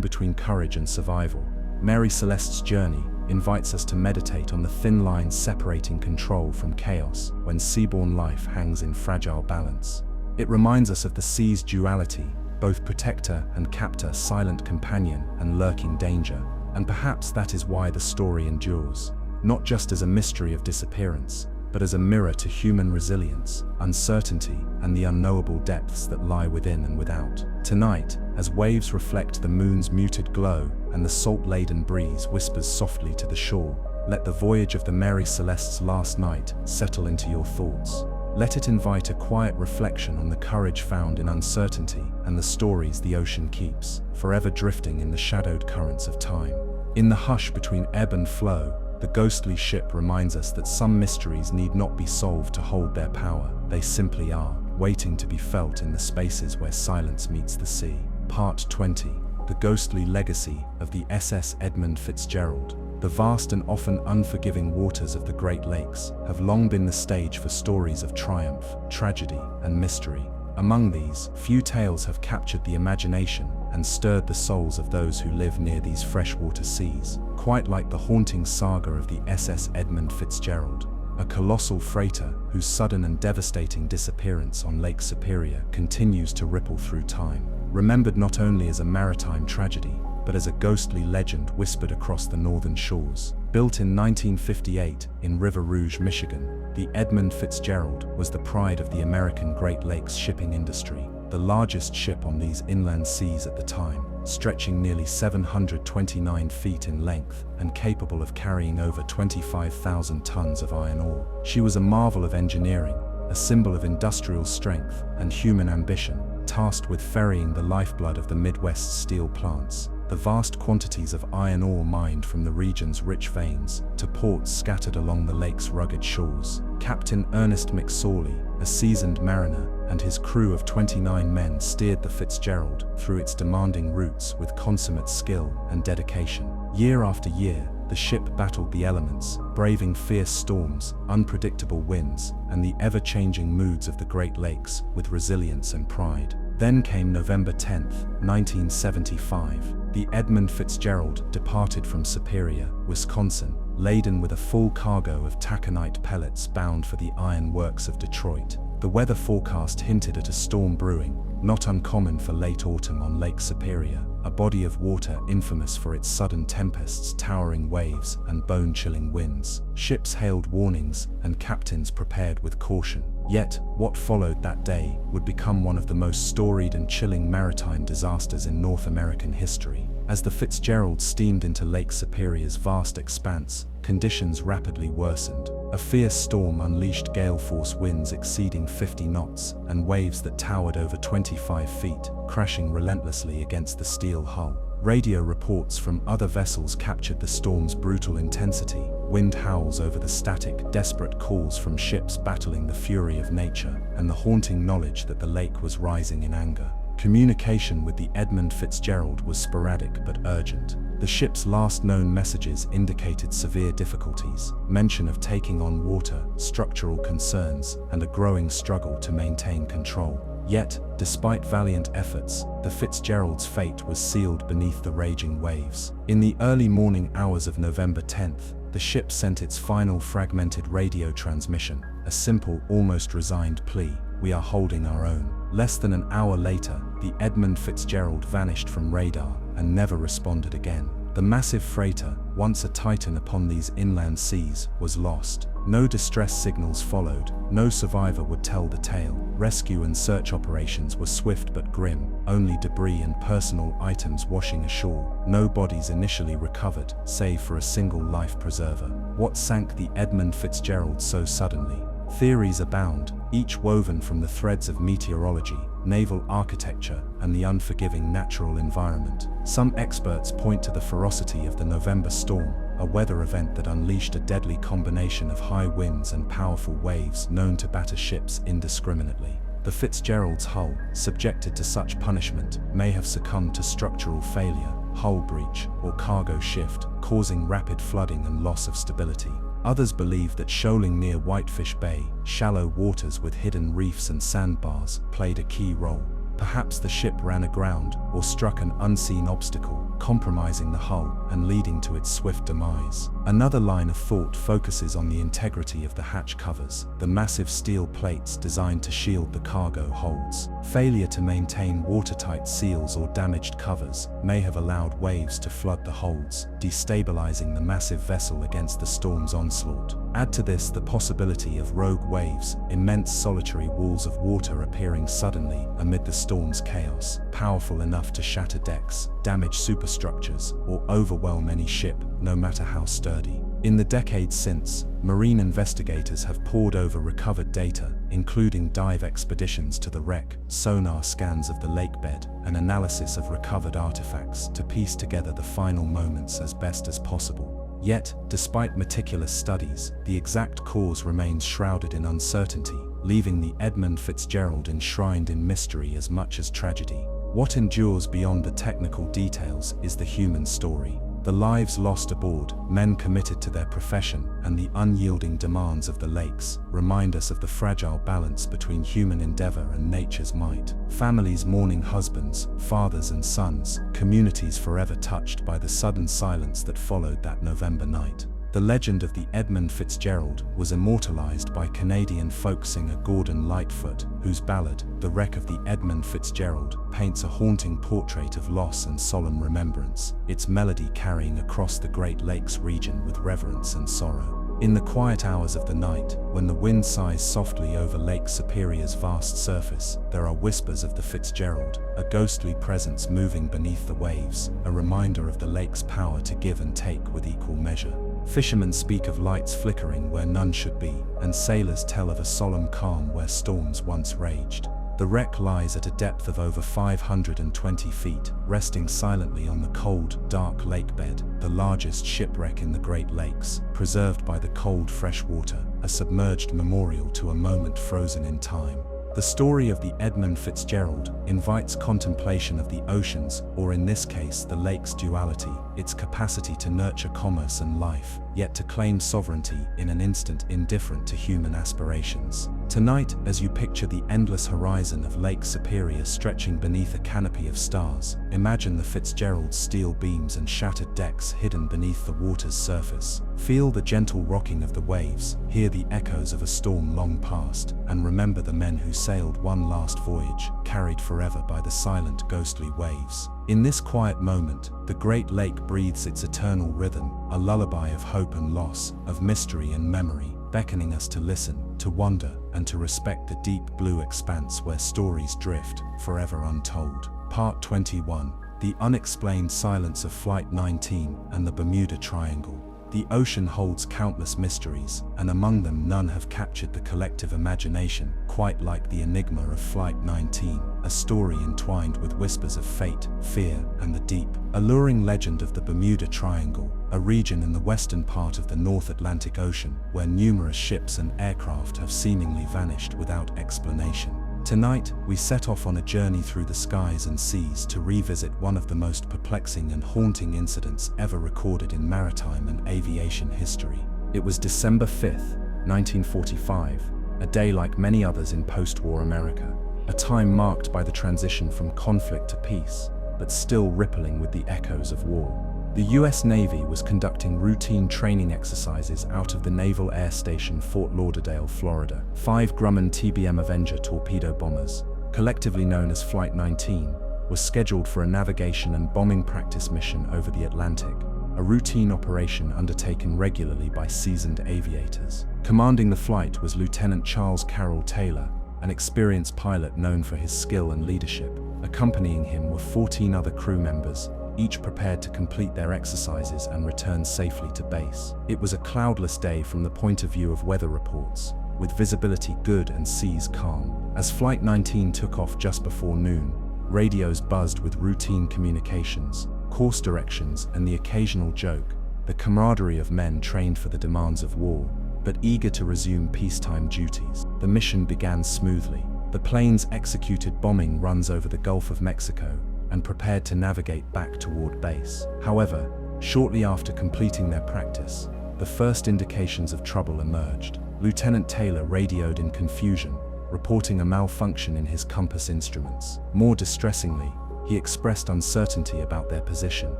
between courage and survival. Mary Celeste's journey invites us to meditate on the thin line separating control from chaos when seaborne life hangs in fragile balance. It reminds us of the sea's duality, both protector and captor, silent companion and lurking danger. And perhaps that is why the story endures, not just as a mystery of disappearance, but as a mirror to human resilience, uncertainty, and the unknowable depths that lie within and without. Tonight, as waves reflect the moon's muted glow and the salt-laden breeze whispers softly to the shore, let the voyage of the Mary Celeste's last night settle into your thoughts. Let it invite a quiet reflection on the courage found in uncertainty and the stories the ocean keeps, forever drifting in the shadowed currents of time. In the hush between ebb and flow, the ghostly ship reminds us that some mysteries need not be solved to hold their power. They simply are, waiting to be felt in the spaces where silence meets the sea. Part 20. The ghostly legacy of the SS Edmund Fitzgerald. The vast and often unforgiving waters of the Great Lakes have long been the stage for stories of triumph, tragedy, and mystery. Among these, few tales have captured the imagination and stirred the souls of those who live near these freshwater seas, quite like the haunting saga of the SS Edmund Fitzgerald, a colossal freighter whose sudden and devastating disappearance on Lake Superior continues to ripple through time, remembered not only as a maritime tragedy, but as a ghostly legend whispered across the northern shores. Built in 1958 in River Rouge, Michigan, the Edmund Fitzgerald was the pride of the American Great Lakes shipping industry, the largest ship on these inland seas at the time, stretching nearly 729 feet in length and capable of carrying over 25,000 tons of iron ore. She was a marvel of engineering, a symbol of industrial strength and human ambition, tasked with ferrying the lifeblood of the Midwest steel plants, the vast quantities of iron ore mined from the region's rich veins, to ports scattered along the lake's rugged shores. Captain Ernest McSorley, a seasoned mariner, and his crew of 29 men steered the Fitzgerald through its demanding routes with consummate skill and dedication. Year after year, the ship battled the elements, braving fierce storms, unpredictable winds, and the ever-changing moods of the Great Lakes with resilience and pride. Then came November 10, 1975. The Edmund Fitzgerald departed from Superior, Wisconsin, laden with a full cargo of taconite pellets bound for the iron works of Detroit. The weather forecast hinted at a storm brewing, not uncommon for late autumn on Lake Superior, a body of water infamous for its sudden tempests, towering waves, and bone-chilling winds. Ships hailed warnings, and captains prepared with caution. Yet, what followed that day would become one of the most storied and chilling maritime disasters in North American history. As the Fitzgerald steamed into Lake Superior's vast expanse, conditions rapidly worsened. A fierce storm unleashed gale-force winds exceeding 50 knots and waves that towered over 25 feet, crashing relentlessly against the steel hull. Radio reports from other vessels captured the storm's brutal intensity, wind howls over the static, desperate calls from ships battling the fury of nature, and the haunting knowledge that the lake was rising in anger. Communication with the Edmund Fitzgerald was sporadic but urgent. The ship's last known messages indicated severe difficulties, mention of taking on water, structural concerns, and a growing struggle to maintain control. Yet, despite valiant efforts, the Fitzgerald's fate was sealed beneath the raging waves. In the early morning hours of November 10th, the ship sent its final fragmented radio transmission, a simple, almost resigned plea: "We are holding our own." Less than an hour later, the Edmund Fitzgerald vanished from radar and never responded again. The massive freighter, once a titan upon these inland seas, was lost. No distress signals followed, no survivor would tell the tale. Rescue and search operations were swift but grim, only debris and personal items washing ashore. No bodies initially recovered, save for a single life preserver. What sank the Edmund Fitzgerald so suddenly? Theories abound, each woven from the threads of meteorology, naval architecture, and the unforgiving natural environment. Some experts point to the ferocity of the November storm, a weather event that unleashed a deadly combination of high winds and powerful waves known to batter ships indiscriminately. The Fitzgerald's hull, subjected to such punishment, may have succumbed to structural failure, hull breach, or cargo shift, causing rapid flooding and loss of stability. Others believe that shoaling near Whitefish Bay, shallow waters with hidden reefs and sandbars, played a key role. Perhaps the ship ran aground or struck an unseen obstacle, compromising the hull and leading to its swift demise. Another line of thought focuses on the integrity of the hatch covers, the massive steel plates designed to shield the cargo holds. Failure to maintain watertight seals or damaged covers may have allowed waves to flood the holds, destabilizing the massive vessel against the storm's onslaught. Add to this the possibility of rogue waves, immense solitary walls of water appearing suddenly amid the storm's chaos, powerful enough to shatter decks, damage superstructures, or overwhelm any ship, no matter how sturdy. In the decades since, marine investigators have pored over recovered data, including dive expeditions to the wreck, sonar scans of the lakebed, and analysis of recovered artifacts to piece together the final moments as best as possible. Yet, despite meticulous studies, the exact cause remains shrouded in uncertainty, leaving the Edmund Fitzgerald enshrined in mystery as much as tragedy. What endures beyond the technical details is the human story. The lives lost aboard, men committed to their profession, and the unyielding demands of the lakes remind us of the fragile balance between human endeavor and nature's might. Families mourning husbands, fathers and sons, communities forever touched by the sudden silence that followed that November night. The legend of the Edmund Fitzgerald was immortalized by Canadian folk singer Gordon Lightfoot, whose ballad, The Wreck of the Edmund Fitzgerald, paints a haunting portrait of loss and solemn remembrance, its melody carrying across the Great Lakes region with reverence and sorrow. In the quiet hours of the night, when the wind sighs softly over Lake Superior's vast surface, there are whispers of the Fitzgerald, a ghostly presence moving beneath the waves, a reminder of the lake's power to give and take with equal measure. Fishermen speak of lights flickering where none should be, and sailors tell of a solemn calm where storms once raged. The wreck lies at a depth of over 520 feet, resting silently on the cold, dark lakebed, the largest shipwreck in the Great Lakes, preserved by the cold fresh water, a submerged memorial to a moment frozen in time. The story of the Edmund Fitzgerald invites contemplation of the oceans, or in this case the lake's duality, its capacity to nurture commerce and life, yet to claim sovereignty in an instant indifferent to human aspirations. Tonight, as you picture the endless horizon of Lake Superior stretching beneath a canopy of stars, imagine the Fitzgerald's steel beams and shattered decks hidden beneath the water's surface. Feel the gentle rocking of the waves, hear the echoes of a storm long past, and remember the men who sailed one last voyage, carried forever by the silent, ghostly waves. In this quiet moment, the Great Lake breathes its eternal rhythm, a lullaby of hope and loss, of mystery and memory, beckoning us to listen, to wonder, and to respect the deep blue expanse where stories drift, forever untold. Part 21. The Unexplained Silence of Flight 19 and the Bermuda Triangle. The ocean holds countless mysteries, and among them none have captured the collective imagination, quite like the enigma of Flight 19, a story entwined with whispers of fate, fear, and the deep, alluring legend of the Bermuda Triangle, a region in the western part of the North Atlantic Ocean, where numerous ships and aircraft have seemingly vanished without explanation. Tonight, we set off on a journey through the skies and seas to revisit one of the most perplexing and haunting incidents ever recorded in maritime and aviation history. It was December 5th, 1945, a day like many others in post-war America, a time marked by the transition from conflict to peace, but still rippling with the echoes of war. The U.S. Navy was conducting routine training exercises out of the Naval Air Station Fort Lauderdale, Florida. 5 Grumman TBM Avenger torpedo bombers, collectively known as Flight 19, was scheduled for a navigation and bombing practice mission over the Atlantic, a routine operation undertaken regularly by seasoned aviators. Commanding the flight was Lieutenant Charles Carroll Taylor, an experienced pilot known for his skill and leadership. Accompanying him were 14 other crew members, each prepared to complete their exercises and return safely to base. It was a cloudless day from the point of view of weather reports, with visibility good and seas calm. As Flight 19 took off just before noon, radios buzzed with routine communications, course directions, and the occasional joke, the camaraderie of men trained for the demands of war, but eager to resume peacetime duties. The mission began smoothly. The The plane's executed bombing runs over the Gulf of Mexico and prepared to navigate back toward base. However, shortly after completing their practice, the first indications of trouble emerged. Lieutenant Taylor radioed in confusion, reporting a malfunction in his compass instruments. More distressingly, he expressed uncertainty about their position,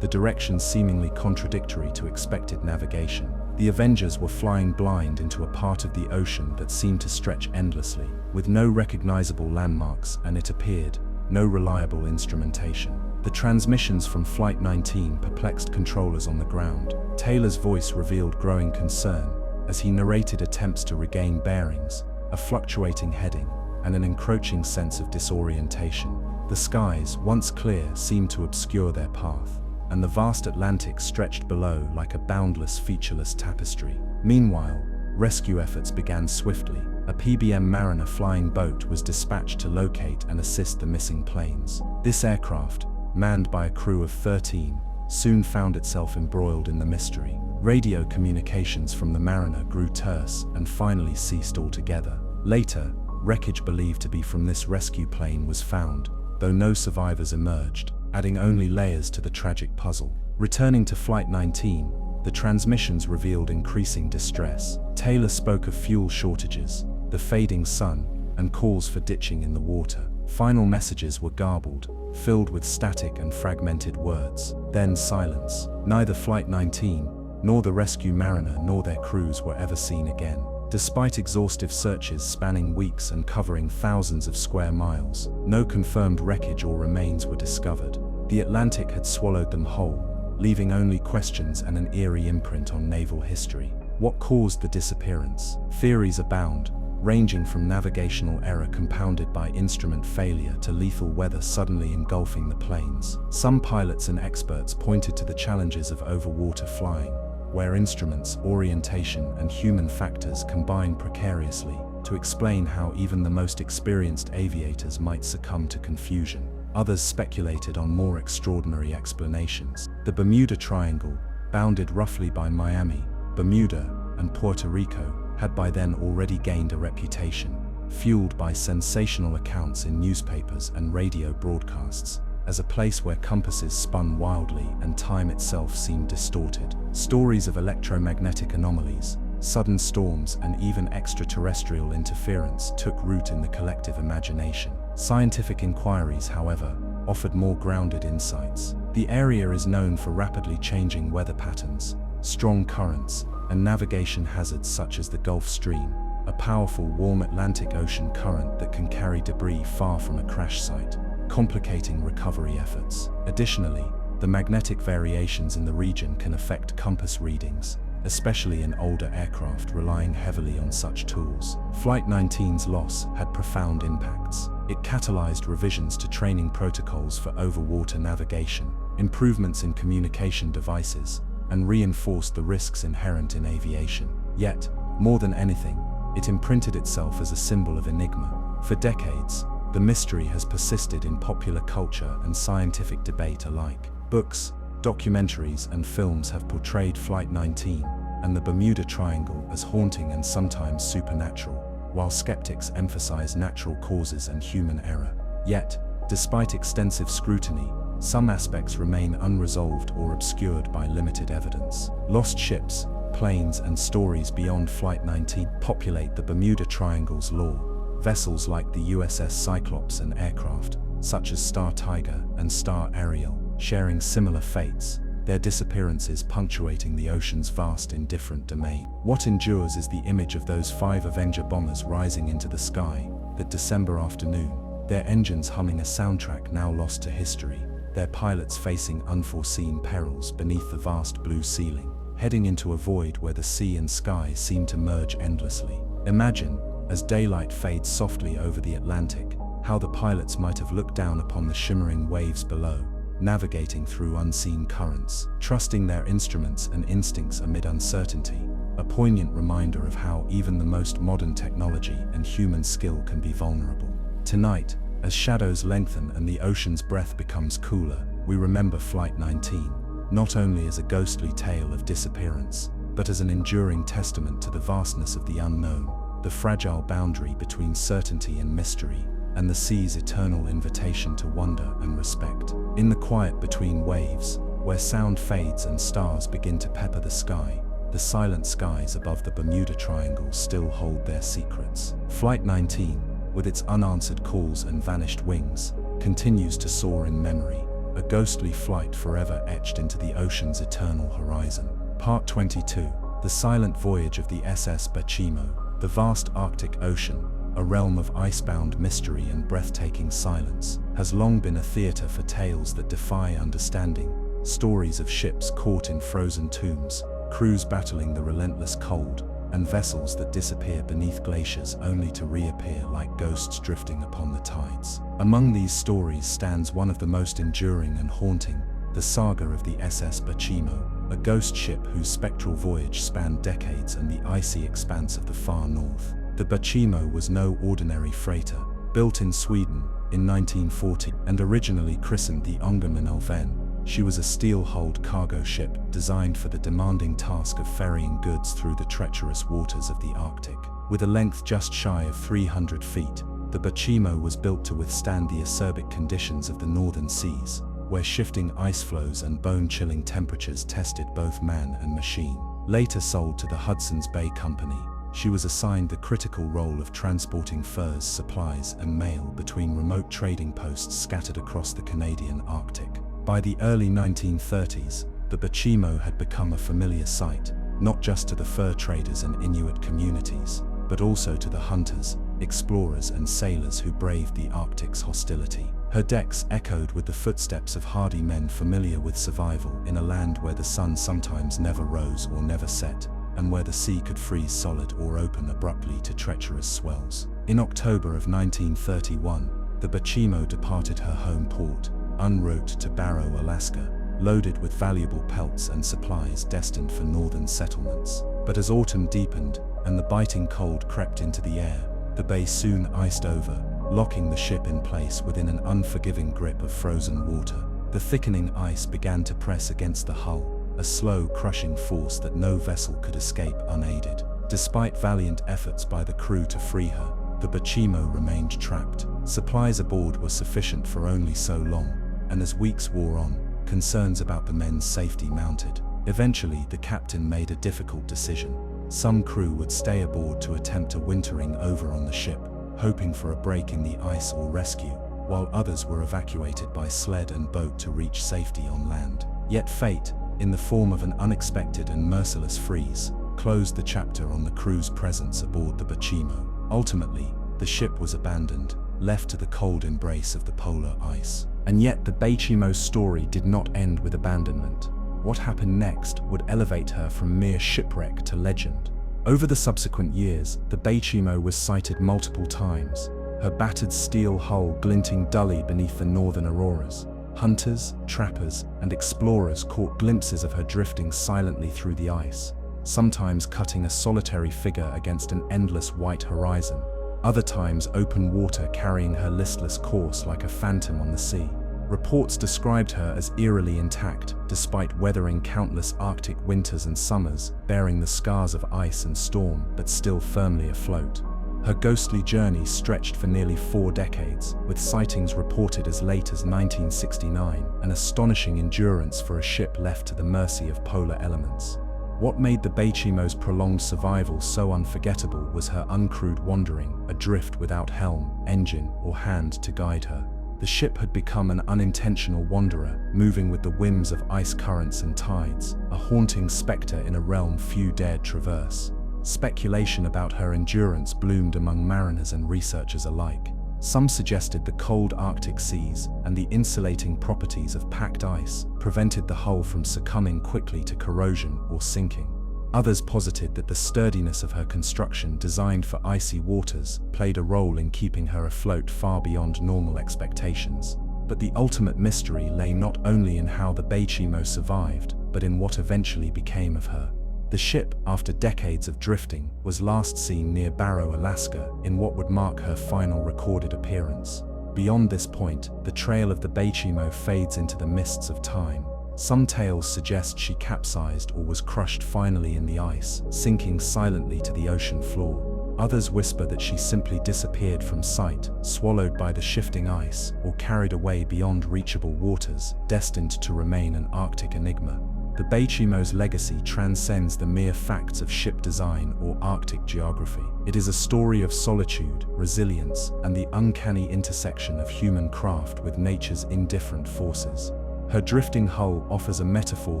the directions seemingly contradictory to expected navigation. The Avengers were flying blind into a part of the ocean that seemed to stretch endlessly, with no recognizable landmarks and, it appeared, no reliable instrumentation. The transmissions from Flight 19 perplexed controllers on the ground. Taylor's voice revealed growing concern as he narrated attempts to regain bearings, a fluctuating heading, and an encroaching sense of disorientation. The skies, once clear, seemed to obscure their path, and the vast Atlantic stretched below like a boundless, featureless tapestry. Meanwhile, rescue efforts began swiftly. A PBM Mariner flying boat was dispatched to locate and assist the missing planes. This aircraft, manned by a crew of 13, soon found itself embroiled in the mystery. Radio communications from the Mariner grew terse and finally ceased altogether. Later, wreckage believed to be from this rescue plane was found, though no survivors emerged, adding only layers to the tragic puzzle. Returning to Flight 19, the transmissions revealed increasing distress. Taylor spoke of fuel shortages, the fading sun, and calls for ditching in the water. Final messages were garbled, filled with static and fragmented words. Then silence. Neither Flight 19, nor the rescue Mariner nor their crews were ever seen again. Despite exhaustive searches spanning weeks and covering thousands of square miles, no confirmed wreckage or remains were discovered. The Atlantic had swallowed them whole, leaving only questions and an eerie imprint on naval history. What caused the disappearance? Theories abound, ranging from navigational error compounded by instrument failure to lethal weather suddenly engulfing the planes. Some pilots and experts pointed to the challenges of overwater flying, where instruments, orientation, and human factors combine precariously to explain how even the most experienced aviators might succumb to confusion. Others speculated on more extraordinary explanations. The Bermuda Triangle, bounded roughly by Miami, Bermuda, and Puerto Rico, had by then already gained a reputation, fueled by sensational accounts in newspapers and radio broadcasts, as a place where compasses spun wildly and time itself seemed distorted. Stories of electromagnetic anomalies, sudden storms, and even extraterrestrial interference took root in the collective imagination. Scientific inquiries, however, offered more grounded insights. The area is known for rapidly changing weather patterns, strong currents, and navigation hazards such as the Gulf Stream, a powerful warm Atlantic Ocean current that can carry debris far from a crash site, complicating recovery efforts. Additionally, the magnetic variations in the region can affect compass readings, especially in older aircraft relying heavily on such tools. Flight 19's loss had profound impacts. It catalyzed revisions to training protocols for overwater navigation, improvements in communication devices, and reinforced the risks inherent in aviation. Yet, more than anything, it imprinted itself as a symbol of enigma. For decades, the mystery has persisted in popular culture and scientific debate alike. Books, documentaries, and films have portrayed Flight 19 and the Bermuda Triangle as haunting and sometimes supernatural, while skeptics emphasize natural causes and human error. Yet, despite extensive scrutiny, some aspects remain unresolved or obscured by limited evidence. Lost ships, planes, and stories beyond Flight 19 populate the Bermuda Triangle's lore. Vessels like the USS Cyclops and aircraft, such as Star Tiger and Star Ariel, sharing similar fates, their disappearances punctuating the ocean's vast indifferent domain. What endures is the image of those 5 Avenger bombers rising into the sky that December afternoon, their engines humming a soundtrack now lost to history, their pilots facing unforeseen perils beneath the vast blue ceiling, heading into a void where the sea and sky seem to merge endlessly. Imagine, as daylight fades softly over the Atlantic, how the pilots might have looked down upon the shimmering waves below, navigating through unseen currents, trusting their instruments and instincts amid uncertainty, a poignant reminder of how even the most modern technology and human skill can be vulnerable. Tonight, as shadows lengthen and the ocean's breath becomes cooler, we remember Flight 19, not only as a ghostly tale of disappearance, but as an enduring testament to the vastness of the unknown, the fragile boundary between certainty and mystery, and the sea's eternal invitation to wonder and respect. In the quiet between waves, where sound fades and stars begin to pepper the sky, the silent skies above the Bermuda Triangle still hold their secrets. Flight 19, with its unanswered calls and vanished wings, continues to soar in memory, a ghostly flight forever etched into the ocean's eternal horizon. Part 22, the silent voyage of the SS Bachimo, the vast Arctic Ocean, a realm of icebound mystery and breathtaking silence, has long been a theater for tales that defy understanding, stories of ships caught in frozen tombs, crews battling the relentless cold, and vessels that disappear beneath glaciers only to reappear like ghosts drifting upon the tides. Among these stories stands one of the most enduring and haunting, the saga of the SS Bachimo, a ghost ship whose spectral voyage spanned decades and the icy expanse of the far north. The Bachimo was no ordinary freighter. Built in Sweden in 1940 and originally christened the Ångermanälven, she was a steel-hulled cargo ship designed for the demanding task of ferrying goods through the treacherous waters of the Arctic. With a length just shy of 300 feet, the Bachimo was built to withstand the acerbic conditions of the northern seas, where shifting ice flows and bone-chilling temperatures tested both man and machine. Later sold to the Hudson's Bay Company, she was assigned the critical role of transporting furs, supplies, and mail between remote trading posts scattered across the Canadian Arctic. By the early 1930s, the Bachimo had become a familiar sight, not just to the fur traders and Inuit communities, but also to the hunters, explorers, and sailors who braved the Arctic's hostility. Her decks echoed with the footsteps of hardy men familiar with survival in a land where the sun sometimes never rose or never set, and where the sea could freeze solid or open abruptly to treacherous swells. In October of 1931, the Bachimo departed her home port, en route to Barrow, Alaska, loaded with valuable pelts and supplies destined for northern settlements. But as autumn deepened and the biting cold crept into the air, the bay soon iced over, locking the ship in place within an unforgiving grip of frozen water. The thickening ice began to press against the hull, a slow, crushing force that no vessel could escape unaided. Despite valiant efforts by the crew to free her, the Bachimo remained trapped. Supplies aboard were sufficient for only so long, and as weeks wore on, concerns about the men's safety mounted. Eventually, the captain made a difficult decision. Some crew would stay aboard to attempt a wintering over on the ship, hoping for a break in the ice or rescue, while others were evacuated by sled and boat to reach safety on land. Yet fate, in the form of an unexpected and merciless freeze, closed the chapter on the crew's presence aboard the Bachimo. Ultimately, the ship was abandoned, left to the cold embrace of the polar ice. And yet the Bachimo's story did not end with abandonment. What happened next would elevate her from mere shipwreck to legend. Over the subsequent years, the Bachimo was sighted multiple times, her battered steel hull glinting dully beneath the northern auroras. Hunters, trappers, and explorers caught glimpses of her drifting silently through the ice, sometimes cutting a solitary figure against an endless white horizon, other times open water carrying her listless course like a phantom on the sea. Reports described her as eerily intact, despite weathering countless Arctic winters and summers, bearing the scars of ice and storm, but still firmly afloat. Her ghostly journey stretched for nearly 4 decades, with sightings reported as late as 1969, an astonishing endurance for a ship left to the mercy of polar elements. What made the Bachimo's prolonged survival so unforgettable was her uncrewed wandering, adrift without helm, engine, or hand to guide her. The ship had become an unintentional wanderer, moving with the whims of ice currents and tides, a haunting specter in a realm few dared traverse. Speculation about her endurance bloomed among mariners and researchers alike. Some suggested the cold Arctic seas and the insulating properties of packed ice prevented the hull from succumbing quickly to corrosion or sinking. Others posited that the sturdiness of her construction, designed for icy waters, played a role in keeping her afloat far beyond normal expectations. But the ultimate mystery lay not only in how the Bachimo survived, but in what eventually became of her. The ship, after decades of drifting, was last seen near Barrow, Alaska, in what would mark her final recorded appearance. Beyond this point, the trail of the Bachimo fades into the mists of time. Some tales suggest she capsized or was crushed finally in the ice, sinking silently to the ocean floor. Others whisper that she simply disappeared from sight, swallowed by the shifting ice, or carried away beyond reachable waters, destined to remain an Arctic enigma. The Beichimo's legacy transcends the mere facts of ship design or Arctic geography. It is a story of solitude, resilience, and the uncanny intersection of human craft with nature's indifferent forces. Her drifting hull offers a metaphor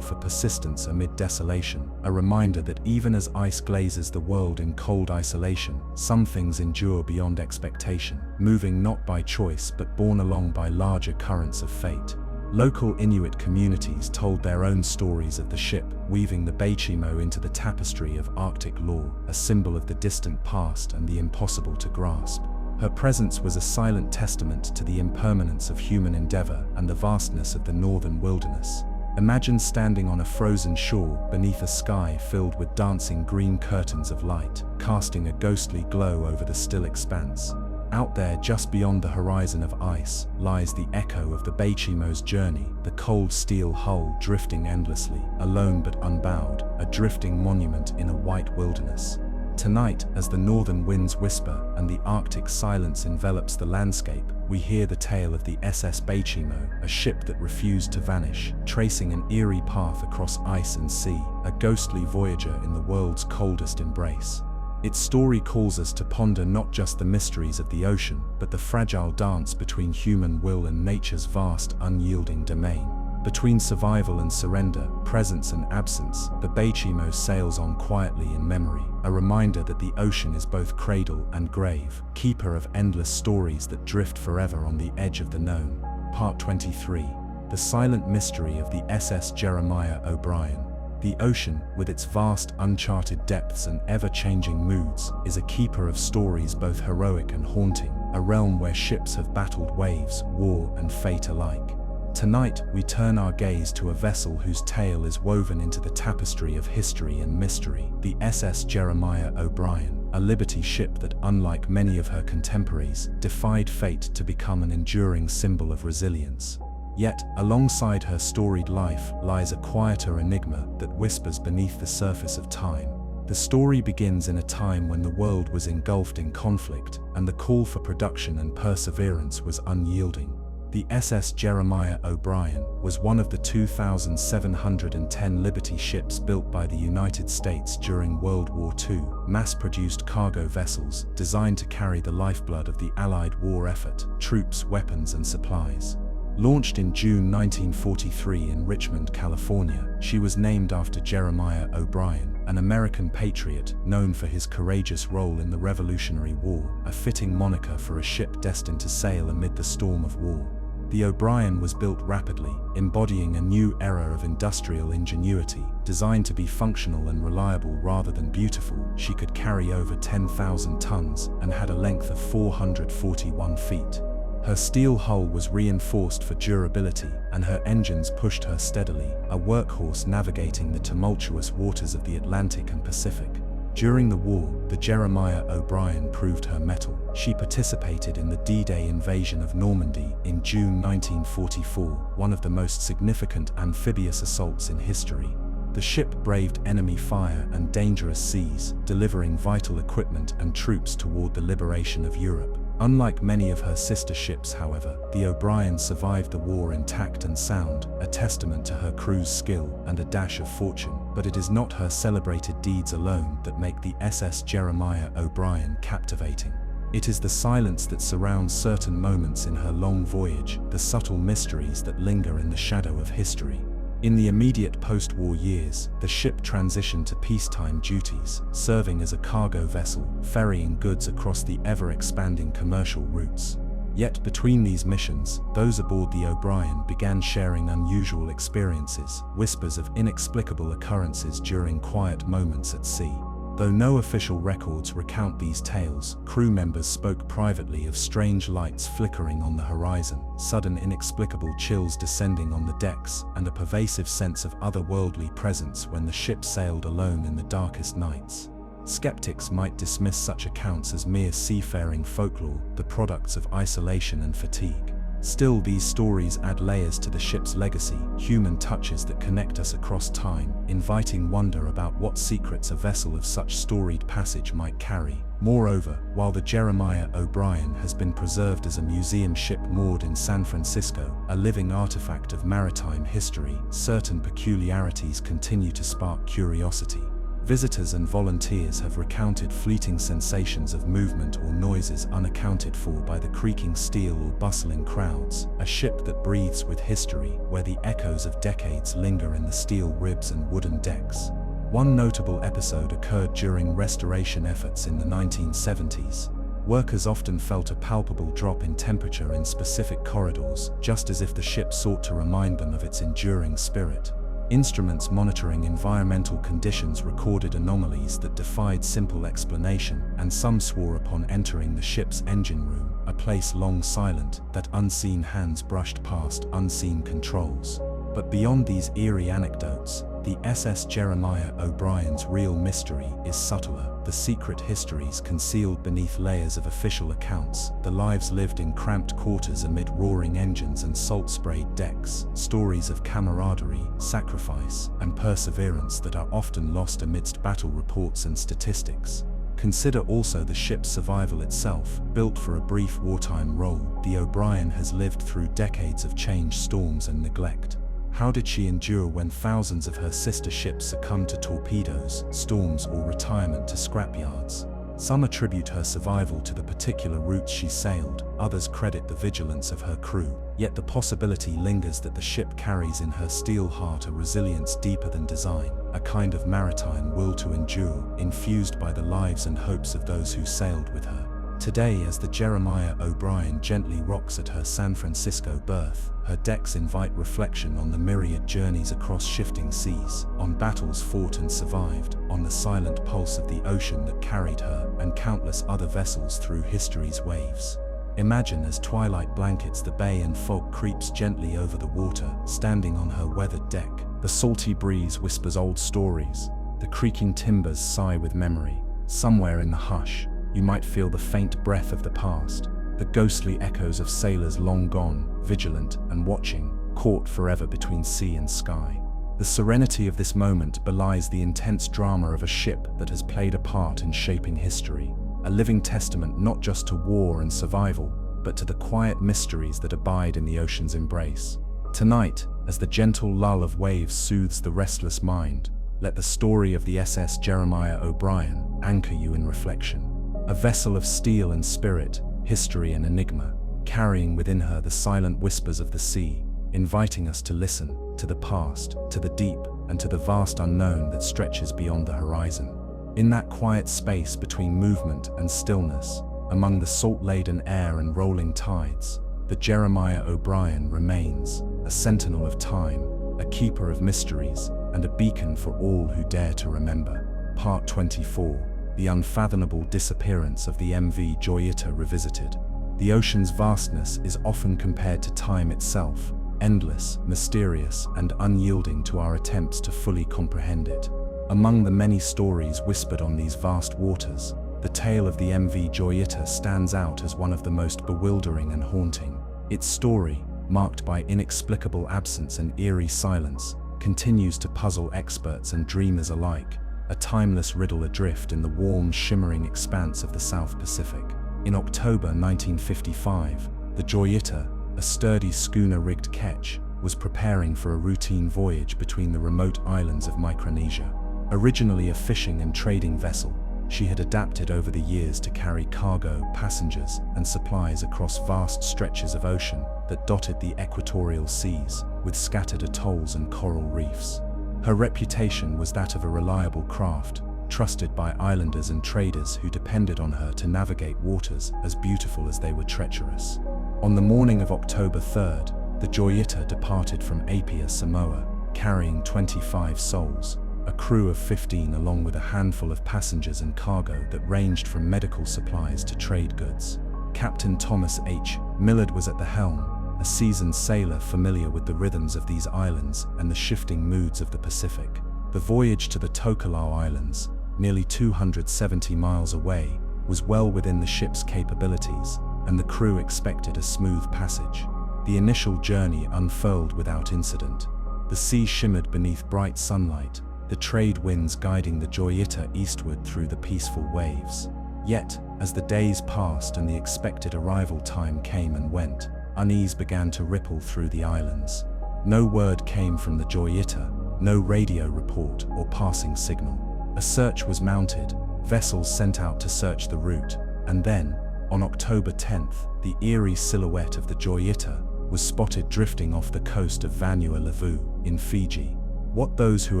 for persistence amid desolation, a reminder that even as ice glazes the world in cold isolation, some things endure beyond expectation, moving not by choice but borne along by larger currents of fate. Local Inuit communities told their own stories of the ship, weaving the Beichimo into the tapestry of Arctic lore, a symbol of the distant past and the impossible to grasp. Her presence was a silent testament to the impermanence of human endeavor and the vastness of the northern wilderness. Imagine standing on a frozen shore beneath a sky filled with dancing green curtains of light, casting a ghostly glow over the still expanse. Out there, just beyond the horizon of ice, lies the echo of the Beichimo's journey, the cold steel hull drifting endlessly, alone but unbowed, a drifting monument in a white wilderness. Tonight, as the northern winds whisper and the Arctic silence envelops the landscape, we hear the tale of the SS Beichimo, a ship that refused to vanish, tracing an eerie path across ice and sea, a ghostly voyager in the world's coldest embrace. Its story calls us to ponder not just the mysteries of the ocean, but the fragile dance between human will and nature's vast, unyielding domain. Between survival and surrender, presence and absence, the Beichimo sails on quietly in memory, a reminder that the ocean is both cradle and grave, keeper of endless stories that drift forever on the edge of the known. Part 23. The Silent Mystery of the SS Jeremiah O'Brien. The ocean, with its vast uncharted depths and ever-changing moods, is a keeper of stories both heroic and haunting, a realm where ships have battled waves, war, and fate alike. Tonight, we turn our gaze to a vessel whose tale is woven into the tapestry of history and mystery, the SS Jeremiah O'Brien, a liberty ship that, unlike many of her contemporaries, defied fate to become an enduring symbol of resilience. Yet, alongside her storied life lies a quieter enigma that whispers beneath the surface of time. The story begins in a time when the world was engulfed in conflict, and the call for production and perseverance was unyielding. The SS Jeremiah O'Brien was one of the 2,710 Liberty ships built by the United States during World War II, mass-produced cargo vessels designed to carry the lifeblood of the Allied war effort, troops, weapons, and supplies. Launched in June 1943 in Richmond, California, she was named after Jeremiah O'Brien, an American patriot known for his courageous role in the Revolutionary War, a fitting moniker for a ship destined to sail amid the storm of war. The O'Brien was built rapidly, embodying a new era of industrial ingenuity. Designed to be functional and reliable rather than beautiful, she could carry over 10,000 tons and had a length of 441 feet. Her steel hull was reinforced for durability, and her engines pushed her steadily, a workhorse navigating the tumultuous waters of the Atlantic and Pacific. During the war, the Jeremiah O'Brien proved her mettle. She participated in the D-Day invasion of Normandy in June 1944, one of the most significant amphibious assaults in history. The ship braved enemy fire and dangerous seas, delivering vital equipment and troops toward the liberation of Europe. Unlike many of her sister ships, however, the O'Brien survived the war intact and sound, a testament to her crew's skill and a dash of fortune. But it is not her celebrated deeds alone that make the SS Jeremiah O'Brien captivating. It is the silence that surrounds certain moments in her long voyage, the subtle mysteries that linger in the shadow of history. In the immediate post-war years, the ship transitioned to peacetime duties, serving as a cargo vessel, ferrying goods across the ever-expanding commercial routes. Yet between these missions, those aboard the O'Brien began sharing unusual experiences, whispers of inexplicable occurrences during quiet moments at sea. Though no official records recount these tales, crew members spoke privately of strange lights flickering on the horizon, sudden inexplicable chills descending on the decks, and a pervasive sense of otherworldly presence when the ship sailed alone in the darkest nights. Skeptics might dismiss such accounts as mere seafaring folklore, the products of isolation and fatigue. Still, these stories add layers to the ship's legacy, human touches that connect us across time, inviting wonder about what secrets a vessel of such storied passage might carry. Moreover, while the Jeremiah O'Brien has been preserved as a museum ship moored in San Francisco, a living artifact of maritime history, certain peculiarities continue to spark curiosity. Visitors and volunteers have recounted fleeting sensations of movement or noises unaccounted for by the creaking steel or bustling crowds, a ship that breathes with history, where the echoes of decades linger in the steel ribs and wooden decks. One notable episode occurred during restoration efforts in the 1970s. Workers often felt a palpable drop in temperature in specific corridors, just as if the ship sought to remind them of its enduring spirit. Instruments monitoring environmental conditions recorded anomalies that defied simple explanation, and some swore upon entering the ship's engine room, a place long silent, that unseen hands brushed past unseen controls. But beyond these eerie anecdotes, the SS Jeremiah O'Brien's real mystery is subtler, the secret histories concealed beneath layers of official accounts, the lives lived in cramped quarters amid roaring engines and salt-sprayed decks, stories of camaraderie, sacrifice, and perseverance that are often lost amidst battle reports and statistics. Consider also the ship's survival itself. Built for a brief wartime role, the O'Brien has lived through decades of change, storms, and neglect. How did she endure when thousands of her sister ships succumbed to torpedoes, storms, or retirement to scrapyards? Some attribute her survival to the particular routes she sailed, others credit the vigilance of her crew. Yet the possibility lingers that the ship carries in her steel heart a resilience deeper than design, a kind of maritime will to endure, infused by the lives and hopes of those who sailed with her. Today, as the Jeremiah O'Brien gently rocks at her San Francisco berth, her decks invite reflection on the myriad journeys across shifting seas, on battles fought and survived, on the silent pulse of the ocean that carried her and countless other vessels through history's waves. Imagine as twilight blankets the bay and fog creeps gently over the water, standing on her weathered deck. The salty breeze whispers old stories, the creaking timbers sigh with memory. Somewhere in the hush, you might feel the faint breath of the past, the ghostly echoes of sailors long gone, vigilant and watching, caught forever between sea and sky. The serenity of this moment belies the intense drama of a ship that has played a part in shaping history, a living testament not just to war and survival, but to the quiet mysteries that abide in the ocean's embrace. Tonight, as the gentle lull of waves soothes the restless mind, let the story of the SS Jeremiah O'Brien anchor you in reflection. A vessel of steel and spirit, history and enigma, carrying within her the silent whispers of the sea, inviting us to listen to the past, to the deep, and to the vast unknown that stretches beyond the horizon. In that quiet space between movement and stillness, among the salt-laden air and rolling tides, the Jeremiah O'Brien remains, a sentinel of time, a keeper of mysteries, and a beacon for all who dare to remember. Part 24. The unfathomable disappearance of the MV Joyita revisited. The ocean's vastness is often compared to time itself, endless, mysterious, and unyielding to our attempts to fully comprehend it. Among the many stories whispered on these vast waters, the tale of the MV Joyita stands out as one of the most bewildering and haunting. Its story, marked by inexplicable absence and eerie silence, continues to puzzle experts and dreamers alike, a timeless riddle adrift in the warm, shimmering expanse of the South Pacific. In October 1955, the Joyita, a sturdy schooner-rigged ketch, was preparing for a routine voyage between the remote islands of Micronesia. Originally a fishing and trading vessel, she had adapted over the years to carry cargo, passengers, and supplies across vast stretches of ocean that dotted the equatorial seas, with scattered atolls and coral reefs. Her reputation was that of a reliable craft, trusted by islanders and traders who depended on her to navigate waters as beautiful as they were treacherous. On the morning of October 3rd, the Joyita departed from Apia, Samoa, carrying 25 souls, a crew of 15 along with a handful of passengers and cargo that ranged from medical supplies to trade goods. Captain Thomas H. Millard was at the helm, a seasoned sailor familiar with the rhythms of these islands and the shifting moods of the Pacific. The voyage to the Tokelau Islands, nearly 270 miles away, was well within the ship's capabilities, and the crew expected a smooth passage. The initial journey unfurled without incident. The sea shimmered beneath bright sunlight, the trade winds guiding the Joyita eastward through the peaceful waves. Yet, as the days passed and the expected arrival time came and went, unease began to ripple through the islands. No word came from the Joyita, no radio report or passing signal. A search was mounted, vessels sent out to search the route, and then, on October 10th, the eerie silhouette of the Joyita was spotted drifting off the coast of Vanuatu in Fiji. What those who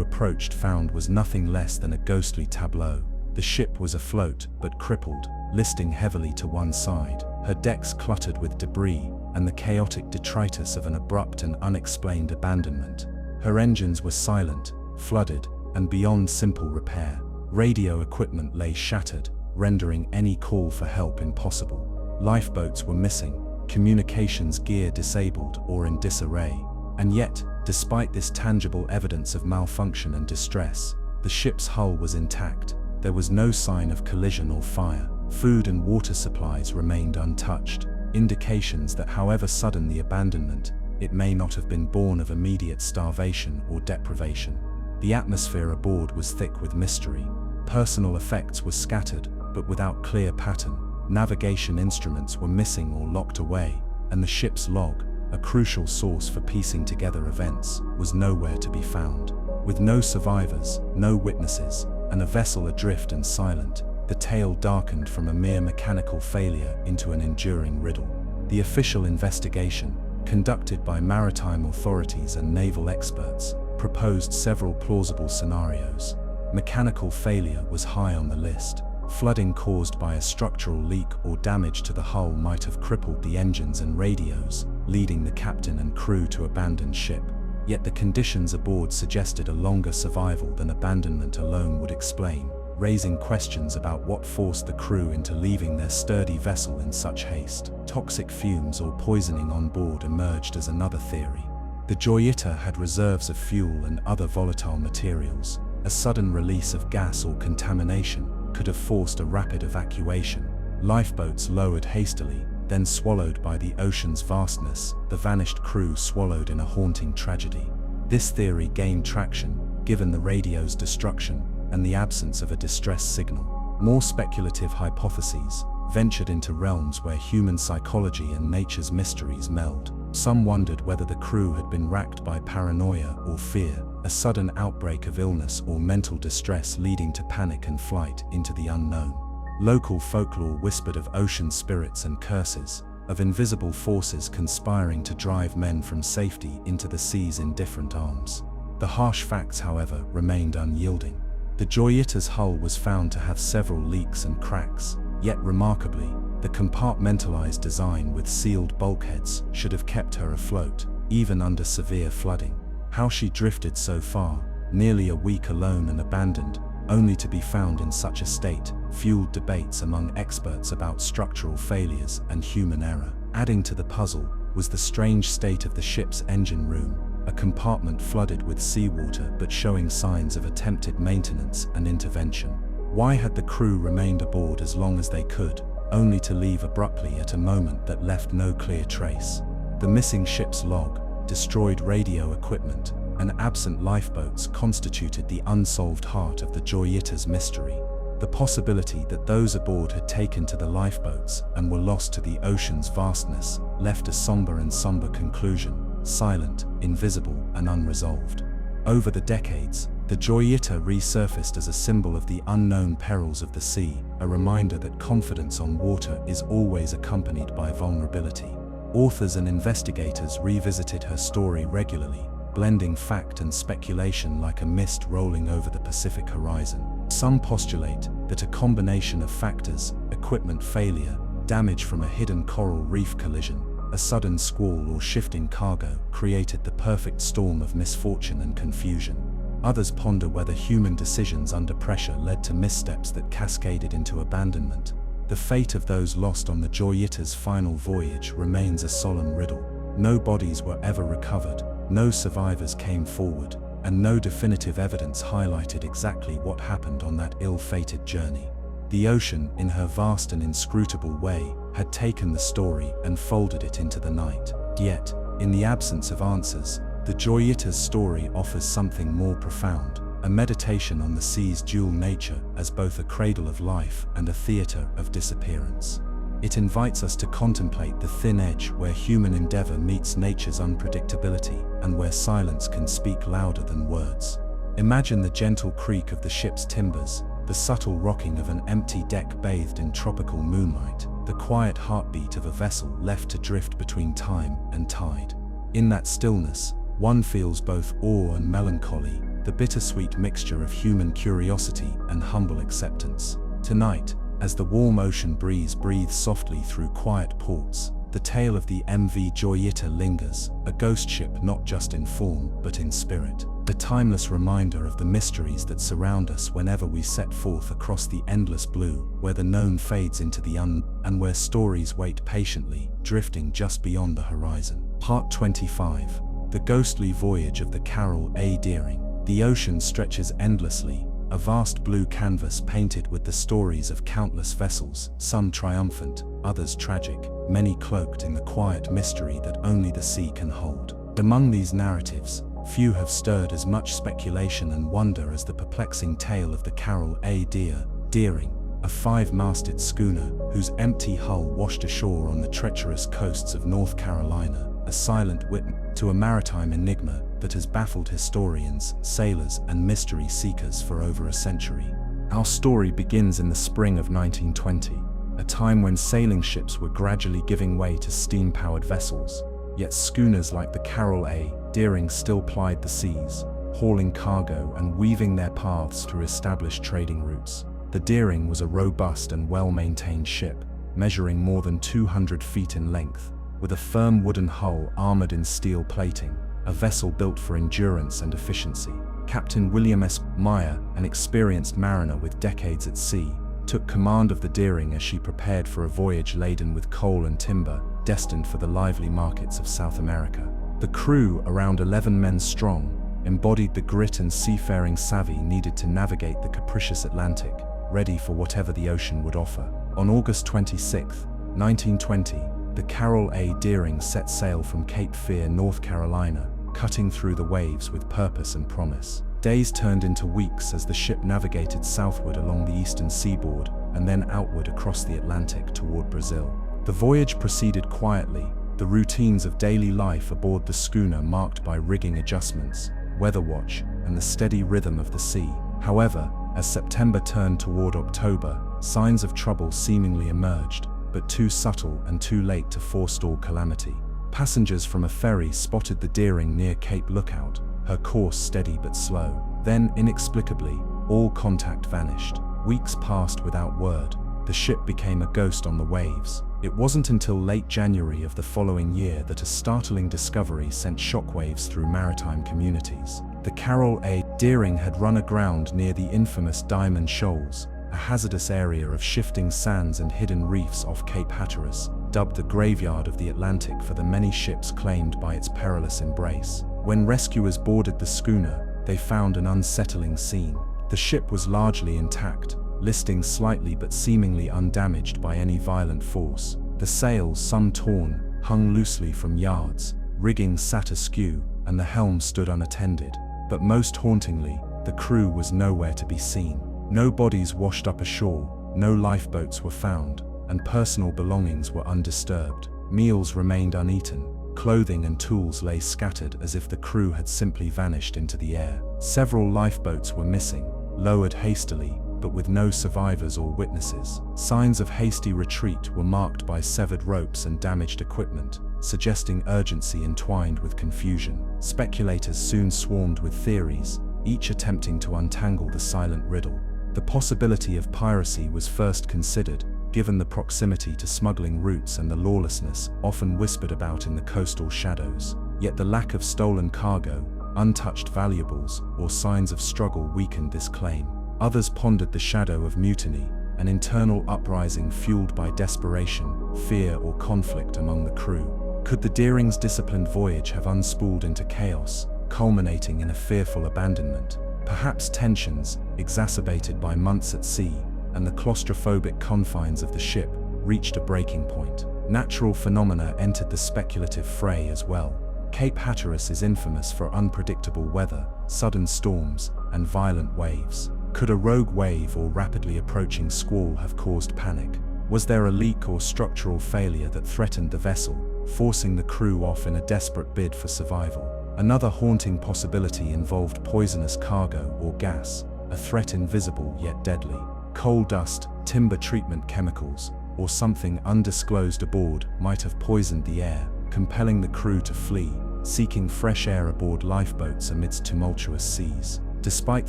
approached found was nothing less than a ghostly tableau. The ship was afloat but crippled, listing heavily to one side, her decks cluttered with debris and the chaotic detritus of an abrupt and unexplained abandonment. Her engines were silent, flooded, and beyond simple repair. Radio equipment lay shattered, rendering any call for help impossible. Lifeboats were missing, communications gear disabled or in disarray. And yet, despite this tangible evidence of malfunction and distress, the ship's hull was intact. There was no sign of collision or fire. Food and water supplies remained untouched, indications that however sudden the abandonment, it may not have been born of immediate starvation or deprivation. The atmosphere aboard was thick with mystery. Personal effects were scattered, but without clear pattern. Navigation instruments were missing or locked away, and the ship's log, a crucial source for piecing together events, was nowhere to be found. With no survivors, no witnesses, and a vessel adrift and silent, the tale darkened from a mere mechanical failure into an enduring riddle. The official investigation, conducted by maritime authorities and naval experts, proposed several plausible scenarios. Mechanical failure was high on the list. Flooding caused by a structural leak or damage to the hull might have crippled the engines and radios, leading the captain and crew to abandon ship. Yet the conditions aboard suggested a longer survival than abandonment alone would explain, raising questions about what forced the crew into leaving their sturdy vessel in such haste. Toxic fumes or poisoning on board emerged as another theory. The Joyita had reserves of fuel and other volatile materials. A sudden release of gas or contamination could have forced a rapid evacuation. Lifeboats lowered hastily, then swallowed by the ocean's vastness, the vanished crew swallowed in a haunting tragedy. This theory gained traction, given the radio's destruction and the absence of a distress signal. More speculative hypotheses ventured into realms where human psychology and nature's mysteries meld. Some wondered whether the crew had been racked by paranoia or fear, a sudden outbreak of illness or mental distress leading to panic and flight into the unknown. Local folklore whispered of ocean spirits and curses, of invisible forces conspiring to drive men from safety into the sea's indifferent arms. The harsh facts, however, remained unyielding. The Joyita's hull was found to have several leaks and cracks, yet remarkably, the compartmentalized design with sealed bulkheads should have kept her afloat, even under severe flooding. How she drifted so far, nearly a week alone and abandoned, only to be found in such a state, fueled debates among experts about structural failures and human error. Adding to the puzzle was the strange state of the ship's engine room, a compartment flooded with seawater but showing signs of attempted maintenance and intervention. Why had the crew remained aboard as long as they could, only to leave abruptly at a moment that left no clear trace? The missing ship's log, destroyed radio equipment, and absent lifeboats constituted the unsolved heart of the Joyita's mystery. The possibility that those aboard had taken to the lifeboats and were lost to the ocean's vastness left a somber conclusion, silent, invisible, and unresolved. Over the decades, the Joyita resurfaced as a symbol of the unknown perils of the sea, a reminder that confidence on water is always accompanied by vulnerability. Authors and investigators revisited her story regularly, blending fact and speculation like a mist rolling over the Pacific horizon. Some postulate that a combination of factors, equipment failure, damage from a hidden coral reef collision, a sudden squall or shifting cargo, created the perfect storm of misfortune and confusion. Others ponder whether human decisions under pressure led to missteps that cascaded into abandonment. The fate of those lost on the Joyita's final voyage remains a solemn riddle. No bodies were ever recovered, no survivors came forward, and no definitive evidence highlighted exactly what happened on that ill-fated journey. The ocean, in her vast and inscrutable way, had taken the story and folded it into the night. Yet, in the absence of answers, the Jōiita's story offers something more profound, a meditation on the sea's dual nature as both a cradle of life and a theater of disappearance. It invites us to contemplate the thin edge where human endeavor meets nature's unpredictability and where silence can speak louder than words. Imagine the gentle creak of the ship's timbers, the subtle rocking of an empty deck bathed in tropical moonlight, the quiet heartbeat of a vessel left to drift between time and tide. In that stillness, one feels both awe and melancholy, the bittersweet mixture of human curiosity and humble acceptance. Tonight, as the warm ocean breeze breathes softly through quiet ports, the tale of the MV Jōiita lingers, a ghost ship not just in form but in spirit. A timeless reminder of the mysteries that surround us whenever we set forth across the endless blue, where the known fades into the unknown, and where stories wait patiently, drifting just beyond the horizon. Part 25. The ghostly voyage of the Carol A. Deering. The ocean stretches endlessly, a vast blue canvas painted with the stories of countless vessels, some triumphant, others tragic, many cloaked in the quiet mystery that only the sea can hold. Among these narratives, few have stirred as much speculation and wonder as the perplexing tale of the Carol A. Deering, a five-masted schooner whose empty hull washed ashore on the treacherous coasts of North Carolina, a silent witness to a maritime enigma that has baffled historians, sailors, and mystery seekers for over a century. Our story begins in the spring of 1920, a time when sailing ships were gradually giving way to steam-powered vessels, yet schooners like the Carol A. Deering still plied the seas, hauling cargo and weaving their paths through established trading routes. The Deering was a robust and well-maintained ship, measuring more than 200 feet in length, with a firm wooden hull armored in steel plating, a vessel built for endurance and efficiency. Captain William S. Meyer, an experienced mariner with decades at sea, took command of the Deering as she prepared for a voyage laden with coal and timber, destined for the lively markets of South America. The crew, around 11 men strong, embodied the grit and seafaring savvy needed to navigate the capricious Atlantic, ready for whatever the ocean would offer. On August 26, 1920, the Carol A. Deering set sail from Cape Fear, North Carolina, cutting through the waves with purpose and promise. Days turned into weeks as the ship navigated southward along the eastern seaboard and then outward across the Atlantic toward Brazil. The voyage proceeded quietly, the routines of daily life aboard the schooner marked by rigging adjustments, weather watch, and the steady rhythm of the sea. However, as September turned toward October, signs of trouble seemingly emerged, but too subtle and too late to forestall calamity. Passengers from a ferry spotted the Deering near Cape Lookout, her course steady but slow. Then, inexplicably, all contact vanished. Weeks passed without word. The ship became a ghost on the waves. It wasn't until late January of the following year that a startling discovery sent shockwaves through maritime communities. The Carol A. Deering had run aground near the infamous Diamond Shoals, a hazardous area of shifting sands and hidden reefs off Cape Hatteras, dubbed the graveyard of the Atlantic for the many ships claimed by its perilous embrace. When rescuers boarded the schooner, they found an unsettling scene. The ship was largely intact, listing slightly but seemingly undamaged by any violent force. The sails, some torn, hung loosely from yards, rigging sat askew, and the helm stood unattended. But most hauntingly, the crew was nowhere to be seen. No bodies washed up ashore, no lifeboats were found, and personal belongings were undisturbed. Meals remained uneaten, clothing and tools lay scattered as if the crew had simply vanished into the air. Several lifeboats were missing, lowered hastily, but with no survivors or witnesses. Signs of hasty retreat were marked by severed ropes and damaged equipment, suggesting urgency entwined with confusion. Speculators soon swarmed with theories, each attempting to untangle the silent riddle. The possibility of piracy was first considered, given the proximity to smuggling routes and the lawlessness often whispered about in the coastal shadows. Yet the lack of stolen cargo, untouched valuables, or signs of struggle weakened this claim. Others pondered the shadow of mutiny, an internal uprising fueled by desperation, fear, or conflict among the crew. Could the Deering's disciplined voyage have unspooled into chaos, culminating in a fearful abandonment? Perhaps tensions, exacerbated by months at sea, and the claustrophobic confines of the ship, reached a breaking point. natural phenomena entered the speculative fray as well. Cape Hatteras is infamous for unpredictable weather, sudden storms, and violent waves. Could a rogue wave or rapidly approaching squall have caused panic? Was there a leak or structural failure that threatened the vessel, forcing the crew off in a desperate bid for survival? Another haunting possibility involved poisonous cargo or gas, a threat invisible yet deadly. Coal dust, timber treatment chemicals, or something undisclosed aboard might have poisoned the air, compelling the crew to flee, seeking fresh air aboard lifeboats amidst tumultuous seas. Despite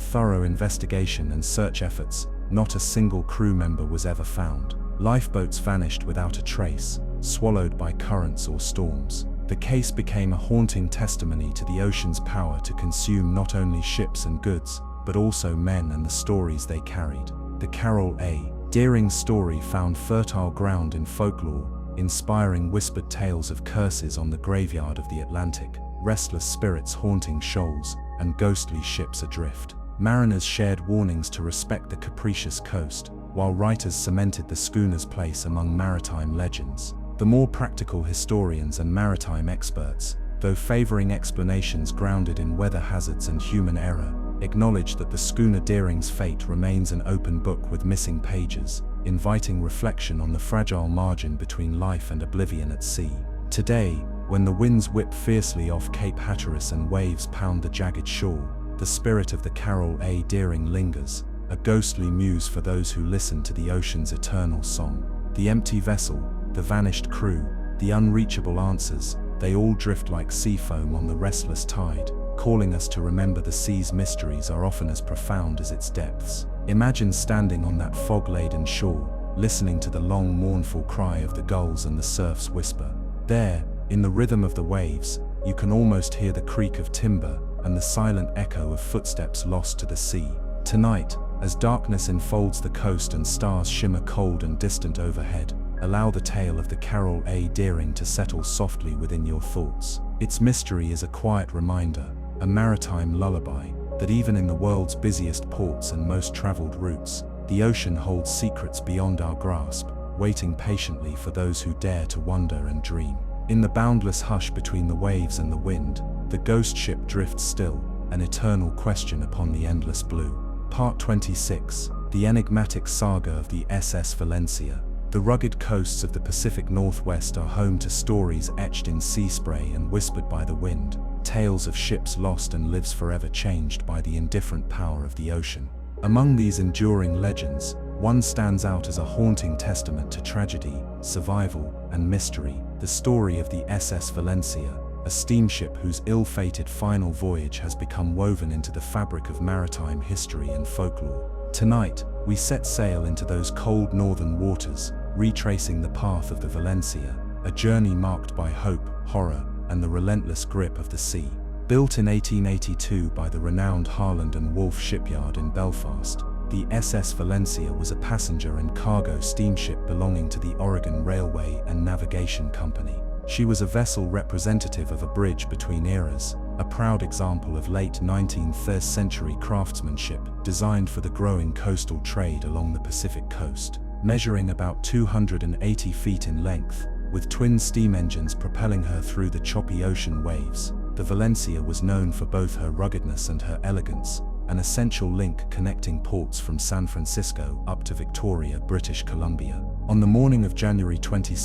thorough investigation and search efforts, not a single crew member was ever found. Lifeboats vanished without a trace, swallowed by currents or storms. The case became a haunting testimony to the ocean's power to consume not only ships and goods, but also men and the stories they carried. The Carol A. Deering's story found fertile ground in folklore, inspiring whispered tales of curses on the graveyard of the Atlantic, restless spirits haunting shoals, and ghostly ships adrift. Mariners shared warnings to respect the capricious coast, while writers cemented the schooner's place among maritime legends. The more practical historians and maritime experts, though favoring explanations grounded in weather hazards and human error, acknowledged that the schooner Deering's fate remains an open book with missing pages, inviting reflection on the fragile margin between life and oblivion at sea. Today, when the winds whip fiercely off Cape Hatteras and waves pound the jagged shore, the spirit of the Carol A. Deering lingers, a ghostly muse for those who listen to the ocean's eternal song. The empty vessel, the vanished crew, the unreachable answers, they all drift like sea foam on the restless tide, calling us to remember the sea's mysteries are often as profound as its depths. Imagine standing on that fog-laden shore, listening to the long mournful cry of the gulls and the surf's whisper. There, in the rhythm of the waves, you can almost hear the creak of timber and the silent echo of footsteps lost to the sea. Tonight, as darkness enfolds the coast and stars shimmer cold and distant overhead, allow the tale of the Carol A. Deering to settle softly within your thoughts. Its mystery is a quiet reminder, a maritime lullaby, that even in the world's busiest ports and most traveled routes, the ocean holds secrets beyond our grasp, waiting patiently for those who dare to wonder and dream. In the boundless hush between the waves and the wind, the ghost ship drifts still, an eternal question upon the endless blue. Part 26, the enigmatic saga of the SS Valencia. The rugged coasts of the Pacific Northwest are home to stories etched in sea spray and whispered by the wind, tales of ships lost and lives forever changed by the indifferent power of the ocean. Among these enduring legends, one stands out as a haunting testament to tragedy, survival, and mystery: the story of the SS Valencia, a steamship whose ill-fated final voyage has become woven into the fabric of maritime history and folklore. Tonight, we set sail into those cold northern waters, retracing the path of the Valencia, a journey marked by hope, horror, and the relentless grip of the sea. Built in 1882 by the renowned Harland and Wolff shipyard in Belfast, the SS Valencia was a passenger and cargo steamship belonging to the Oregon Railway and Navigation Company. She was a vessel representative of a bridge between eras, a proud example of late 19th century craftsmanship designed for the growing coastal trade along the Pacific coast. Measuring about 280 feet in length, with twin steam engines propelling her through the choppy ocean waves, the Valencia was known for both her ruggedness and her elegance, an essential link connecting ports from San Francisco up to Victoria, British Columbia. On the morning of January 22,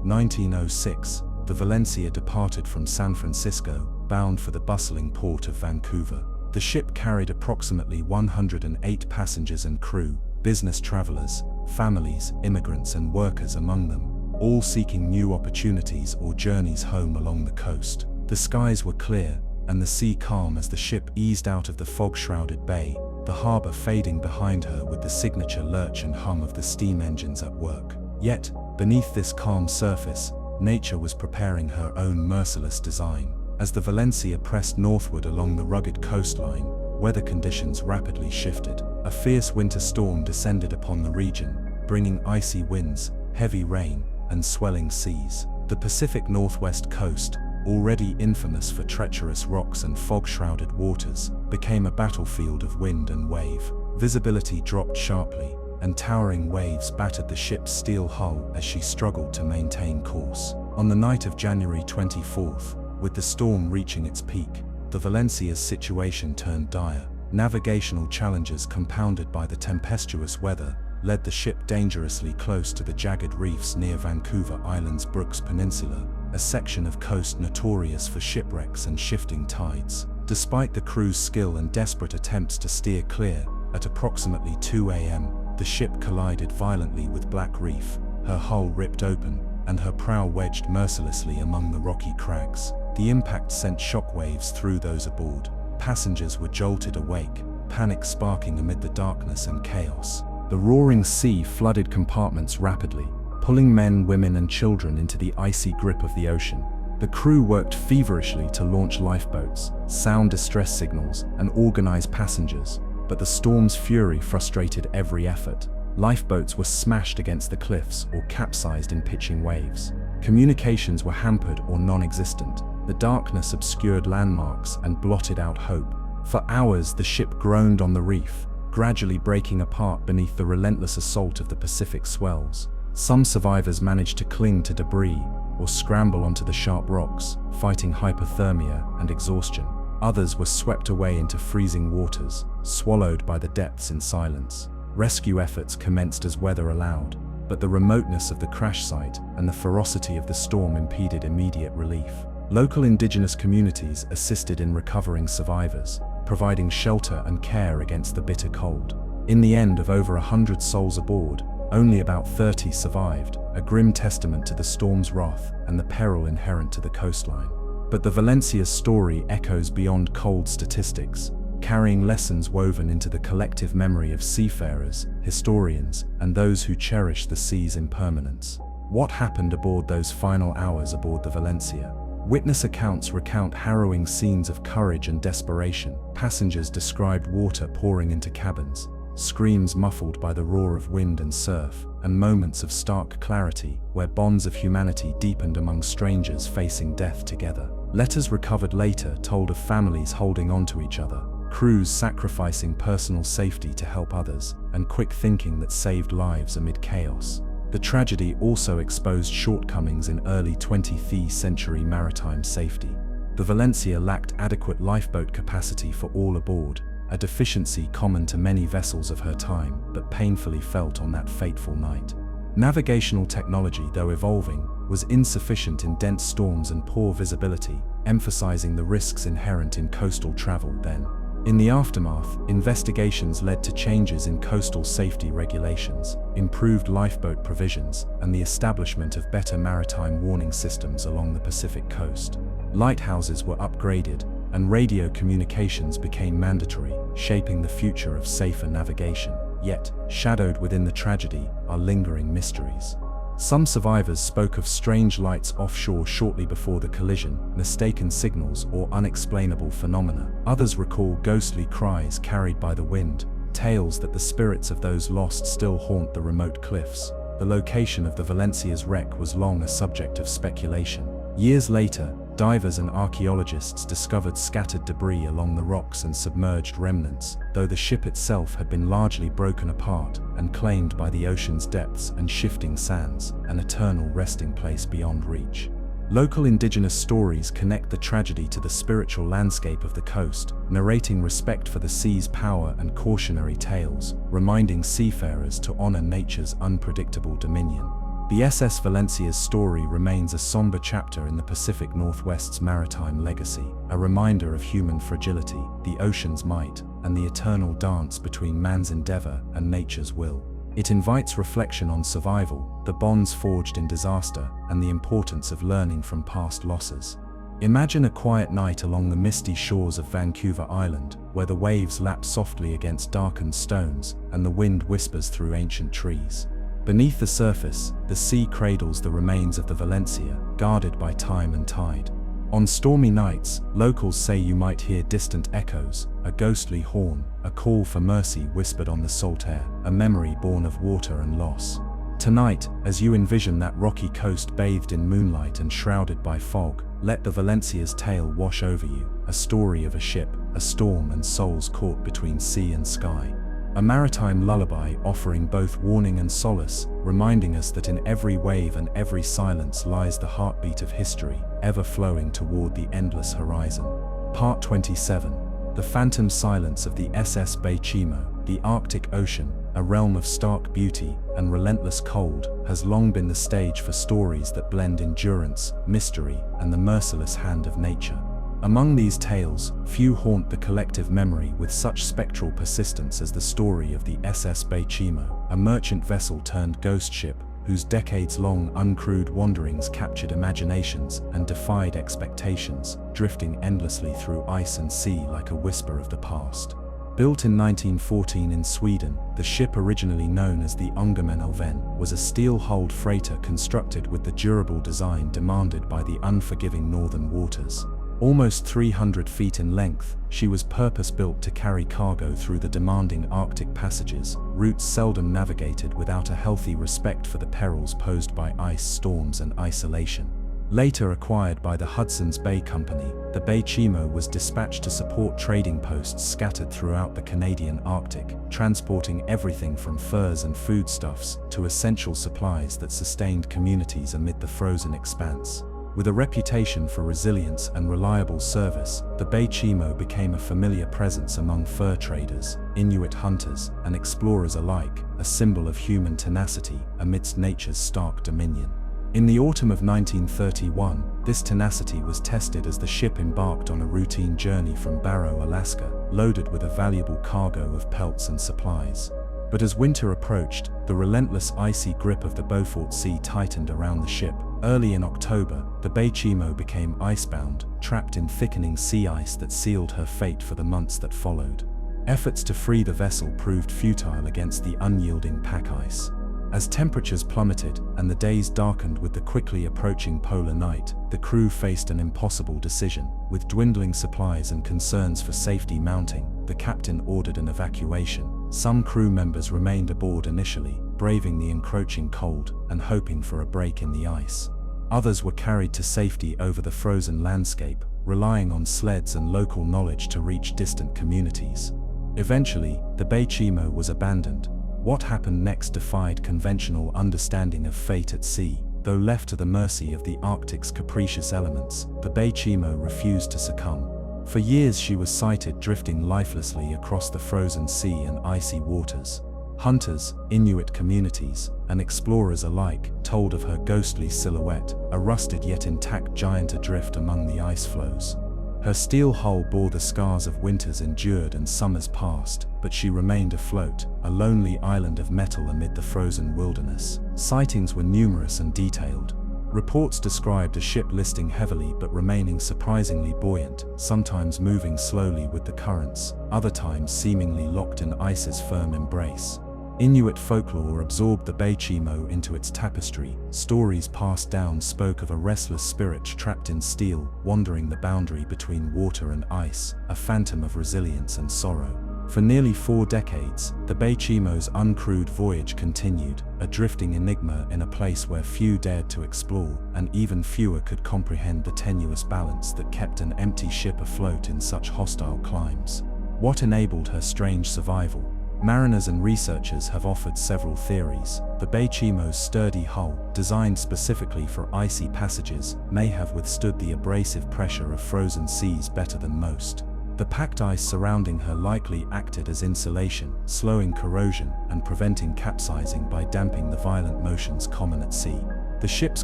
1906, the Valencia departed from San Francisco, bound for the bustling port of Vancouver. The ship carried approximately 108 passengers and crew, business travelers, families, immigrants and workers among them, all seeking new opportunities or journeys home along the coast. The skies were clear, and the sea calm as the ship eased out of the fog-shrouded bay, the harbor fading behind her with the signature lurch and hum of the steam engines at work. Yet, beneath this calm surface, nature was preparing her own merciless design. As the Valencia pressed northward along the rugged coastline, weather conditions rapidly shifted. A fierce winter storm descended upon the region, bringing icy winds, heavy rain, and swelling seas. The Pacific Northwest coast, already infamous for treacherous rocks and fog-shrouded waters, became a battlefield of wind and wave. Visibility dropped sharply, and towering waves battered the ship's steel hull as she struggled to maintain course. On the night of January 24th, with the storm reaching its peak, the Valencia's situation turned dire. Navigational challenges compounded by the tempestuous weather led the ship dangerously close to the jagged reefs near Vancouver Island's Brooks Peninsula, a section of coast notorious for shipwrecks and shifting tides. Despite the crew's skill and desperate attempts to steer clear, at approximately 2 a.m., the ship collided violently with Black Reef, her hull ripped open, and her prow wedged mercilessly among the rocky crags. The impact sent shockwaves through those aboard. Passengers were jolted awake, panic sparking amid the darkness and chaos. The roaring sea flooded compartments rapidly, pulling men, women, and children into the icy grip of the ocean. The crew worked feverishly to launch lifeboats, sound distress signals, and organize passengers, but the storm's fury frustrated every effort. Lifeboats were smashed against the cliffs or capsized in pitching waves. Communications were hampered or non-existent. The darkness obscured landmarks and blotted out hope. For hours, the ship groaned on the reef, gradually breaking apart beneath the relentless assault of the Pacific swells. Some survivors managed to cling to debris or scramble onto the sharp rocks, fighting hypothermia and exhaustion. Others were swept away into freezing waters, swallowed by the depths in silence. Rescue efforts commenced as weather allowed, but the remoteness of the crash site and the ferocity of the storm impeded immediate relief. Local indigenous communities assisted in recovering survivors, providing shelter and care against the bitter cold. In the end, of over 100 souls aboard, only about 30 survived, a grim testament to the storm's wrath and the peril inherent to the coastline. But the Valencia's story echoes beyond cold statistics, carrying lessons woven into the collective memory of seafarers, historians, and those who cherish the sea's impermanence. What happened aboard those final hours aboard the Valencia? Witness accounts recount harrowing scenes of courage and desperation. Passengers described water pouring into cabins, screams muffled by the roar of wind and surf, and moments of stark clarity where bonds of humanity deepened among strangers facing death together. Letters recovered later told of families holding on to each other, crews sacrificing personal safety to help others, and quick thinking that saved lives amid chaos. The tragedy also exposed shortcomings in early 20th century maritime safety. The Valencia lacked adequate lifeboat capacity for all aboard, a deficiency common to many vessels of her time, but painfully felt on that fateful night. Navigational technology, though evolving, was insufficient in dense storms and poor visibility, emphasizing the risks inherent in coastal travel then. In the aftermath, investigations led to changes in coastal safety regulations, improved lifeboat provisions, and the establishment of better maritime warning systems along the Pacific coast. Lighthouses were upgraded, and radio communications became mandatory, shaping the future of safer navigation. Yet, shadowed within the tragedy are lingering mysteries. Some survivors spoke of strange lights offshore shortly before the collision, mistaken signals, or unexplainable phenomena. Others recall ghostly cries carried by the wind, tales that the spirits of those lost still haunt the remote cliffs. The location of the Valencia's wreck was long a subject of speculation. Years later, divers and archaeologists discovered scattered debris along the rocks and submerged remnants, though the ship itself had been largely broken apart and claimed by the ocean's depths and shifting sands, an eternal resting place beyond reach. Local indigenous stories connect the tragedy to the spiritual landscape of the coast, narrating respect for the sea's power and cautionary tales, reminding seafarers to honor nature's unpredictable dominion. The SS Valencia's story remains a somber chapter in the Pacific Northwest's maritime legacy, a reminder of human fragility, the ocean's might, and the eternal dance between man's endeavor and nature's will. It invites reflection on survival, the bonds forged in disaster, and the importance of learning from past losses. Imagine a quiet night along the misty shores of Vancouver Island, where the waves lap softly against darkened stones and the wind whispers through ancient trees. Beneath the surface, the sea cradles the remains of the Valencia, guarded by time and tide. On stormy nights, locals say you might hear distant echoes, a ghostly horn, a call for mercy whispered on the salt air, a memory born of water and loss. Tonight, as you envision that rocky coast bathed in moonlight and shrouded by fog, let the Valencia's tale wash over you, a story of a ship, a storm, and souls caught between sea and sky. a maritime lullaby offering both warning and solace, reminding us that in every wave and every silence lies the heartbeat of history, ever flowing toward the endless horizon. Part 27. The phantom silence of the SS Bechimo. The Arctic Ocean, a realm of stark beauty and relentless cold, has long been the stage for stories that blend endurance, mystery, and the merciless hand of nature. Among these tales, few haunt the collective memory with such spectral persistence as the story of the SS Bechimo, a merchant vessel turned ghost ship whose decades-long uncrewed wanderings captured imaginations and defied expectations, drifting endlessly through ice and sea like a whisper of the past. Built in 1914 in Sweden, the ship, originally known as the Ångermanälven, was a steel-hulled freighter constructed with the durable design demanded by the unforgiving northern waters. Almost 300 feet in length, she was purpose-built to carry cargo through the demanding Arctic passages, routes seldom navigated without a healthy respect for the perils posed by ice storms and isolation. Later acquired by the Hudson's Bay Company, the Bechimo was dispatched to support trading posts scattered throughout the Canadian Arctic, transporting everything from furs and foodstuffs to essential supplies that sustained communities amid the frozen expanse. With a reputation for resilience and reliable service, the Bechimo became a familiar presence among fur traders, Inuit hunters, and explorers alike, a symbol of human tenacity amidst nature's stark dominion. In the autumn of 1931, this tenacity was tested as the ship embarked on a routine journey from Barrow, Alaska, loaded with a valuable cargo of pelts and supplies. But as winter approached, the relentless icy grip of the Beaufort Sea tightened around the ship. Early in October, the Bechimo became icebound, trapped in thickening sea ice that sealed her fate for the months that followed. Efforts to free the vessel proved futile against the unyielding pack ice. As temperatures plummeted and the days darkened with the quickly approaching polar night, the crew faced an impossible decision. With dwindling supplies and concerns for safety mounting, the captain ordered an evacuation. Some crew members remained aboard initially, braving the encroaching cold and hoping for a break in the ice. Others were carried to safety over the frozen landscape, relying on sleds and local knowledge to reach distant communities. Eventually, the Bechimo was abandoned. What happened next defied conventional understanding of fate at sea. Though left to the mercy of the Arctic's capricious elements, the Bechimo refused to succumb. For years she was sighted drifting lifelessly across the frozen sea and icy waters. Hunters, Inuit communities, and explorers alike told of her ghostly silhouette, a rusted yet intact giant adrift among the ice floes. Her steel hull bore the scars of winters endured and summers past, but she remained afloat, a lonely island of metal amid the frozen wilderness. Sightings were numerous and detailed. Reports described a ship listing heavily but remaining surprisingly buoyant, sometimes moving slowly with the currents, other times seemingly locked in ice's firm embrace. Inuit folklore absorbed the Bechimo into its tapestry. Stories passed down spoke of a restless spirit trapped in steel, wandering the boundary between water and ice, a phantom of resilience and sorrow. For nearly 4 decades, the Bechimo's uncrewed voyage continued, a drifting enigma in a place where few dared to explore, and even fewer could comprehend the tenuous balance that kept an empty ship afloat in such hostile climes. What enabled her strange survival? Mariners and researchers have offered several theories. The Bechimo's sturdy hull, designed specifically for icy passages, may have withstood the abrasive pressure of frozen seas better than most. The packed ice surrounding her likely acted as insulation, slowing corrosion and preventing capsizing by damping the violent motions common at sea. The ship's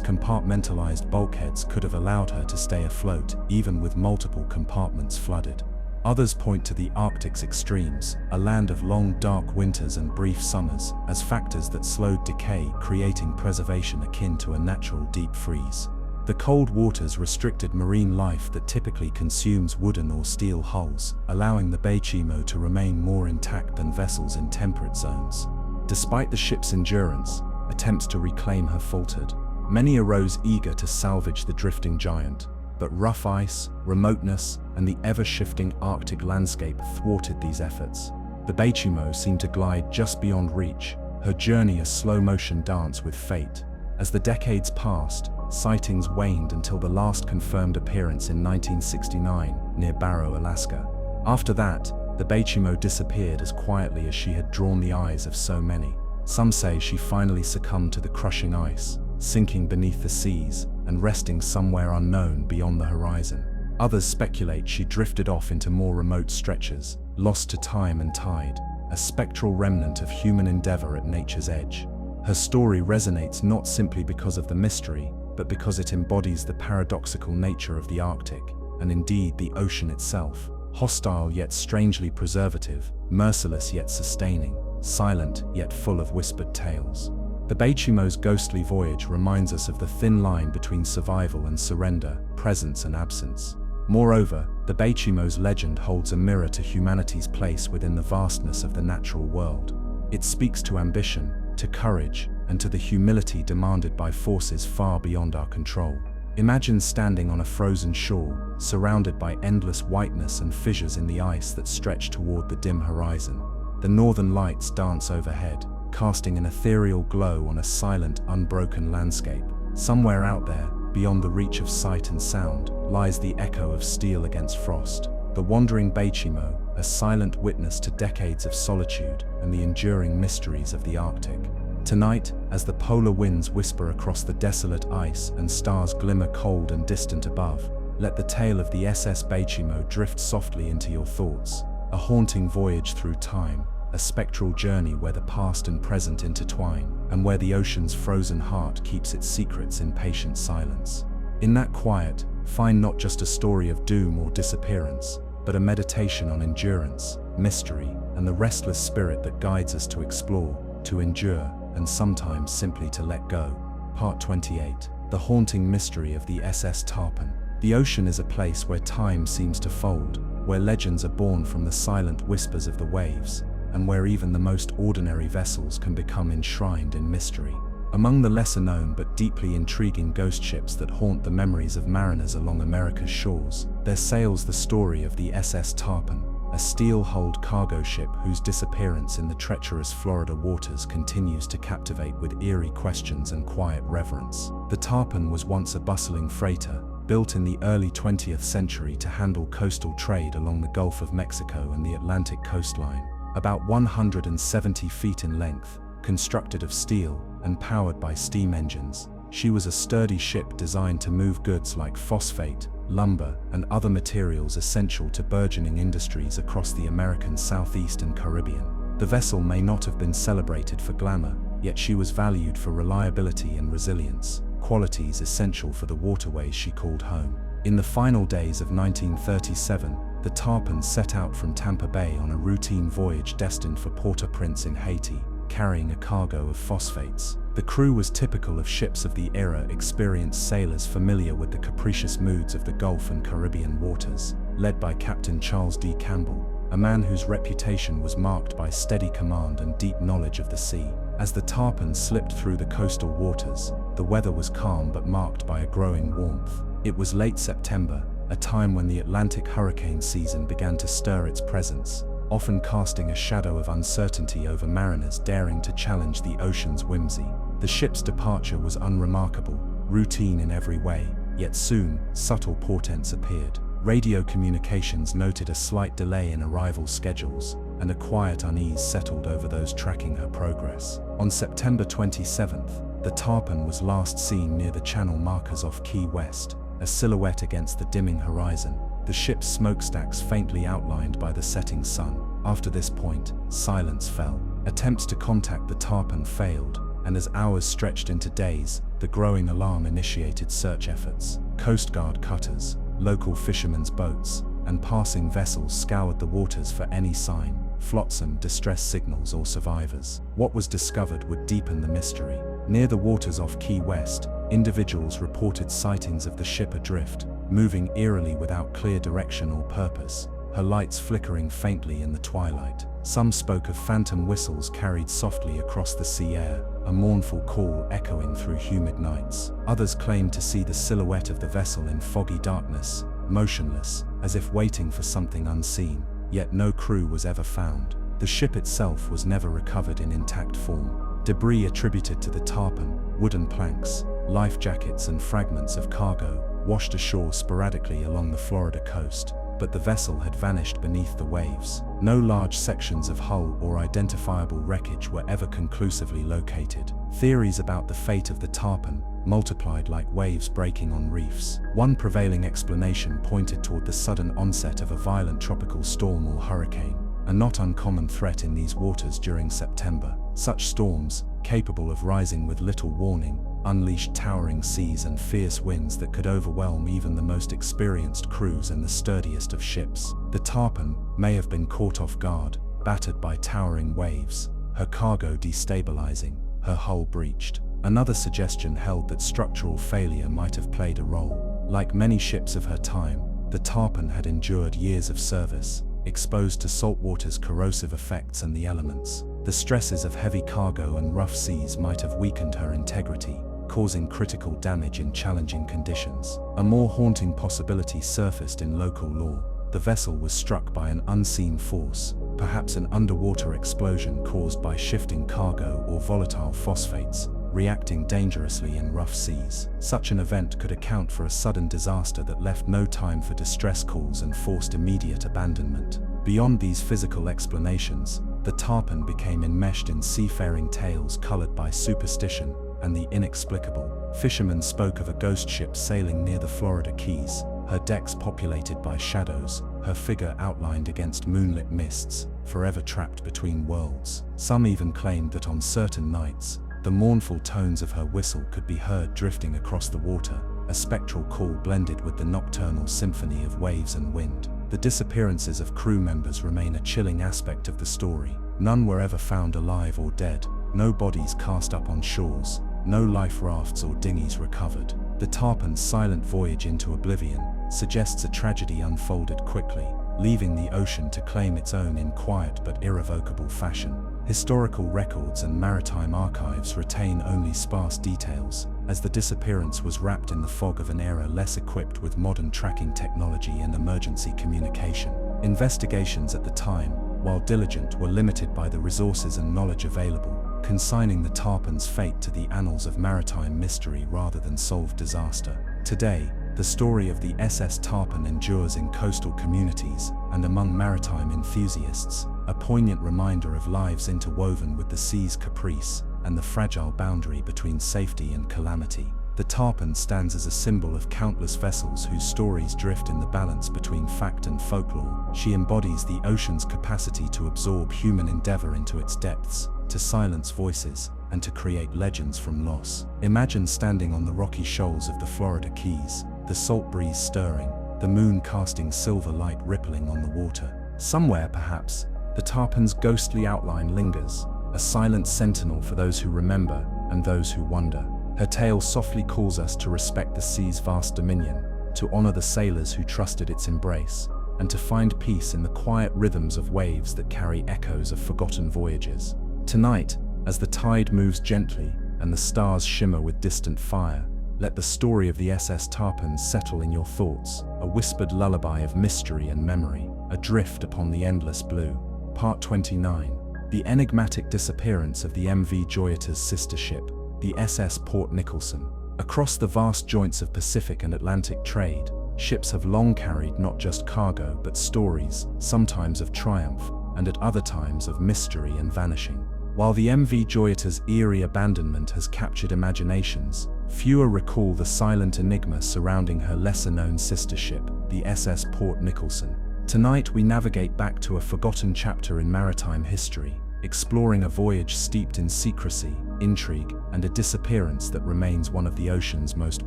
compartmentalized bulkheads could have allowed her to stay afloat, even with multiple compartments flooded. Others point to the Arctic's extremes, a land of long dark winters and brief summers, as factors that slowed decay, creating preservation akin to a natural deep freeze. The cold waters restricted marine life that typically consumes wooden or steel hulls, allowing the Bechimo to remain more intact than vessels in temperate zones. Despite the ship's endurance, attempts to reclaim her faltered. Many arose eager to salvage the drifting giant. But rough ice, remoteness, and the ever-shifting Arctic landscape thwarted these efforts. The Bechimo seemed to glide just beyond reach, her journey a slow-motion dance with fate. As the decades passed, sightings waned until the last confirmed appearance in 1969 near Barrow, Alaska. After that, the Beichimo disappeared as quietly as she had drawn the eyes of so many. Some say she finally succumbed to the crushing ice, sinking beneath the seas and resting somewhere unknown beyond the horizon. Others speculate she drifted off into more remote stretches, lost to time and tide, a spectral remnant of human endeavor at nature's edge. Her story resonates not simply because of the mystery, but because it embodies the paradoxical nature of the Arctic, and indeed the ocean itself. Hostile yet strangely preservative, merciless yet sustaining, silent yet full of whispered tales. The Beichimo's ghostly voyage reminds us of the thin line between survival and surrender, presence and absence. Moreover, the Beichimo's legend holds a mirror to humanity's place within the vastness of the natural world. It speaks to ambition, to courage, and to the humility demanded by forces far beyond our control. Imagine standing on a frozen shore, surrounded by endless whiteness and fissures in the ice that stretch toward the dim horizon. The northern lights dance overhead, casting an ethereal glow on a silent, unbroken landscape. Somewhere out there, beyond the reach of sight and sound, lies the echo of steel against frost. The wandering Beichimo, a silent witness to decades of solitude and the enduring mysteries of the Arctic. Tonight, as the polar winds whisper across the desolate ice and stars glimmer cold and distant above, let the tale of the SS Beichimo drift softly into your thoughts. A haunting voyage through time, a spectral journey where the past and present intertwine, and where the ocean's frozen heart keeps its secrets in patient silence. In that quiet, find not just a story of doom or disappearance, but a meditation on endurance, mystery, and the restless spirit that guides us to explore, to endure, and sometimes simply to let go. Part 28. The haunting mystery of the SS Tarpon. The ocean is a place where time seems to fold, where legends are born from the silent whispers of the waves, and where even the most ordinary vessels can become enshrined in mystery. Among the lesser-known but deeply intriguing ghost ships that haunt the memories of mariners along America's shores, there sails the story of the SS Tarpon, a steel-hulled cargo ship whose disappearance in the treacherous Florida waters continues to captivate with eerie questions and quiet reverence. The Tarpon was once a bustling freighter, built in the early 20th century to handle coastal trade along the Gulf of Mexico and the Atlantic coastline. About 170 feet in length, constructed of steel and powered by steam engines, she was a sturdy ship designed to move goods like phosphate, lumber, and other materials essential to burgeoning industries across the American Southeast and Caribbean. The vessel may not have been celebrated for glamour, yet she was valued for reliability and resilience, qualities essential for the waterways she called home. In the final days of 1937, the Tarpon set out from Tampa Bay on a routine voyage destined for Port-au-Prince in Haiti, carrying a cargo of phosphates. The crew was typical of ships of the era, experienced sailors familiar with the capricious moods of the Gulf and Caribbean waters, led by Captain Charles D. Campbell, a man whose reputation was marked by steady command and deep knowledge of the sea. As the Tarpon slipped through the coastal waters, the weather was calm but marked by a growing warmth. It was late September, a time when the Atlantic hurricane season began to stir its presence, often casting a shadow of uncertainty over mariners daring to challenge the ocean's whimsy. The ship's departure was unremarkable, routine in every way, yet soon, subtle portents appeared. Radio communications noted a slight delay in arrival schedules, and a quiet unease settled over those tracking her progress. On September 27th, the Tarpon was last seen near the channel markers off Key West, a silhouette against the dimming horizon, the ship's smokestacks faintly outlined by the setting sun. After this point, silence fell. Attempts to contact the Tarpon failed, and as hours stretched into days, the growing alarm initiated search efforts. Coast Guard cutters, local fishermen's boats, and passing vessels scoured the waters for any sign, flotsam, distress signals, or survivors. What was discovered would deepen the mystery. Near the waters off Key West, individuals reported sightings of the ship adrift, moving eerily without clear direction or purpose, her lights flickering faintly in the twilight. Some spoke of phantom whistles carried softly across the sea air, a mournful call echoing through humid nights. Others claimed to see the silhouette of the vessel in foggy darkness, motionless, as if waiting for something unseen, yet no crew was ever found. The ship itself was never recovered in intact form. Debris attributed to the Tarpon, wooden planks, life jackets and fragments of cargo, washed ashore sporadically along the Florida coast. but the vessel had vanished beneath the waves. No large sections of hull or identifiable wreckage were ever conclusively located. Theories about the fate of the Tarpon multiplied like waves breaking on reefs. One prevailing explanation pointed toward the sudden onset of a violent tropical storm or hurricane, a not uncommon threat in these waters during September. Such storms, capable of rising with little warning, unleashed towering seas and fierce winds that could overwhelm even the most experienced crews and the sturdiest of ships. The Tarpon may have been caught off guard, battered by towering waves, her cargo destabilizing, her hull breached. Another suggestion held that structural failure might have played a role. Like many ships of her time, the Tarpon had endured years of service, exposed to saltwater's corrosive effects and the elements. The stresses of heavy cargo and rough seas might have weakened her integrity, causing critical damage in challenging conditions. A more haunting possibility surfaced in local lore. The vessel was struck by an unseen force, perhaps an underwater explosion caused by shifting cargo or volatile phosphates, reacting dangerously in rough seas. Such an event could account for a sudden disaster that left no time for distress calls and forced immediate abandonment. Beyond these physical explanations, the Tarpon became enmeshed in seafaring tales colored by superstition and the inexplicable. Fishermen spoke of a ghost ship sailing near the Florida Keys, her decks populated by shadows, her figure outlined against moonlit mists, forever trapped between worlds. Some even claimed that on certain nights, the mournful tones of her whistle could be heard drifting across the water, a spectral call blended with the nocturnal symphony of waves and wind. The disappearances of crew members remain a chilling aspect of the story. None were ever found alive or dead, no bodies cast up on shores, no life rafts or dinghies recovered. The Tarpon's silent voyage into oblivion suggests a tragedy unfolded quickly, leaving the ocean to claim its own in quiet but irrevocable fashion. Historical records and maritime archives retain only sparse details, as the disappearance was wrapped in the fog of an era less equipped with modern tracking technology and emergency communication. Investigations at the time, while diligent, were limited by the resources and knowledge available, consigning the Tarpon's fate to the annals of maritime mystery rather than solved disaster. Today, the story of the SS Tarpon endures in coastal communities and among maritime enthusiasts, a poignant reminder of lives interwoven with the sea's caprice and the fragile boundary between safety and calamity. The Tarpon stands as a symbol of countless vessels whose stories drift in the balance between fact and folklore. She embodies the ocean's capacity to absorb human endeavor into its depths, to silence voices, and to create legends from loss. Imagine standing on the rocky shoals of the Florida Keys, the salt breeze stirring, the moon casting silver light rippling on the water. Somewhere, perhaps, the Tarpon's ghostly outline lingers, a silent sentinel for those who remember and those who wonder. Her tale softly calls us to respect the sea's vast dominion, to honor the sailors who trusted its embrace, and to find peace in the quiet rhythms of waves that carry echoes of forgotten voyages. Tonight, as the tide moves gently and the stars shimmer with distant fire, let the story of the SS Tarpon settle in your thoughts, a whispered lullaby of mystery and memory, adrift upon the endless blue. Part 29. The enigmatic disappearance of the MV Jyota's sister ship, the SS Port Nicholson. Across the vast joints of Pacific and Atlantic trade, ships have long carried not just cargo but stories, sometimes of triumph, and at other times of mystery and vanishing. While the MV Jyota's eerie abandonment has captured imaginations, fewer recall the silent enigma surrounding her lesser-known sister ship, the SS Port Nicholson. Tonight we navigate back to a forgotten chapter in maritime history, exploring a voyage steeped in secrecy, intrigue, and a disappearance that remains one of the ocean's most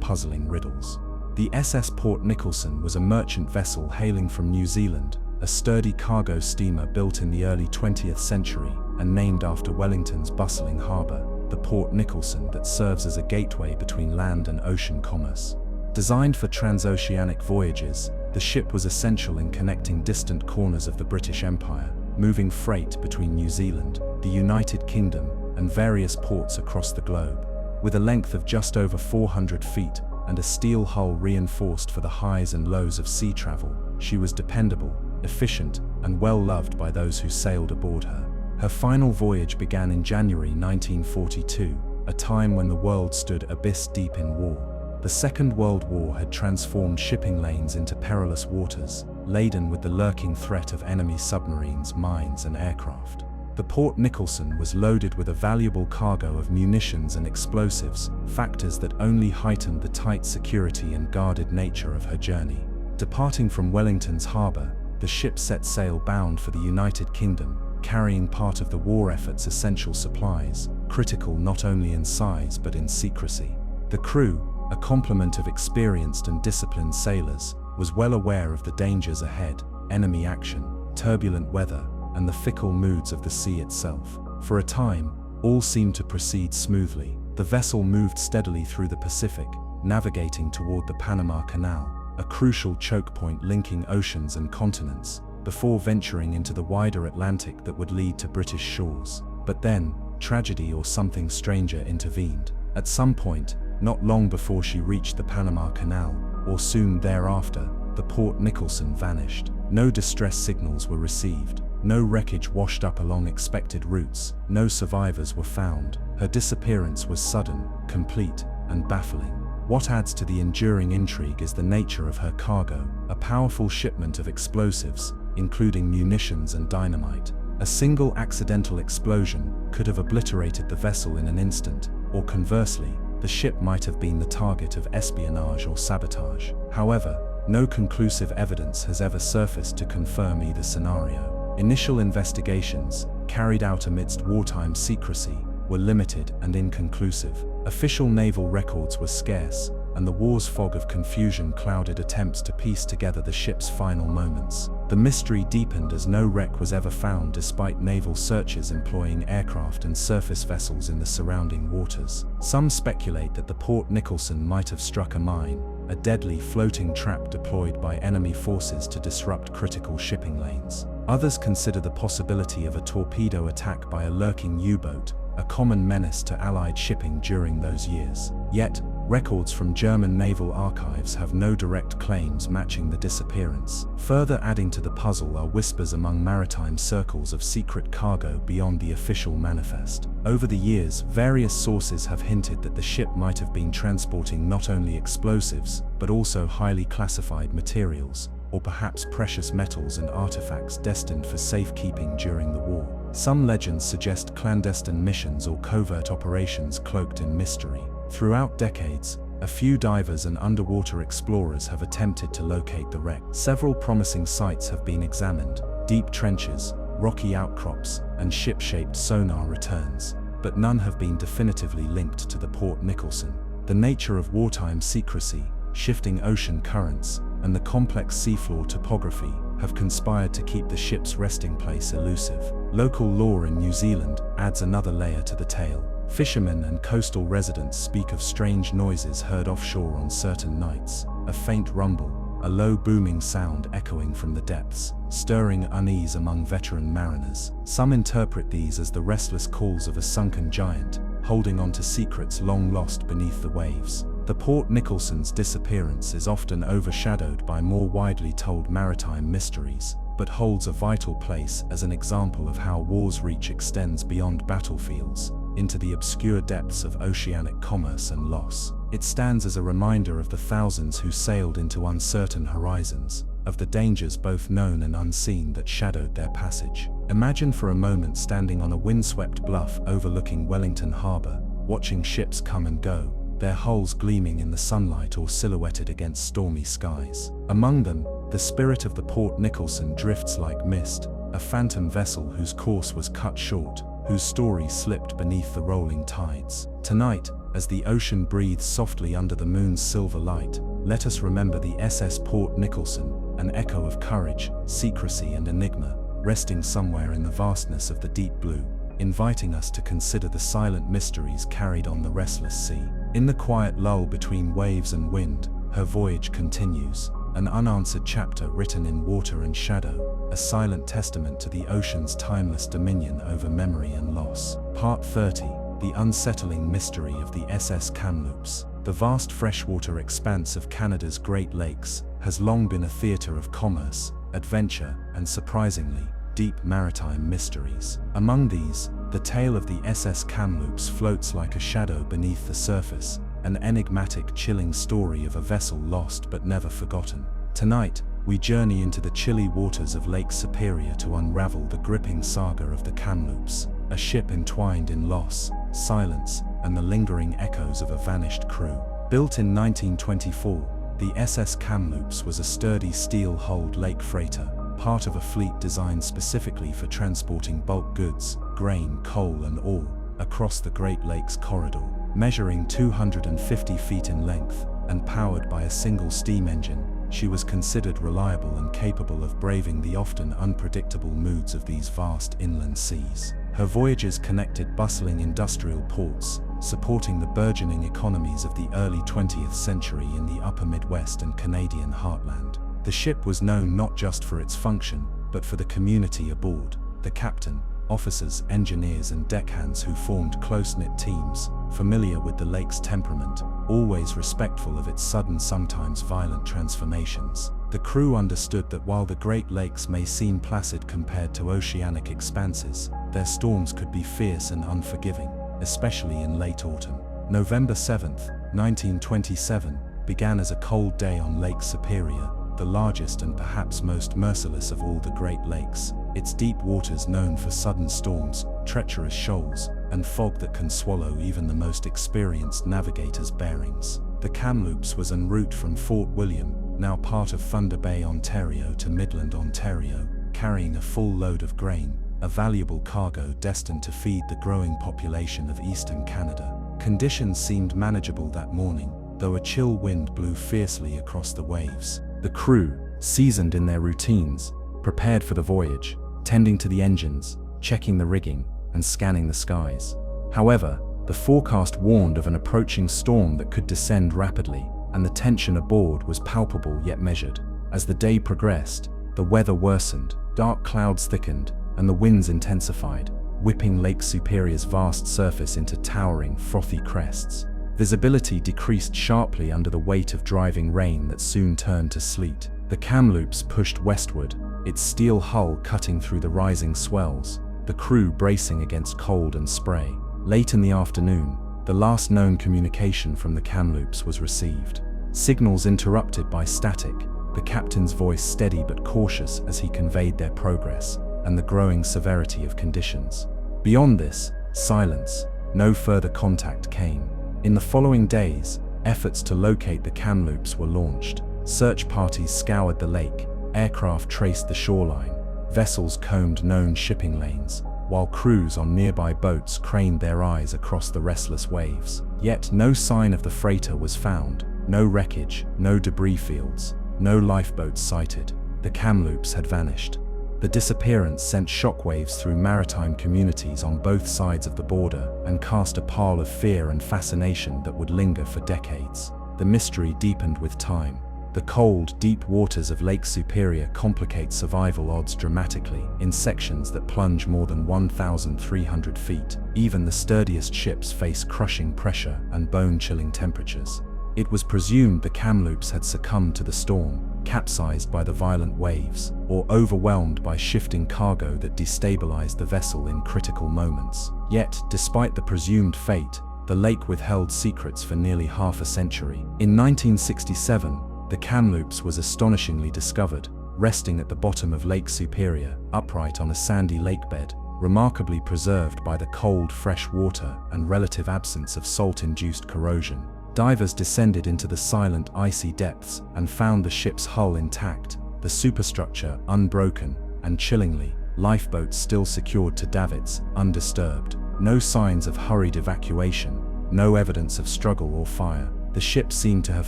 puzzling riddles. The SS Port Nicholson was a merchant vessel hailing from New Zealand, a sturdy cargo steamer built in the early 20th century and named after Wellington's bustling harbour, the Port Nicholson that serves as a gateway between land and ocean commerce. Designed for transoceanic voyages, the ship was essential in connecting distant corners of the British Empire, moving freight between New Zealand, the United Kingdom, and various ports across the globe. With a length of just over 400 feet and a steel hull reinforced for the highs and lows of sea travel, she was dependable, efficient, and well-loved by those who sailed aboard her. Her final voyage began in January 1942, a time when the world stood abyss deep in war. The Second World War had transformed shipping lanes into perilous waters, laden with the lurking threat of enemy submarines, mines, and aircraft. The Port Nicholson was loaded with a valuable cargo of munitions and explosives, factors that only heightened the tight security and guarded nature of her journey. Departing from Wellington's harbour, the ship set sail bound for the United Kingdom, carrying part of the war effort's essential supplies, critical not only in size but in secrecy. The crew, a complement of experienced and disciplined sailors, was well aware of the dangers ahead, enemy action, turbulent weather, and the fickle moods of the sea itself. For a time, all seemed to proceed smoothly. The vessel moved steadily through the Pacific, navigating toward the Panama Canal, a crucial choke point linking oceans and continents, before venturing into the wider Atlantic that would lead to British shores. But then, tragedy or something stranger intervened. At some point, not long before she reached the Panama Canal, or soon thereafter, the Port Nicholson vanished. No distress signals were received. No wreckage washed up along expected routes. No survivors were found. Her disappearance was sudden, complete, and baffling. What adds to the enduring intrigue is the nature of her cargo, a powerful shipment of explosives, including munitions and dynamite. A single accidental explosion could have obliterated the vessel in an instant, or conversely, the ship might have been the target of espionage or sabotage. However, no conclusive evidence has ever surfaced to confirm either scenario. Initial investigations, carried out amidst wartime secrecy, were limited and inconclusive. Official naval records were scarce, and the war's fog of confusion clouded attempts to piece together the ship's final moments. The mystery deepened as no wreck was ever found despite naval searches employing aircraft and surface vessels in the surrounding waters. Some speculate that the Port Nicholson might have struck a mine, a deadly floating trap deployed by enemy forces to disrupt critical shipping lanes. Others consider the possibility of a torpedo attack by a lurking U-boat, a common menace to Allied shipping during those years. Yet, records from German naval archives have no direct claims matching the disappearance. Further adding to the puzzle are whispers among maritime circles of secret cargo beyond the official manifest. Over the years, various sources have hinted that the ship might have been transporting not only explosives, but also highly classified materials, or perhaps precious metals and artifacts destined for safekeeping during the war. Some legends suggest clandestine missions or covert operations cloaked in mystery. Throughout decades, a few divers and underwater explorers have attempted to locate the wreck. Several promising sites have been examined: deep trenches, rocky outcrops, and ship-shaped sonar returns, but none have been definitively linked to the Port Nicholson. The nature of wartime secrecy, shifting ocean currents, and the complex seafloor topography have conspired to keep the ship's resting place elusive. Local lore in New Zealand adds another layer to the tale. Fishermen and coastal residents speak of strange noises heard offshore on certain nights, a faint rumble, a low booming sound echoing from the depths, stirring unease among veteran mariners. Some interpret these as the restless calls of a sunken giant, holding on to secrets long lost beneath the waves. The Port Nicholson's disappearance is often overshadowed by more widely told maritime mysteries, but holds a vital place as an example of how war's reach extends beyond battlefields, into the obscure depths of oceanic commerce and loss. It stands as a reminder of the thousands who sailed into uncertain horizons, of the dangers both known and unseen that shadowed their passage. Imagine for a moment standing on a windswept bluff overlooking Wellington Harbour, watching ships come and go, their hulls gleaming in the sunlight or silhouetted against stormy skies. Among them, the spirit of the Port Nicholson drifts like mist, a phantom vessel whose course was cut short, whose story slipped beneath the rolling tides. Tonight, as the ocean breathes softly under the moon's silver light, let us remember the SS Port Nicholson, an echo of courage, secrecy, and enigma, resting somewhere in the vastness of the deep blue, inviting us to consider the silent mysteries carried on the restless sea. In the quiet lull between waves and wind, her voyage continues, an unanswered chapter written in water and shadow, a silent testament to the ocean's timeless dominion over memory and loss. Part 30. The unsettling mystery of the SS Kamloops. The vast freshwater expanse of Canada's Great Lakes has long been a theatre of commerce, adventure, and surprisingly, deep maritime mysteries. Among these, the tale of the SS Kamloops floats like a shadow beneath the surface, an enigmatic, chilling story of a vessel lost but never forgotten. Tonight, we journey into the chilly waters of Lake Superior to unravel the gripping saga of the Kamloops, a ship entwined in loss, silence, and the lingering echoes of a vanished crew. Built in 1924, the SS Kamloops was a sturdy steel-hulled lake freighter, part of a fleet designed specifically for transporting bulk goods, grain, coal, and ore across the Great Lakes corridor. Measuring 250 feet in length and powered by a single steam engine, she was considered reliable and capable of braving the often unpredictable moods of these vast inland seas. Her voyages connected bustling industrial ports, supporting the burgeoning economies of the early 20th century in the upper Midwest and Canadian heartland. The ship was known not just for its function, but for the community aboard, the captain, officers, engineers, and deckhands who formed close-knit teams, familiar with the lake's temperament, always respectful of its sudden, sometimes violent transformations. The crew understood that while the Great Lakes may seem placid compared to oceanic expanses, their storms could be fierce and unforgiving, especially in late autumn. November 7, 1927, began as a cold day on Lake Superior, the largest and perhaps most merciless of all the Great Lakes, its deep waters known for sudden storms, treacherous shoals, and fog that can swallow even the most experienced navigator's bearings. The Kamloops was en route from Fort William, now part of Thunder Bay, Ontario, to Midland, Ontario, carrying a full load of grain, a valuable cargo destined to feed the growing population of eastern Canada. Conditions seemed manageable that morning, though a chill wind blew fiercely across the waves. The crew, seasoned in their routines, prepared for the voyage, tending to the engines, checking the rigging, and scanning the skies. However, the forecast warned of an approaching storm that could descend rapidly, and the tension aboard was palpable yet measured. As the day progressed, the weather worsened, dark clouds thickened, and the winds intensified, whipping Lake Superior's vast surface into towering, frothy crests. Visibility decreased sharply under the weight of driving rain that soon turned to sleet. The Kamloops pushed westward, its steel hull cutting through the rising swells, the crew bracing against cold and spray. Late in the afternoon, the last known communication from the Kamloops was received. Signals interrupted by static, the captain's voice steady but cautious as he conveyed their progress and the growing severity of conditions. Beyond this, silence. No further contact came. In the following days, efforts to locate the Kamloops were launched. Search parties scoured the lake, aircraft traced the shoreline, vessels combed known shipping lanes, while crews on nearby boats craned their eyes across the restless waves. Yet no sign of the freighter was found, no wreckage, no debris fields, no lifeboats sighted. The Kamloops had vanished. The disappearance sent shockwaves through maritime communities on both sides of the border and cast a pall of fear and fascination that would linger for decades. The mystery deepened with time. The cold, deep waters of Lake Superior complicate survival odds dramatically in sections that plunge more than 1,300 feet. Even the sturdiest ships face crushing pressure and bone-chilling temperatures. It was presumed the Kamloops had succumbed to the storm, capsized by the violent waves, or overwhelmed by shifting cargo that destabilized the vessel in critical moments. Yet, despite the presumed fate, the lake withheld secrets for nearly half a century. In 1967, the Kamloops was astonishingly discovered, resting at the bottom of Lake Superior, upright on a sandy lakebed, remarkably preserved by the cold, fresh water and relative absence of salt-induced corrosion. Divers descended into the silent, icy depths and found the ship's hull intact, the superstructure unbroken, and chillingly, lifeboats still secured to davits, undisturbed. No signs of hurried evacuation, no evidence of struggle or fire. The ship seemed to have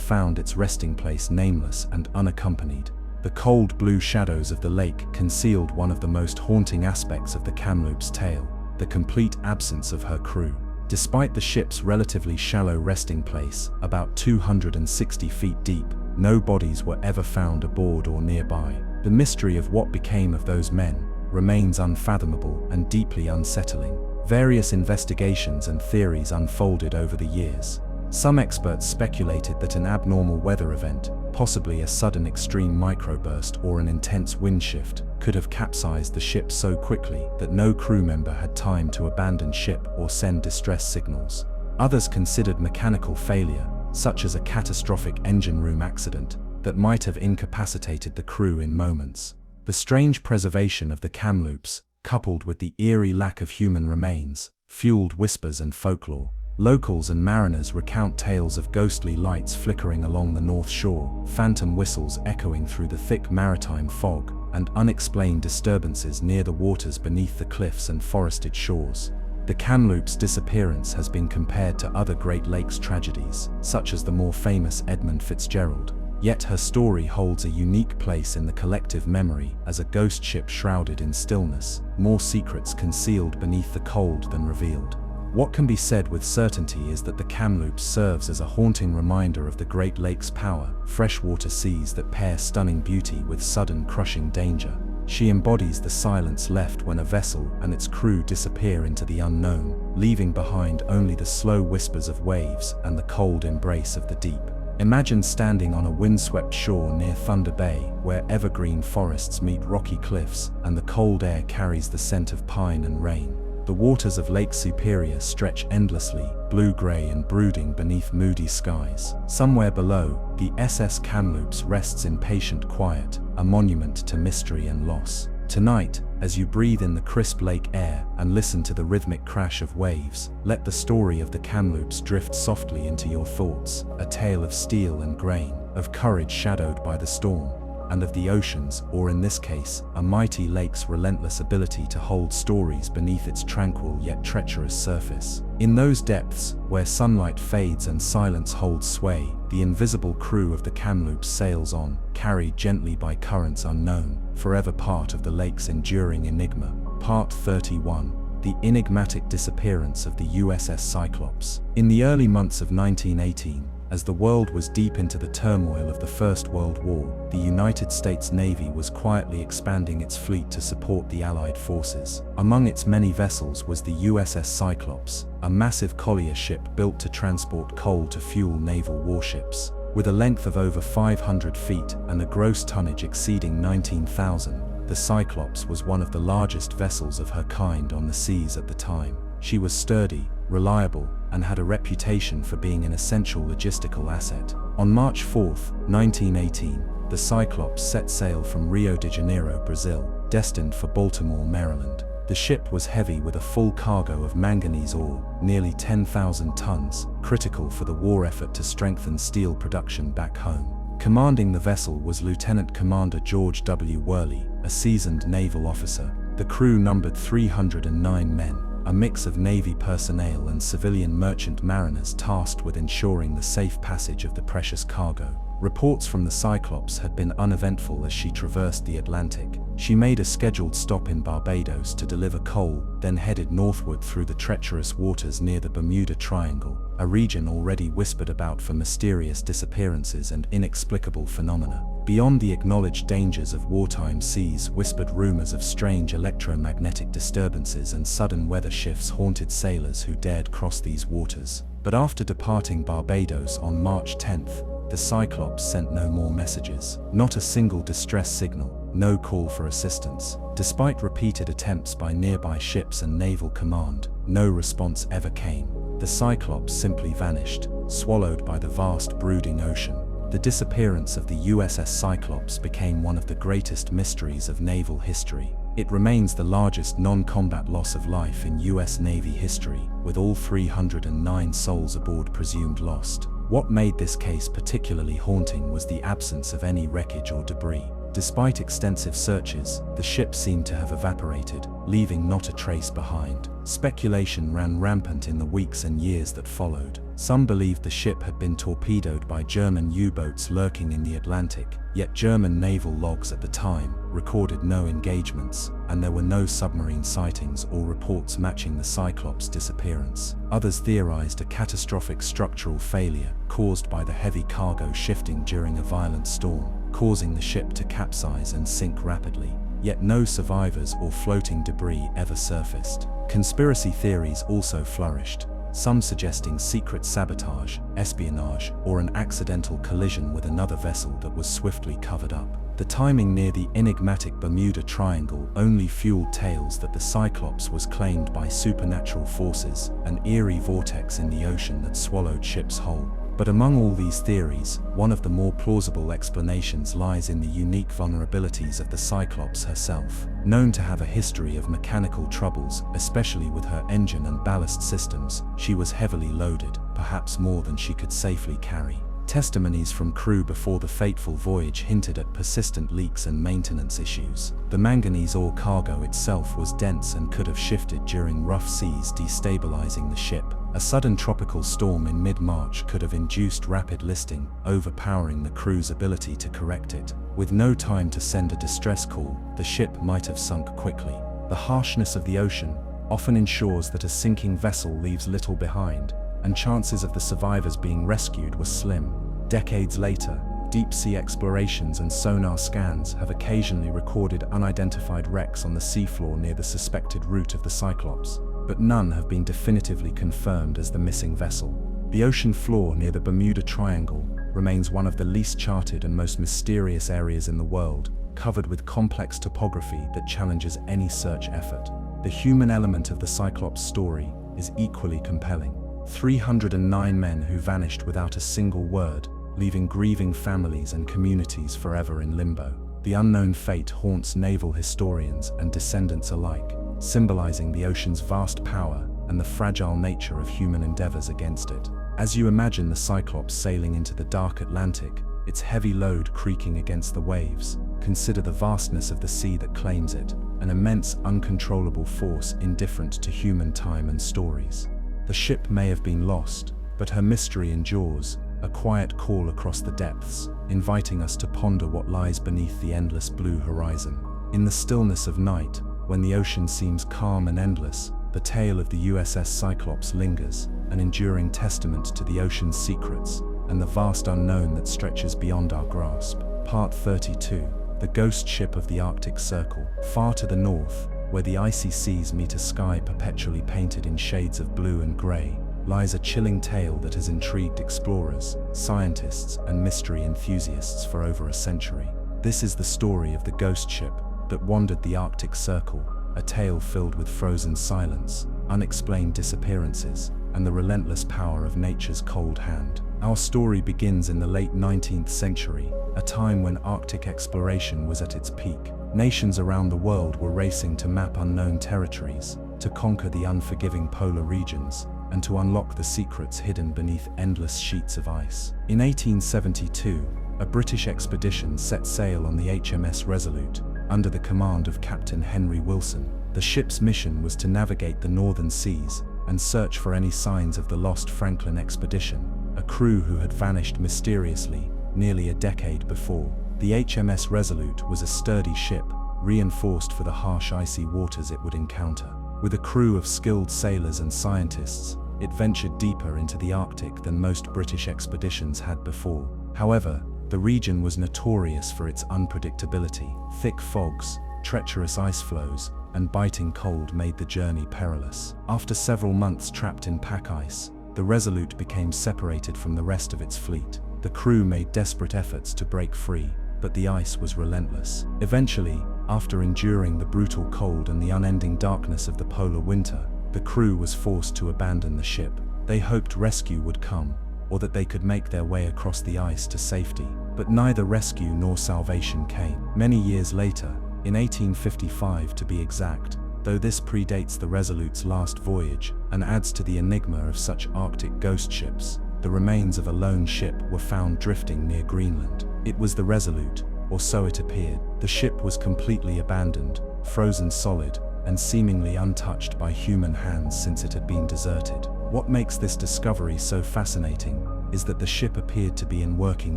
found its resting place nameless and unaccompanied. The cold blue shadows of the lake concealed one of the most haunting aspects of the Kamloops' tale, the complete absence of her crew. Despite the ship's relatively shallow resting place, about 260 feet deep, no bodies were ever found aboard or nearby. The mystery of what became of those men remains unfathomable and deeply unsettling. Various investigations and theories unfolded over the years. Some experts speculated that an abnormal weather event, possibly a sudden extreme microburst or an intense wind shift, could have capsized the ship so quickly that no crew member had time to abandon ship or send distress signals. Others considered mechanical failure, such as a catastrophic engine room accident, that might have incapacitated the crew in moments. The strange preservation of the Kamloops, coupled with the eerie lack of human remains, fueled whispers and folklore. Locals and mariners recount tales of ghostly lights flickering along the north shore, phantom whistles echoing through the thick maritime fog, and unexplained disturbances near the waters beneath the cliffs and forested shores. The Kamloops' disappearance has been compared to other Great Lakes tragedies, such as the more famous Edmund Fitzgerald. Yet her story holds a unique place in the collective memory as a ghost ship shrouded in stillness, more secrets concealed beneath the cold than revealed. What can be said with certainty is that the Kamloops serves as a haunting reminder of the Great Lakes' power, freshwater seas that pair stunning beauty with sudden crushing danger. She embodies the silence left when a vessel and its crew disappear into the unknown, leaving behind only the slow whispers of waves and the cold embrace of the deep. Imagine standing on a windswept shore near Thunder Bay, where evergreen forests meet rocky cliffs, and the cold air carries the scent of pine and rain. The waters of Lake Superior stretch endlessly, blue-gray and brooding beneath moody skies. Somewhere below, the SS Kamloops rests in patient quiet, a monument to mystery and loss. Tonight, as you breathe in the crisp lake air and listen to the rhythmic crash of waves, let the story of the Kamloops drift softly into your thoughts, a tale of steel and grain, of courage shadowed by the storm, and of the oceans, or in this case, a mighty lake's relentless ability to hold stories beneath its tranquil yet treacherous surface. In those depths, where sunlight fades and silence holds sway, the invisible crew of the Kamloops sails on, carried gently by currents unknown, forever part of the lake's enduring enigma. Part 31. The enigmatic disappearance of the USS Cyclops. In the early months of 1918, as the world was deep into the turmoil of the First World War, the United States Navy was quietly expanding its fleet to support the Allied forces. Among its many vessels was the USS Cyclops, a massive collier ship built to transport coal to fuel naval warships. With a length of over 500 feet and a gross tonnage exceeding 19,000, the Cyclops was one of the largest vessels of her kind on the seas at the time. She was sturdy, reliable, and had a reputation for being an essential logistical asset. On March 4, 1918, the Cyclops set sail from Rio de Janeiro, Brazil, destined for Baltimore, Maryland. The ship was heavy with a full cargo of manganese ore, nearly 10,000 tons, critical for the war effort to strengthen steel production back home. Commanding the vessel was Lieutenant Commander George W. Worley, a seasoned naval officer. The crew numbered 309 men, a mix of Navy personnel and civilian merchant mariners tasked with ensuring the safe passage of the precious cargo. Reports from the Cyclops had been uneventful as she traversed the Atlantic. She made a scheduled stop in Barbados to deliver coal, then headed northward through the treacherous waters near the Bermuda Triangle, a region already whispered about for mysterious disappearances and inexplicable phenomena. Beyond the acknowledged dangers of wartime seas, whispered rumors of strange electromagnetic disturbances and sudden weather shifts haunted sailors who dared cross these waters. But after departing Barbados on March 10th, the Cyclops sent no more messages. Not a single distress signal, no call for assistance. Despite repeated attempts by nearby ships and naval command, no response ever came. The Cyclops simply vanished, swallowed by the vast brooding ocean. The disappearance of the USS Cyclops became one of the greatest mysteries of naval history. It remains the largest non-combat loss of life in US Navy history, with all 309 souls aboard presumed lost. What made this case particularly haunting was the absence of any wreckage or debris. Despite extensive searches, the ship seemed to have evaporated, leaving not a trace behind. Speculation ran rampant in the weeks and years that followed. Some believed the ship had been torpedoed by German U-boats lurking in the Atlantic, yet German naval logs at the time recorded no engagements, and there were no submarine sightings or reports matching the Cyclops' disappearance. Others theorized a catastrophic structural failure caused by the heavy cargo shifting during a violent storm, causing the ship to capsize and sink rapidly. Yet no survivors or floating debris ever surfaced. Conspiracy theories also flourished. some suggesting secret sabotage, espionage, or an accidental collision with another vessel that was swiftly covered up. The timing near the enigmatic Bermuda Triangle only fueled tales that the Cyclops was claimed by supernatural forces, an eerie vortex in the ocean that swallowed ships whole. But among all these theories, one of the more plausible explanations lies in the unique vulnerabilities of the Cyclops herself. Known to have a history of mechanical troubles, especially with her engine and ballast systems, she was heavily loaded, perhaps more than she could safely carry. Testimonies from crew before the fateful voyage hinted at persistent leaks and maintenance issues. The manganese ore cargo itself was dense and could have shifted during rough seas, destabilizing the ship. A sudden tropical storm in mid-March could have induced rapid listing, overpowering the crew's ability to correct it. With no time to send a distress call, the ship might have sunk quickly. The harshness of the ocean often ensures that a sinking vessel leaves little behind, and chances of the survivors being rescued were slim. Decades later, deep-sea explorations and sonar scans have occasionally recorded unidentified wrecks on the seafloor near the suspected route of the Cyclops, but none have been definitively confirmed as the missing vessel. The ocean floor near the Bermuda Triangle remains one of the least charted and most mysterious areas in the world, covered with complex topography that challenges any search effort. The human element of the Cyclops story is equally compelling. 309 men who vanished without a single word, leaving grieving families and communities forever in limbo. The unknown fate haunts naval historians and descendants alike, symbolizing the ocean's vast power and the fragile nature of human endeavors against it. As you imagine the Cyclops sailing into the dark Atlantic, its heavy load creaking against the waves, consider the vastness of the sea that claims it, an immense, uncontrollable force indifferent to human time and stories. The ship may have been lost, but her mystery endures, a quiet call across the depths, inviting us to ponder what lies beneath the endless blue horizon. In the stillness of night, when the ocean seems calm and endless, the tale of the USS Cyclops lingers, an enduring testament to the ocean's secrets and the vast unknown that stretches beyond our grasp. Part 32. The Ghost Ship of the Arctic Circle. Far to the north, where the icy seas meet a sky perpetually painted in shades of blue and grey, lies a chilling tale that has intrigued explorers, scientists, and mystery enthusiasts for over a century. This is the story of the ghost ship that wandered the Arctic Circle, a tale filled with frozen silence, unexplained disappearances, and the relentless power of nature's cold hand. Our story begins in the late 19th century, a time when Arctic exploration was at its peak. Nations around the world were racing to map unknown territories, to conquer the unforgiving polar regions, and to unlock the secrets hidden beneath endless sheets of ice. In 1872, a British expedition set sail on the HMS Resolute, under the command of Captain Henry Wilson. The ship's mission was to navigate the northern seas and search for any signs of the lost Franklin expedition, a crew who had vanished mysteriously nearly a decade before. The HMS Resolute was a sturdy ship, reinforced for the harsh icy waters it would encounter. With a crew of skilled sailors and scientists, it ventured deeper into the Arctic than most British expeditions had before. However, the region was notorious for its unpredictability. Thick fogs, treacherous ice flows, and biting cold made the journey perilous. After several months trapped in pack ice, the Resolute became separated from the rest of its fleet. The crew made desperate efforts to break free, but the ice was relentless. Eventually, after enduring the brutal cold and the unending darkness of the polar winter, the crew was forced to abandon the ship. They hoped rescue would come, or that they could make their way across the ice to safety. But neither rescue nor salvation came. Many years later, in 1855 to be exact, though this predates the Resolute's last voyage and adds to the enigma of such Arctic ghost ships, the remains of a lone ship were found drifting near Greenland. It was the Resolute, or so it appeared. The ship was completely abandoned, frozen solid, and seemingly untouched by human hands since it had been deserted. What makes this discovery so fascinating is that the ship appeared to be in working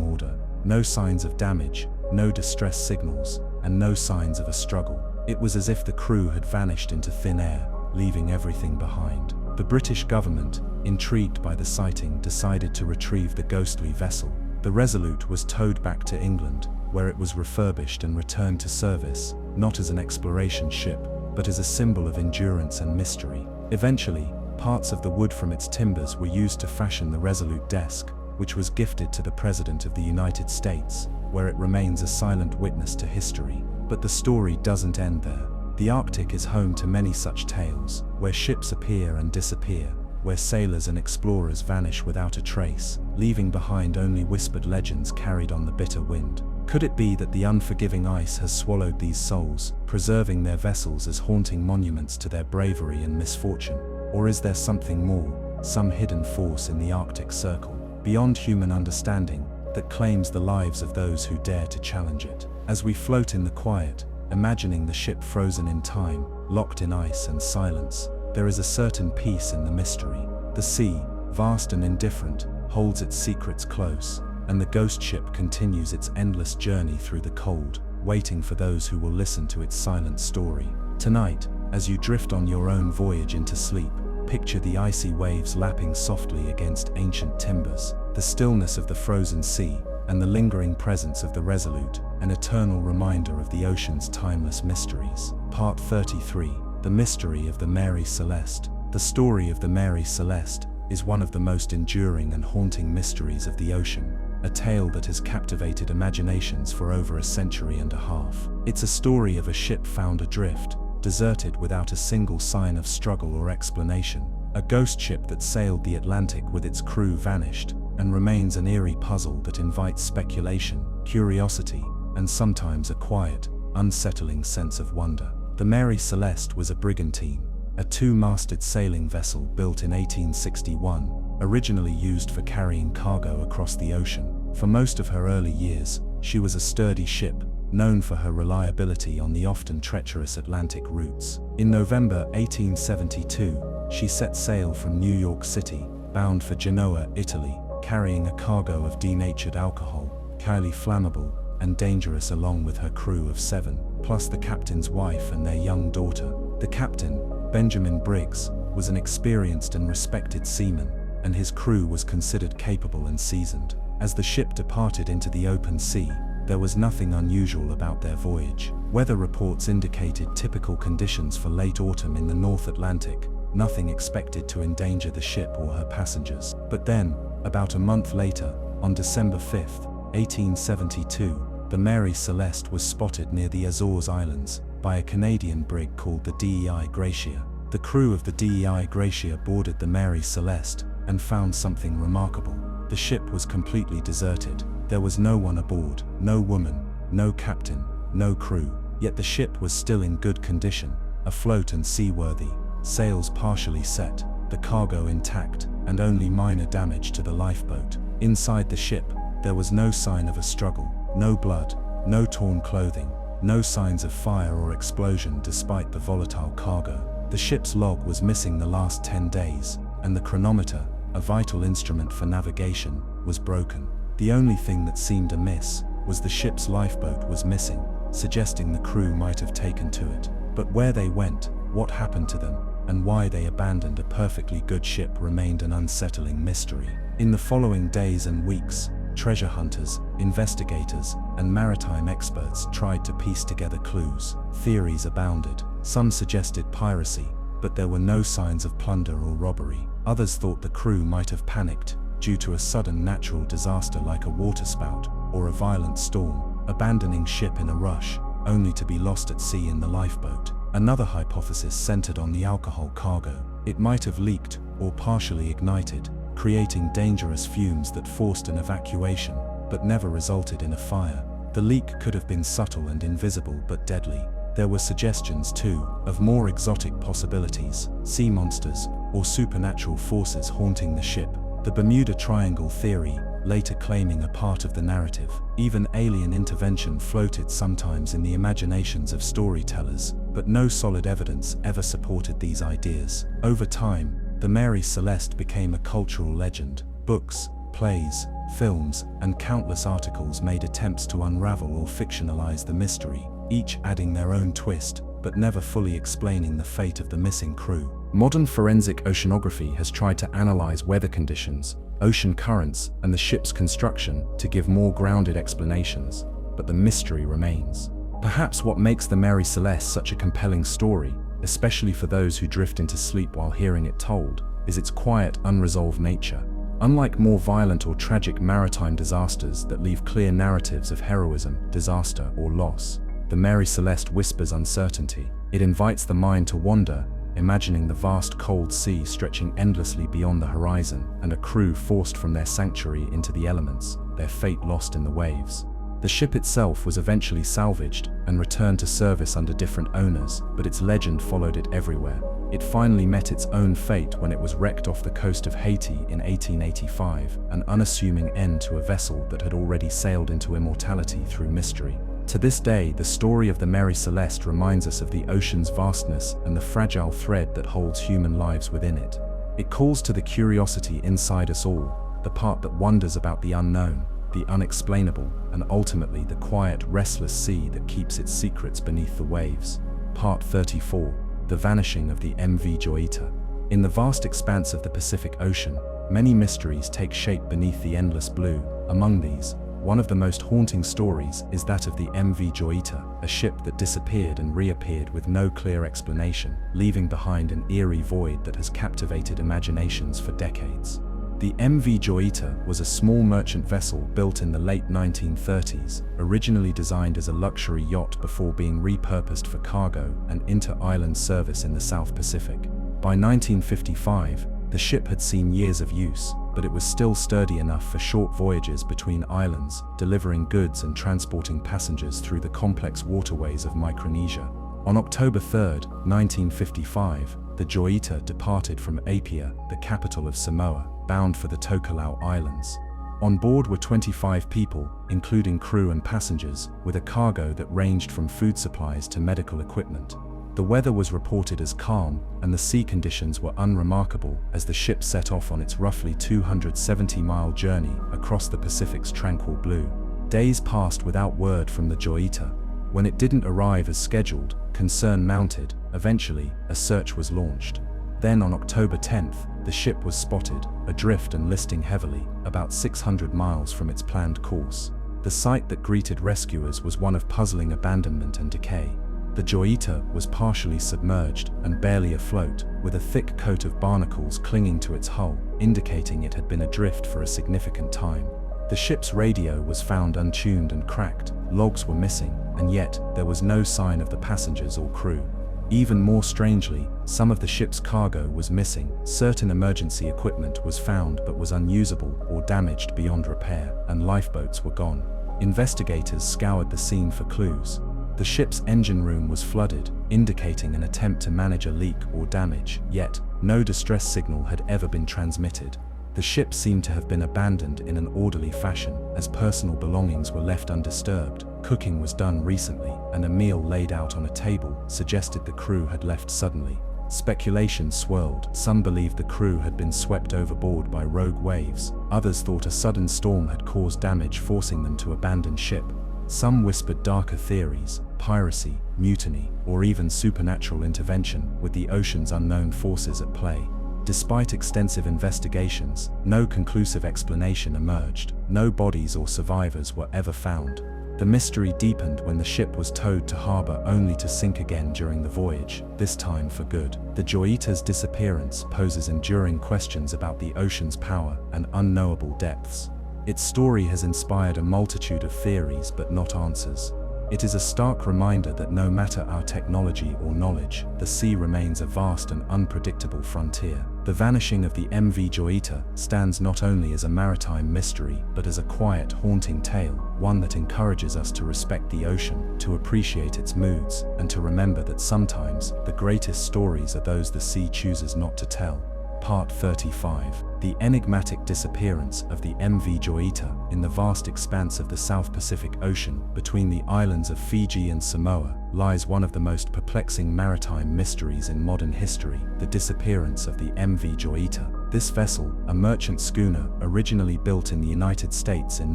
order. No signs of damage, no distress signals, and no signs of a struggle. It was as if the crew had vanished into thin air, leaving everything behind. The British government, intrigued by the sighting, decided to retrieve the ghostly vessel. The Resolute was towed back to England, where it was refurbished and returned to service, not as an exploration ship, but as a symbol of endurance and mystery. Eventually, Parts of the wood from its timbers were used to fashion the Resolute desk, which was gifted to the President of the United States, where it remains a silent witness to history. But the story doesn't end there. The Arctic is home to many such tales, where ships appear and disappear, where sailors and explorers vanish without a trace, leaving behind only whispered legends carried on the bitter wind. Could it be that the unforgiving ice has swallowed these souls, preserving their vessels as haunting monuments to their bravery and misfortune? Or is there something more, some hidden force in the Arctic Circle, beyond human understanding, that claims the lives of those who dare to challenge it? As we float in the quiet, imagining the ship frozen in time, locked in ice and silence, there is a certain peace in the mystery. The sea, vast and indifferent, holds its secrets close, and the ghost ship continues its endless journey through the cold, waiting for those who will listen to its silent story. Tonight, as you drift on your own voyage into sleep, picture the icy waves lapping softly against ancient timbers, the stillness of the frozen sea, and the lingering presence of the Resolute, an eternal reminder of the ocean's timeless mysteries. Part 33. The Mystery of the Mary Celeste. The story of the Mary Celeste is one of the most enduring and haunting mysteries of the ocean, a tale that has captivated imaginations for over a century and a half. It's a story of a ship found adrift, deserted without a single sign of struggle or explanation, a ghost ship that sailed the Atlantic with its crew vanished, and remains an eerie puzzle that invites speculation, curiosity, and sometimes a quiet, unsettling sense of wonder. The Mary Celeste was a brigantine, a two-masted sailing vessel built in 1861, originally used for carrying cargo across the ocean. For most of her early years, she was a sturdy ship, known for her reliability on the often treacherous Atlantic routes. In November 1872, she set sail from New York City, bound for Genoa, Italy, carrying a cargo of denatured alcohol, highly flammable and dangerous, along with her crew of 7, plus the captain's wife and their young daughter. The captain, Benjamin Briggs, was an experienced and respected seaman, and his crew was considered capable and seasoned. As the ship departed into the open sea, there was nothing unusual about their voyage. Weather reports indicated typical conditions for late autumn in the North Atlantic, nothing expected to endanger the ship or her passengers. But then, about a month later, on December 5, 1872, the Mary Celeste was spotted near the Azores Islands by a Canadian brig called the DEI Gracia. The crew of the DEI Gracia boarded the Mary Celeste and found something remarkable. The ship was completely deserted. There was no one aboard, no woman, no captain, no crew. Yet the ship was still in good condition, afloat and seaworthy, sails partially set, the cargo intact, and only minor damage to the lifeboat. Inside the ship, there was no sign of a struggle, no blood, no torn clothing, no signs of fire or explosion despite the volatile cargo. The ship's log was missing the last 10 days, and the chronometer, a vital instrument for navigation, was broken. The only thing that seemed amiss was the ship's lifeboat was missing, suggesting the crew might have taken to it. But where they went, what happened to them, and why they abandoned a perfectly good ship remained an unsettling mystery. In the following days and weeks, treasure hunters, investigators, and maritime experts tried to piece together clues. Theories abounded. Some suggested piracy, but there were no signs of plunder or robbery. Others thought the crew might have panicked due to a sudden natural disaster like a waterspout or a violent storm, abandoning ship in a rush, only to be lost at sea in the lifeboat. Another hypothesis centered on the alcohol cargo. It might have leaked or partially ignited, creating dangerous fumes that forced an evacuation, but never resulted in a fire. The leak could have been subtle and invisible but deadly. There were suggestions, too, of more exotic possibilities, sea monsters, or supernatural forces haunting the ship. The Bermuda Triangle theory, later claiming a part of the narrative. Even alien intervention floated sometimes in the imaginations of storytellers, but no solid evidence ever supported these ideas. Over time, the Mary Celeste became a cultural legend. Books, plays, films, and countless articles made attempts to unravel or fictionalize the mystery, each adding their own twist, but never fully explaining the fate of the missing crew. Modern forensic oceanography has tried to analyze weather conditions, ocean currents, and the ship's construction to give more grounded explanations, but the mystery remains. Perhaps what makes the Mary Celeste such a compelling story especially for those who drift into sleep while hearing it told, is its quiet, unresolved nature. Unlike more violent or tragic maritime disasters that leave clear narratives of heroism, disaster, or loss, the Mary Celeste whispers uncertainty. It invites the mind to wander, imagining the vast cold sea stretching endlessly beyond the horizon, and a crew forced from their sanctuary into the elements, their fate lost in the waves. The ship itself was eventually salvaged and returned to service under different owners, but its legend followed it everywhere. It finally met its own fate when it was wrecked off the coast of Haiti in 1885, an unassuming end to a vessel that had already sailed into immortality through mystery. To this day, the story of the Mary Celeste reminds us of the ocean's vastness and the fragile thread that holds human lives within it. It calls to the curiosity inside us all, the part that wonders about the unknown, the unexplainable, and ultimately the quiet, restless sea that keeps its secrets beneath the waves. Part 34. The vanishing of the MV Joyita. In the vast expanse of the Pacific Ocean, many mysteries take shape beneath the endless blue. Among these, one of the most haunting stories is that of the MV Joyita, a ship that disappeared and reappeared with no clear explanation, leaving behind an eerie void that has captivated imaginations for decades. The MV Joyita was a small merchant vessel built in the late 1930s, originally designed as a luxury yacht before being repurposed for cargo and inter-island service in the South Pacific. By 1955, the ship had seen years of use, but it was still sturdy enough for short voyages between islands, delivering goods and transporting passengers through the complex waterways of Micronesia. On October 3, 1955, the Joyita departed from Apia, the capital of Samoa, bound for the Tokelau Islands. On board were 25 people, including crew and passengers, with a cargo that ranged from food supplies to medical equipment. The weather was reported as calm, and the sea conditions were unremarkable as the ship set off on its roughly 270-mile journey across the Pacific's tranquil blue. Days passed without word from the Joyita. When it didn't arrive as scheduled, concern mounted. Eventually, a search was launched. Then on October 10th, the ship was spotted, adrift and listing heavily, about 600 miles from its planned course. The sight that greeted rescuers was one of puzzling abandonment and decay. The Joyita was partially submerged and barely afloat, with a thick coat of barnacles clinging to its hull, indicating it had been adrift for a significant time. The ship's radio was found untuned and cracked, logs were missing, and yet there was no sign of the passengers or crew. Even more strangely, some of the ship's cargo was missing. Certain emergency equipment was found but was unusable or damaged beyond repair, and lifeboats were gone. Investigators scoured the scene for clues. The ship's engine room was flooded, indicating an attempt to manage a leak or damage, yet no distress signal had ever been transmitted. The ship seemed to have been abandoned in an orderly fashion, as personal belongings were left undisturbed. Cooking was done recently, and a meal laid out on a table suggested the crew had left suddenly. Speculation swirled. Some believed the crew had been swept overboard by rogue waves. Others thought a sudden storm had caused damage, forcing them to abandon ship. Some whispered darker theories: piracy, mutiny, or even supernatural intervention, with the ocean's unknown forces at play. Despite extensive investigations, no conclusive explanation emerged. No bodies or survivors were ever found. The mystery deepened when the ship was towed to harbor only to sink again during the voyage, this time for good. The Joyita's disappearance poses enduring questions about the ocean's power and unknowable depths. Its story has inspired a multitude of theories but not answers. It is a stark reminder that no matter our technology or knowledge, the sea remains a vast and unpredictable frontier. The vanishing of the MV Joyita stands not only as a maritime mystery, but as a quiet, haunting tale, one that encourages us to respect the ocean, to appreciate its moods, and to remember that sometimes the greatest stories are those the sea chooses not to tell. Part 35. The enigmatic disappearance of the MV Joyita. In the vast expanse of the South Pacific Ocean, between the islands of Fiji and Samoa, lies one of the most perplexing maritime mysteries in modern history: the disappearance of the MV Joyita. This vessel, a merchant schooner originally built in the United States in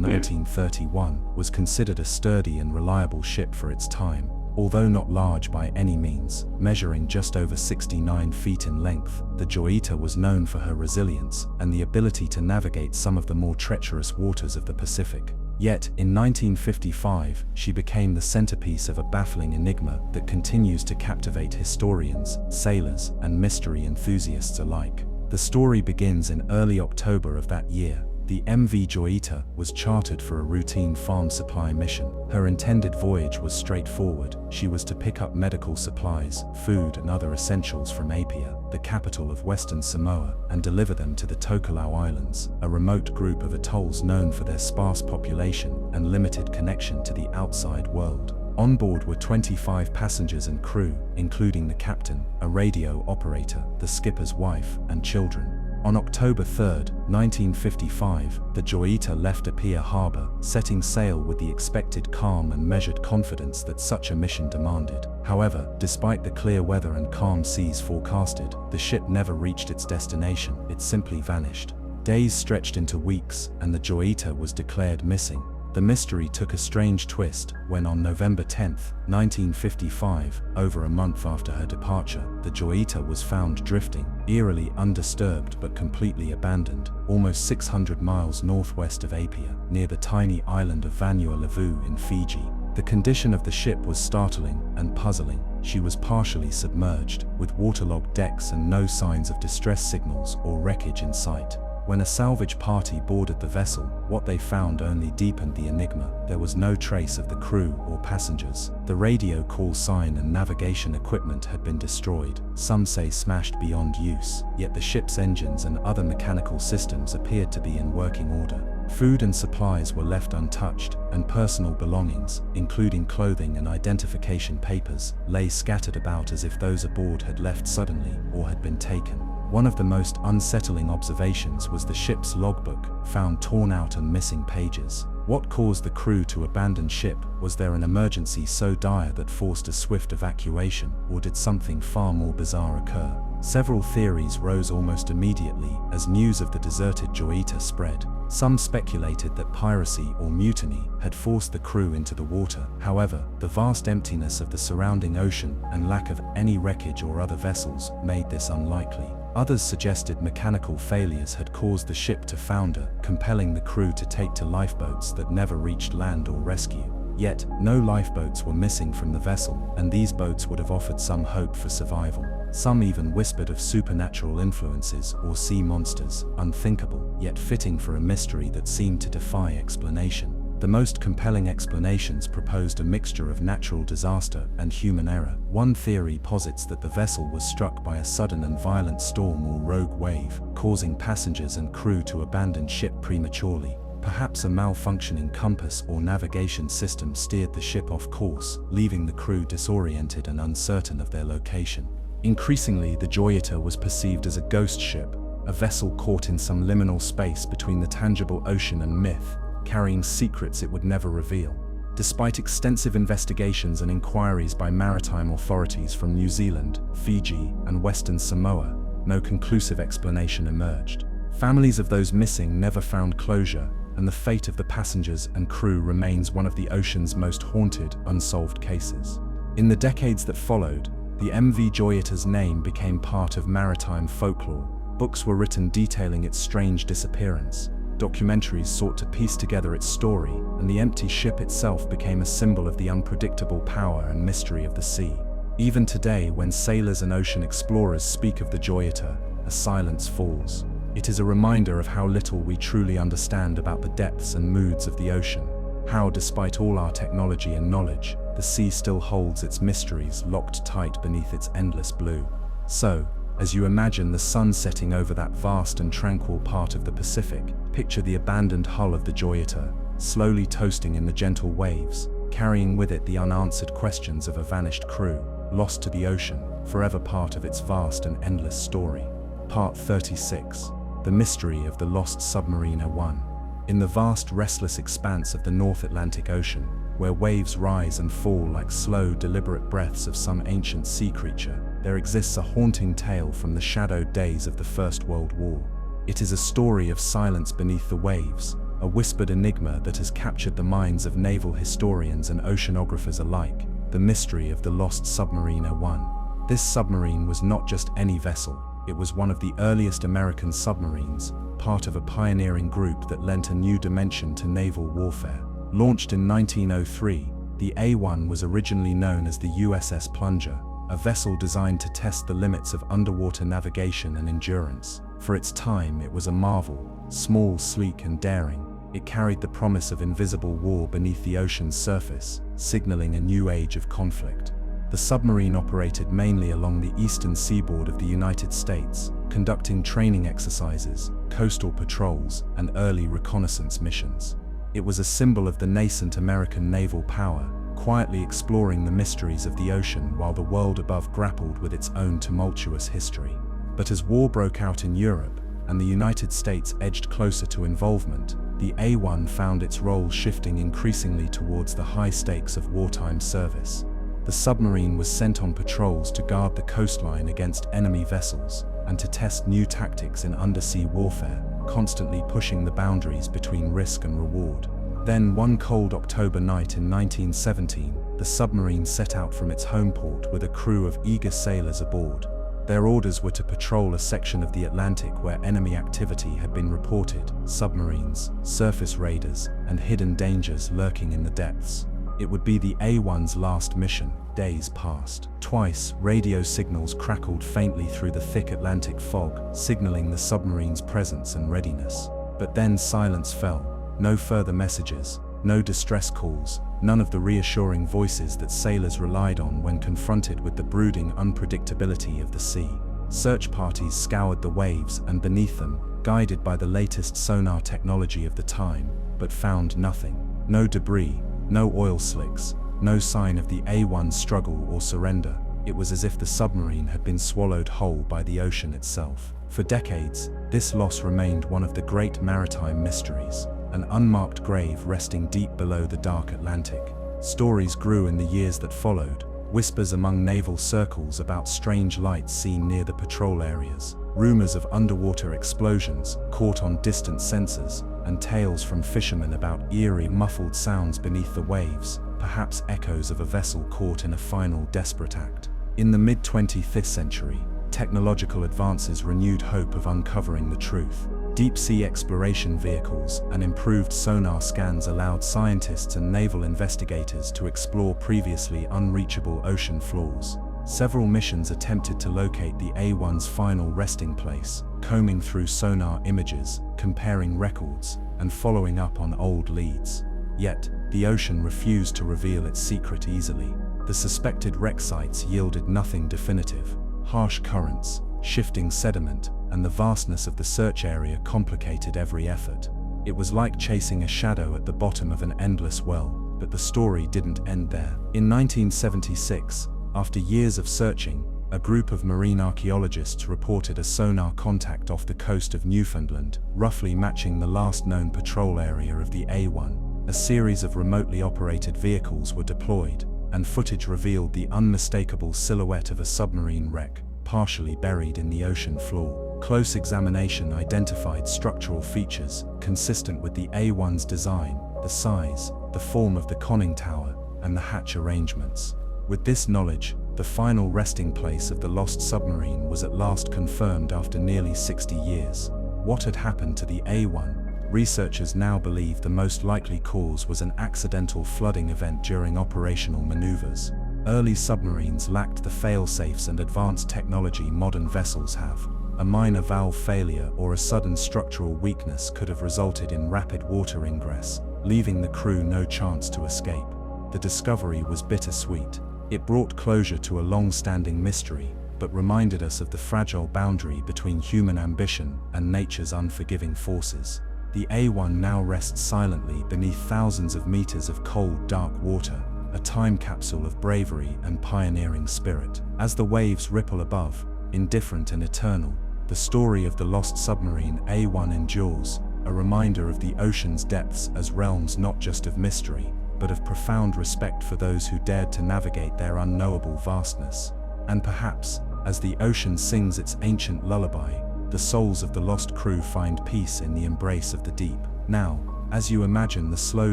1931, was considered a sturdy and reliable ship for its time. Although not large by any means, measuring just over 69 feet in length, the Joyita was known for her resilience and the ability to navigate some of the more treacherous waters of the Pacific. Yet, in 1955, she became the centerpiece of a baffling enigma that continues to captivate historians, sailors, and mystery enthusiasts alike. The story begins in early October of that year. The MV Joyita was chartered for a routine farm supply mission. Her intended voyage was straightforward. She was to pick up medical supplies, food and other essentials from Apia, the capital of Western Samoa, and deliver them to the Tokelau Islands, a remote group of atolls known for their sparse population and limited connection to the outside world. On board were 25 passengers and crew, including the captain, a radio operator, the skipper's wife, and children. On October 3, 1955, the Joyita left Apia harbor, setting sail with the expected calm and measured confidence that such a mission demanded. However, despite the clear weather and calm seas forecasted, the ship never reached its destination. It simply vanished. Days stretched into weeks, and the Joyita was declared missing. The mystery took a strange twist when on November 10, 1955, over a month after her departure, the Joyita was found drifting, eerily undisturbed but completely abandoned, almost 600 miles northwest of Apia, near the tiny island of Vanuatu in Fiji. The condition of the ship was startling and puzzling. She was partially submerged, with waterlogged decks and no signs of distress signals or wreckage in sight. When a salvage party boarded the vessel, what they found only deepened the enigma. There was no trace of the crew or passengers. The radio call sign and navigation equipment had been destroyed, some say smashed beyond use, yet the ship's engines and other mechanical systems appeared to be in working order. Food and supplies were left untouched, and personal belongings, including clothing and identification papers, lay scattered about as if those aboard had left suddenly or had been taken. One of the most unsettling observations was the ship's logbook, found torn out and missing pages. What caused the crew to abandon ship? Was there an emergency so dire that forced a swift evacuation, or did something far more bizarre occur? Several theories rose almost immediately as news of the deserted Joyita spread. Some speculated that piracy or mutiny had forced the crew into the water. However, the vast emptiness of the surrounding ocean and lack of any wreckage or other vessels made this unlikely. Others suggested mechanical failures had caused the ship to founder, compelling the crew to take to lifeboats that never reached land or rescue. Yet, no lifeboats were missing from the vessel, and these boats would have offered some hope for survival. Some even whispered of supernatural influences or sea monsters, unthinkable, yet fitting for a mystery that seemed to defy explanation. The most compelling explanations proposed a mixture of natural disaster and human error. One theory posits that the vessel was struck by a sudden and violent storm or rogue wave, causing passengers and crew to abandon ship prematurely. Perhaps a malfunctioning compass or navigation system steered the ship off course, leaving the crew disoriented and uncertain of their location. Increasingly, the Joyita was perceived as a ghost ship, a vessel caught in some liminal space between the tangible ocean and myth, carrying secrets it would never reveal. Despite extensive investigations and inquiries by maritime authorities from New Zealand, Fiji, and Western Samoa, no conclusive explanation emerged. Families of those missing never found closure, and the fate of the passengers and crew remains one of the ocean's most haunted, unsolved cases. In the decades that followed, the MV Joyita's name became part of maritime folklore. Books were written detailing its strange disappearance. Documentaries sought to piece together its story, and the empty ship itself became a symbol of the unpredictable power and mystery of the sea. Even today, when sailors and ocean explorers speak of the Joyita, a silence falls. It is a reminder of how little we truly understand about the depths and moods of the ocean, how, despite all our technology and knowledge, the sea still holds its mysteries locked tight beneath its endless blue. So, as you imagine the sun setting over that vast and tranquil part of the Pacific, picture the abandoned hull of the Joyita, slowly toasting in the gentle waves, carrying with it the unanswered questions of a vanished crew, lost to the ocean, forever part of its vast and endless story. Part 36. The Mystery of the Lost Submarine 1. In the vast, restless expanse of the North Atlantic Ocean, where waves rise and fall like slow, deliberate breaths of some ancient sea creature, there exists a haunting tale from the shadowed days of the First World War. It is a story of silence beneath the waves, a whispered enigma that has captured the minds of naval historians and oceanographers alike, the mystery of the lost Submarine 1. This submarine was not just any vessel, it was one of the earliest American submarines, part of a pioneering group that lent a new dimension to naval warfare. Launched in 1903, the A1 was originally known as the USS Plunger, a vessel designed to test the limits of underwater navigation and endurance. For its time, it was a marvel, small, sleek, and daring. It carried the promise of invisible war beneath the ocean's surface, signaling a new age of conflict. The submarine operated mainly along the eastern seaboard of the United States, conducting training exercises, coastal patrols, and early reconnaissance missions. It was a symbol of the nascent American naval power, quietly exploring the mysteries of the ocean while the world above grappled with its own tumultuous history. But as war broke out in Europe, and the United States edged closer to involvement, the A1 found its role shifting increasingly towards the high stakes of wartime service. The submarine was sent on patrols to guard the coastline against enemy vessels, and to test new tactics in undersea warfare, constantly pushing the boundaries between risk and reward. Then, one cold October night in 1917, the submarine set out from its home port with a crew of eager sailors aboard. Their orders were to patrol a section of the Atlantic where enemy activity had been reported: submarines, surface raiders, and hidden dangers lurking in the depths. It would be the A1's last mission. Days passed. Twice, radio signals crackled faintly through the thick Atlantic fog, signaling the submarine's presence and readiness. But then silence fell. No further messages, no distress calls, none of the reassuring voices that sailors relied on when confronted with the brooding unpredictability of the sea. Search parties scoured the waves and beneath them, guided by the latest sonar technology of the time, but found nothing. No debris, no oil slicks, no sign of the A1's struggle or surrender. It was as if the submarine had been swallowed whole by the ocean itself. For decades, this loss remained one of the great maritime mysteries, an unmarked grave resting deep below the dark Atlantic. Stories grew in the years that followed, whispers among naval circles about strange lights seen near the patrol areas, rumors of underwater explosions caught on distant sensors, and tales from fishermen about eerie, muffled sounds beneath the waves, perhaps echoes of a vessel caught in a final desperate act. In the mid-20th century, technological advances renewed hope of uncovering the truth. Deep-sea exploration vehicles and improved sonar scans allowed scientists and naval investigators to explore previously unreachable ocean floors. Several missions attempted to locate the A1's final resting place, combing through sonar images, comparing records, and following up on old leads. Yet, the ocean refused to reveal its secret easily. The suspected wreck sites yielded nothing definitive. Harsh currents, shifting sediment, and the vastness of the search area complicated every effort. It was like chasing a shadow at the bottom of an endless well, but the story didn't end there. In 1976, after years of searching, a group of marine archaeologists reported a sonar contact off the coast of Newfoundland, roughly matching the last known patrol area of the A1. A series of remotely operated vehicles were deployed, and footage revealed the unmistakable silhouette of a submarine wreck, partially buried in the ocean floor. Close examination identified structural features consistent with the A1's design: the size, the form of the conning tower, and the hatch arrangements. With this knowledge, the final resting place of the lost submarine was at last confirmed after nearly 60 years. What had happened to the A1? Researchers now believe the most likely cause was an accidental flooding event during operational maneuvers. Early submarines lacked the fail-safes and advanced technology modern vessels have. A minor valve failure or a sudden structural weakness could have resulted in rapid water ingress, leaving the crew no chance to escape. The discovery was bittersweet. It brought closure to a long-standing mystery, but reminded us of the fragile boundary between human ambition and nature's unforgiving forces. The A1 now rests silently beneath thousands of meters of cold, dark water, a time capsule of bravery and pioneering spirit. As the waves ripple above, indifferent and eternal, the story of the lost submarine A1 endures, a reminder of the ocean's depths as realms not just of mystery, but of profound respect for those who dared to navigate their unknowable vastness. And perhaps, as the ocean sings its ancient lullaby, the souls of the lost crew find peace in the embrace of the deep. Now, as you imagine the slow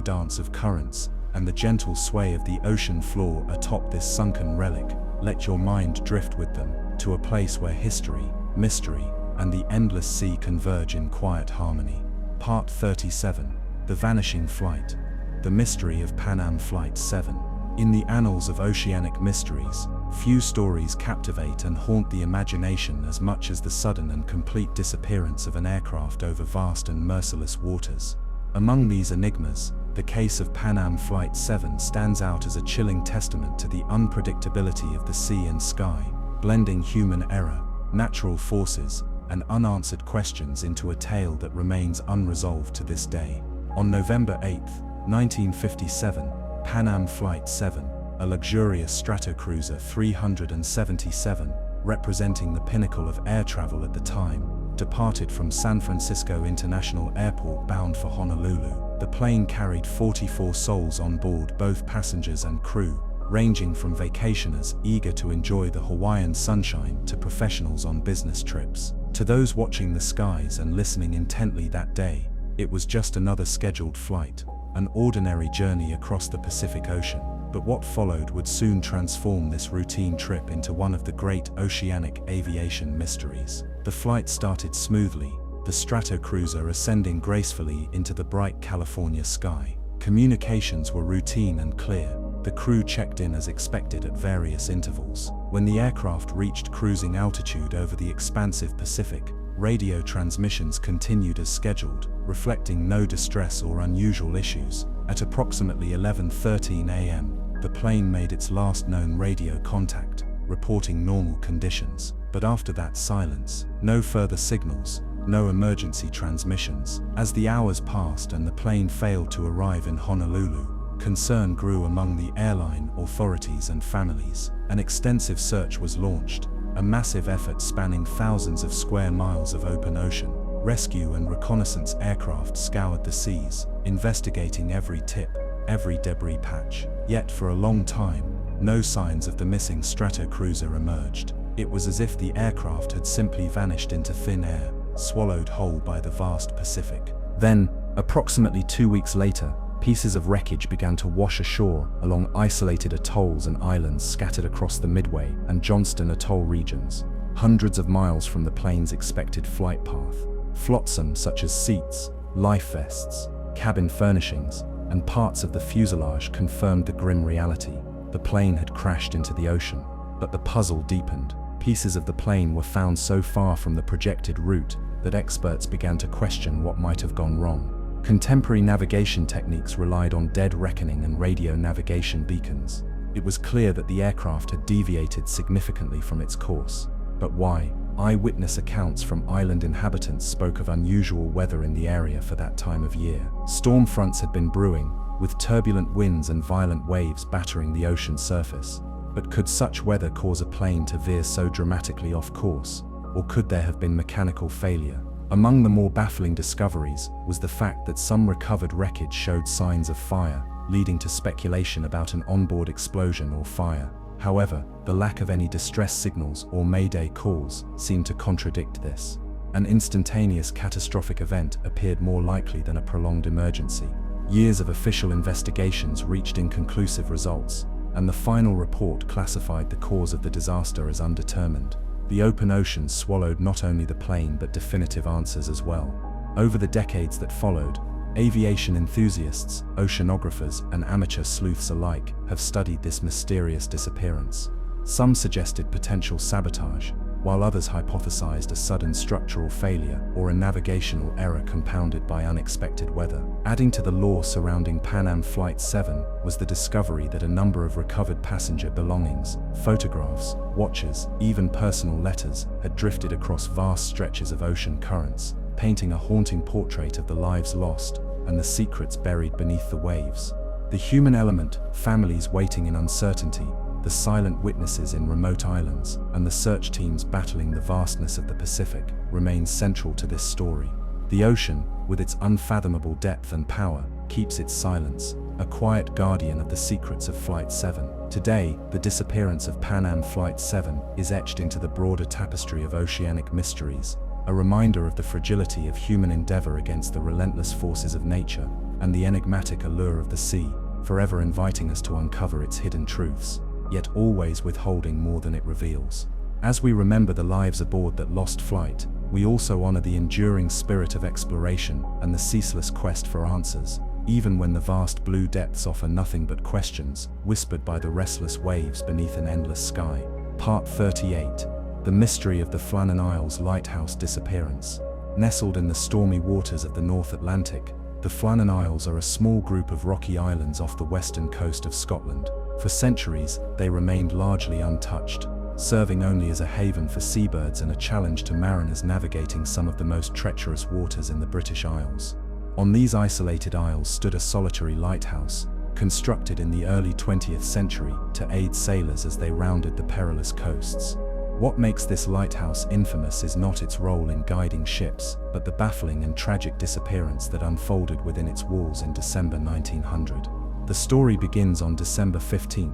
dance of currents and the gentle sway of the ocean floor atop this sunken relic, let your mind drift with them to a place where history, mystery, and the endless sea converge in quiet harmony. Part 37. The Vanishing Flight. the mystery of Pan Am Flight 7. In the annals of oceanic mysteries, few stories captivate and haunt the imagination as much as the sudden and complete disappearance of an aircraft over vast and merciless waters. Among these enigmas, the case of Pan Am Flight 7 stands out as a chilling testament to the unpredictability of the sea and sky, blending human error, natural forces, and unanswered questions into a tale that remains unresolved to this day. On November 8, 1957, Pan Am Flight 7, a luxurious Stratocruiser 377, representing the pinnacle of air travel at the time, departed from San Francisco International Airport bound for Honolulu. The plane carried 44 souls on board, both passengers and crew, ranging from vacationers eager to enjoy the Hawaiian sunshine to professionals on business trips. To those watching the skies and listening intently that day, it was just another scheduled flight, an ordinary journey across the Pacific Ocean. But what followed would soon transform this routine trip into one of the great oceanic aviation mysteries. The flight started smoothly, the Stratocruiser ascending gracefully into the bright California sky. Communications were routine and clear. The crew checked in as expected at various intervals. When the aircraft reached cruising altitude over the expansive Pacific, radio transmissions continued as scheduled, reflecting no distress or unusual issues. At approximately 11:13 a.m., the plane made its last known radio contact, reporting normal conditions. But after that silence, no further signals, no emergency transmissions. As the hours passed and the plane failed to arrive in Honolulu, concern grew among the airline authorities and families. An extensive search was launched, a massive effort spanning thousands of square miles of open ocean. Rescue and reconnaissance aircraft scoured the seas, investigating every tip, every debris patch. Yet for a long time, no signs of the missing Stratocruiser emerged. It was as if the aircraft had simply vanished into thin air, swallowed whole by the vast Pacific. Then, approximately 2 weeks later, pieces of wreckage began to wash ashore along isolated atolls and islands scattered across the Midway and Johnston Atoll regions, hundreds of miles from the plane's expected flight path. Flotsam such as seats, life vests, cabin furnishings, and parts of the fuselage confirmed the grim reality. The plane had crashed into the ocean, but the puzzle deepened. Pieces of the plane were found so far from the projected route that experts began to question what might have gone wrong. Contemporary navigation techniques relied on dead reckoning and radio navigation beacons. It was clear that the aircraft had deviated significantly from its course. But why? Eyewitness accounts from island inhabitants spoke of unusual weather in the area for that time of year. Storm fronts had been brewing, with turbulent winds and violent waves battering the ocean surface. But could such weather cause a plane to veer so dramatically off course? Or could there have been mechanical failure? Among the more baffling discoveries was the fact that some recovered wreckage showed signs of fire, leading to speculation about an onboard explosion or fire. However, the lack of any distress signals or mayday calls seemed to contradict this. An instantaneous catastrophic event appeared more likely than a prolonged emergency. Years of official investigations reached inconclusive results, and the final report classified the cause of the disaster as undetermined. The open ocean swallowed not only the plane but definitive answers as well. Over the decades that followed, aviation enthusiasts, oceanographers, and amateur sleuths alike have studied this mysterious disappearance. Some suggested potential sabotage, while others hypothesized a sudden structural failure or a navigational error compounded by unexpected weather. Adding to the lore surrounding Pan Am Flight 7 was the discovery that a number of recovered passenger belongings, photographs, watches, even personal letters, had drifted across vast stretches of ocean currents, painting a haunting portrait of the lives lost and the secrets buried beneath the waves. The human element, families waiting in uncertainty, the silent witnesses in remote islands, and the search teams battling the vastness of the Pacific remains central to this story. The ocean, with its unfathomable depth and power, keeps its silence, a quiet guardian of the secrets of Flight 7. Today, the disappearance of Pan Am Flight 7 is etched into the broader tapestry of oceanic mysteries, a reminder of the fragility of human endeavor against the relentless forces of nature and the enigmatic allure of the sea, forever inviting us to uncover its hidden truths, yet always withholding more than it reveals. As we remember the lives aboard that lost flight, we also honor the enduring spirit of exploration and the ceaseless quest for answers. even when the vast blue depths offer nothing but questions, whispered by the restless waves beneath an endless sky. Part 38. The Mystery of the Flannan Isles Lighthouse Disappearance. Nestled in the stormy waters of the North Atlantic, the Flannan Isles are a small group of rocky islands off the western coast of Scotland. For centuries, they remained largely untouched, serving only as a haven for seabirds and a challenge to mariners navigating some of the most treacherous waters in the British Isles. On these isolated isles stood a solitary lighthouse, constructed in the early 20th century to aid sailors as they rounded the perilous coasts. What makes this lighthouse infamous is not its role in guiding ships, but the baffling and tragic disappearance that unfolded within its walls in December 1900. The story begins on December 15,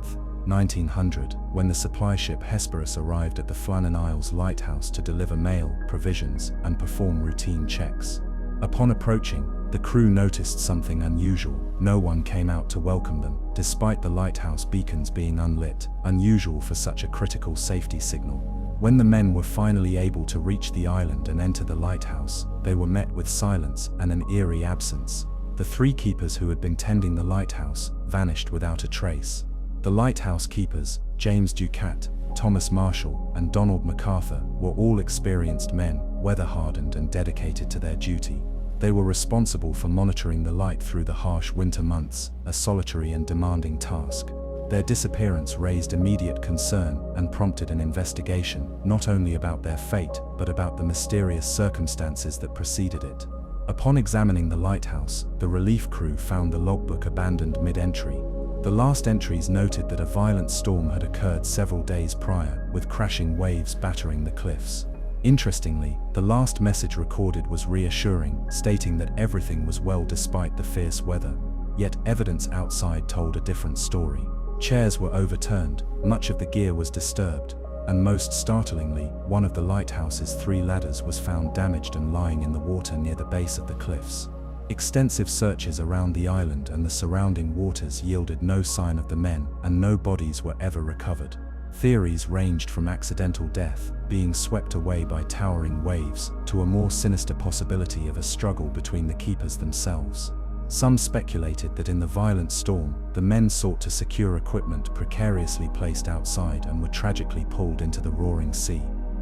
1900, when the supply ship Hesperus arrived at the Flannan Isles lighthouse to deliver mail, provisions, and perform routine checks. Upon approaching, the crew noticed something unusual. No one came out to welcome them, despite the lighthouse beacons being unlit, unusual for such a critical safety signal. When the men were finally able to reach the island and enter the lighthouse, they were met with silence and an eerie absence. The three keepers who had been tending the lighthouse vanished without a trace. The lighthouse keepers, James Ducat, Thomas Marshall, and Donald MacArthur, were all experienced men, weather-hardened and dedicated to their duty. They were responsible for monitoring the light through the harsh winter months, a solitary and demanding task. Their disappearance raised immediate concern and prompted an investigation, not only about their fate, but about the mysterious circumstances that preceded it. Upon examining the lighthouse, the relief crew found the logbook abandoned mid-entry. The last entries noted that a violent storm had occurred several days prior, with crashing waves battering the cliffs. Interestingly, the last message recorded was reassuring, stating that everything was well despite the fierce weather. Yet evidence outside told a different story. Chairs were overturned, much of the gear was disturbed, and most startlingly, one of the lighthouse's 3 ladders was found damaged and lying in the water near the base of the cliffs. Extensive searches around the island and the surrounding waters yielded no sign of the men, and no bodies were ever recovered. Theories ranged from accidental death, being swept away by towering waves, to a more sinister possibility of a struggle between the keepers themselves. Some speculated that in the violent storm, the men sought to secure equipment precariously placed outside and were tragically pulled into the roaring sea.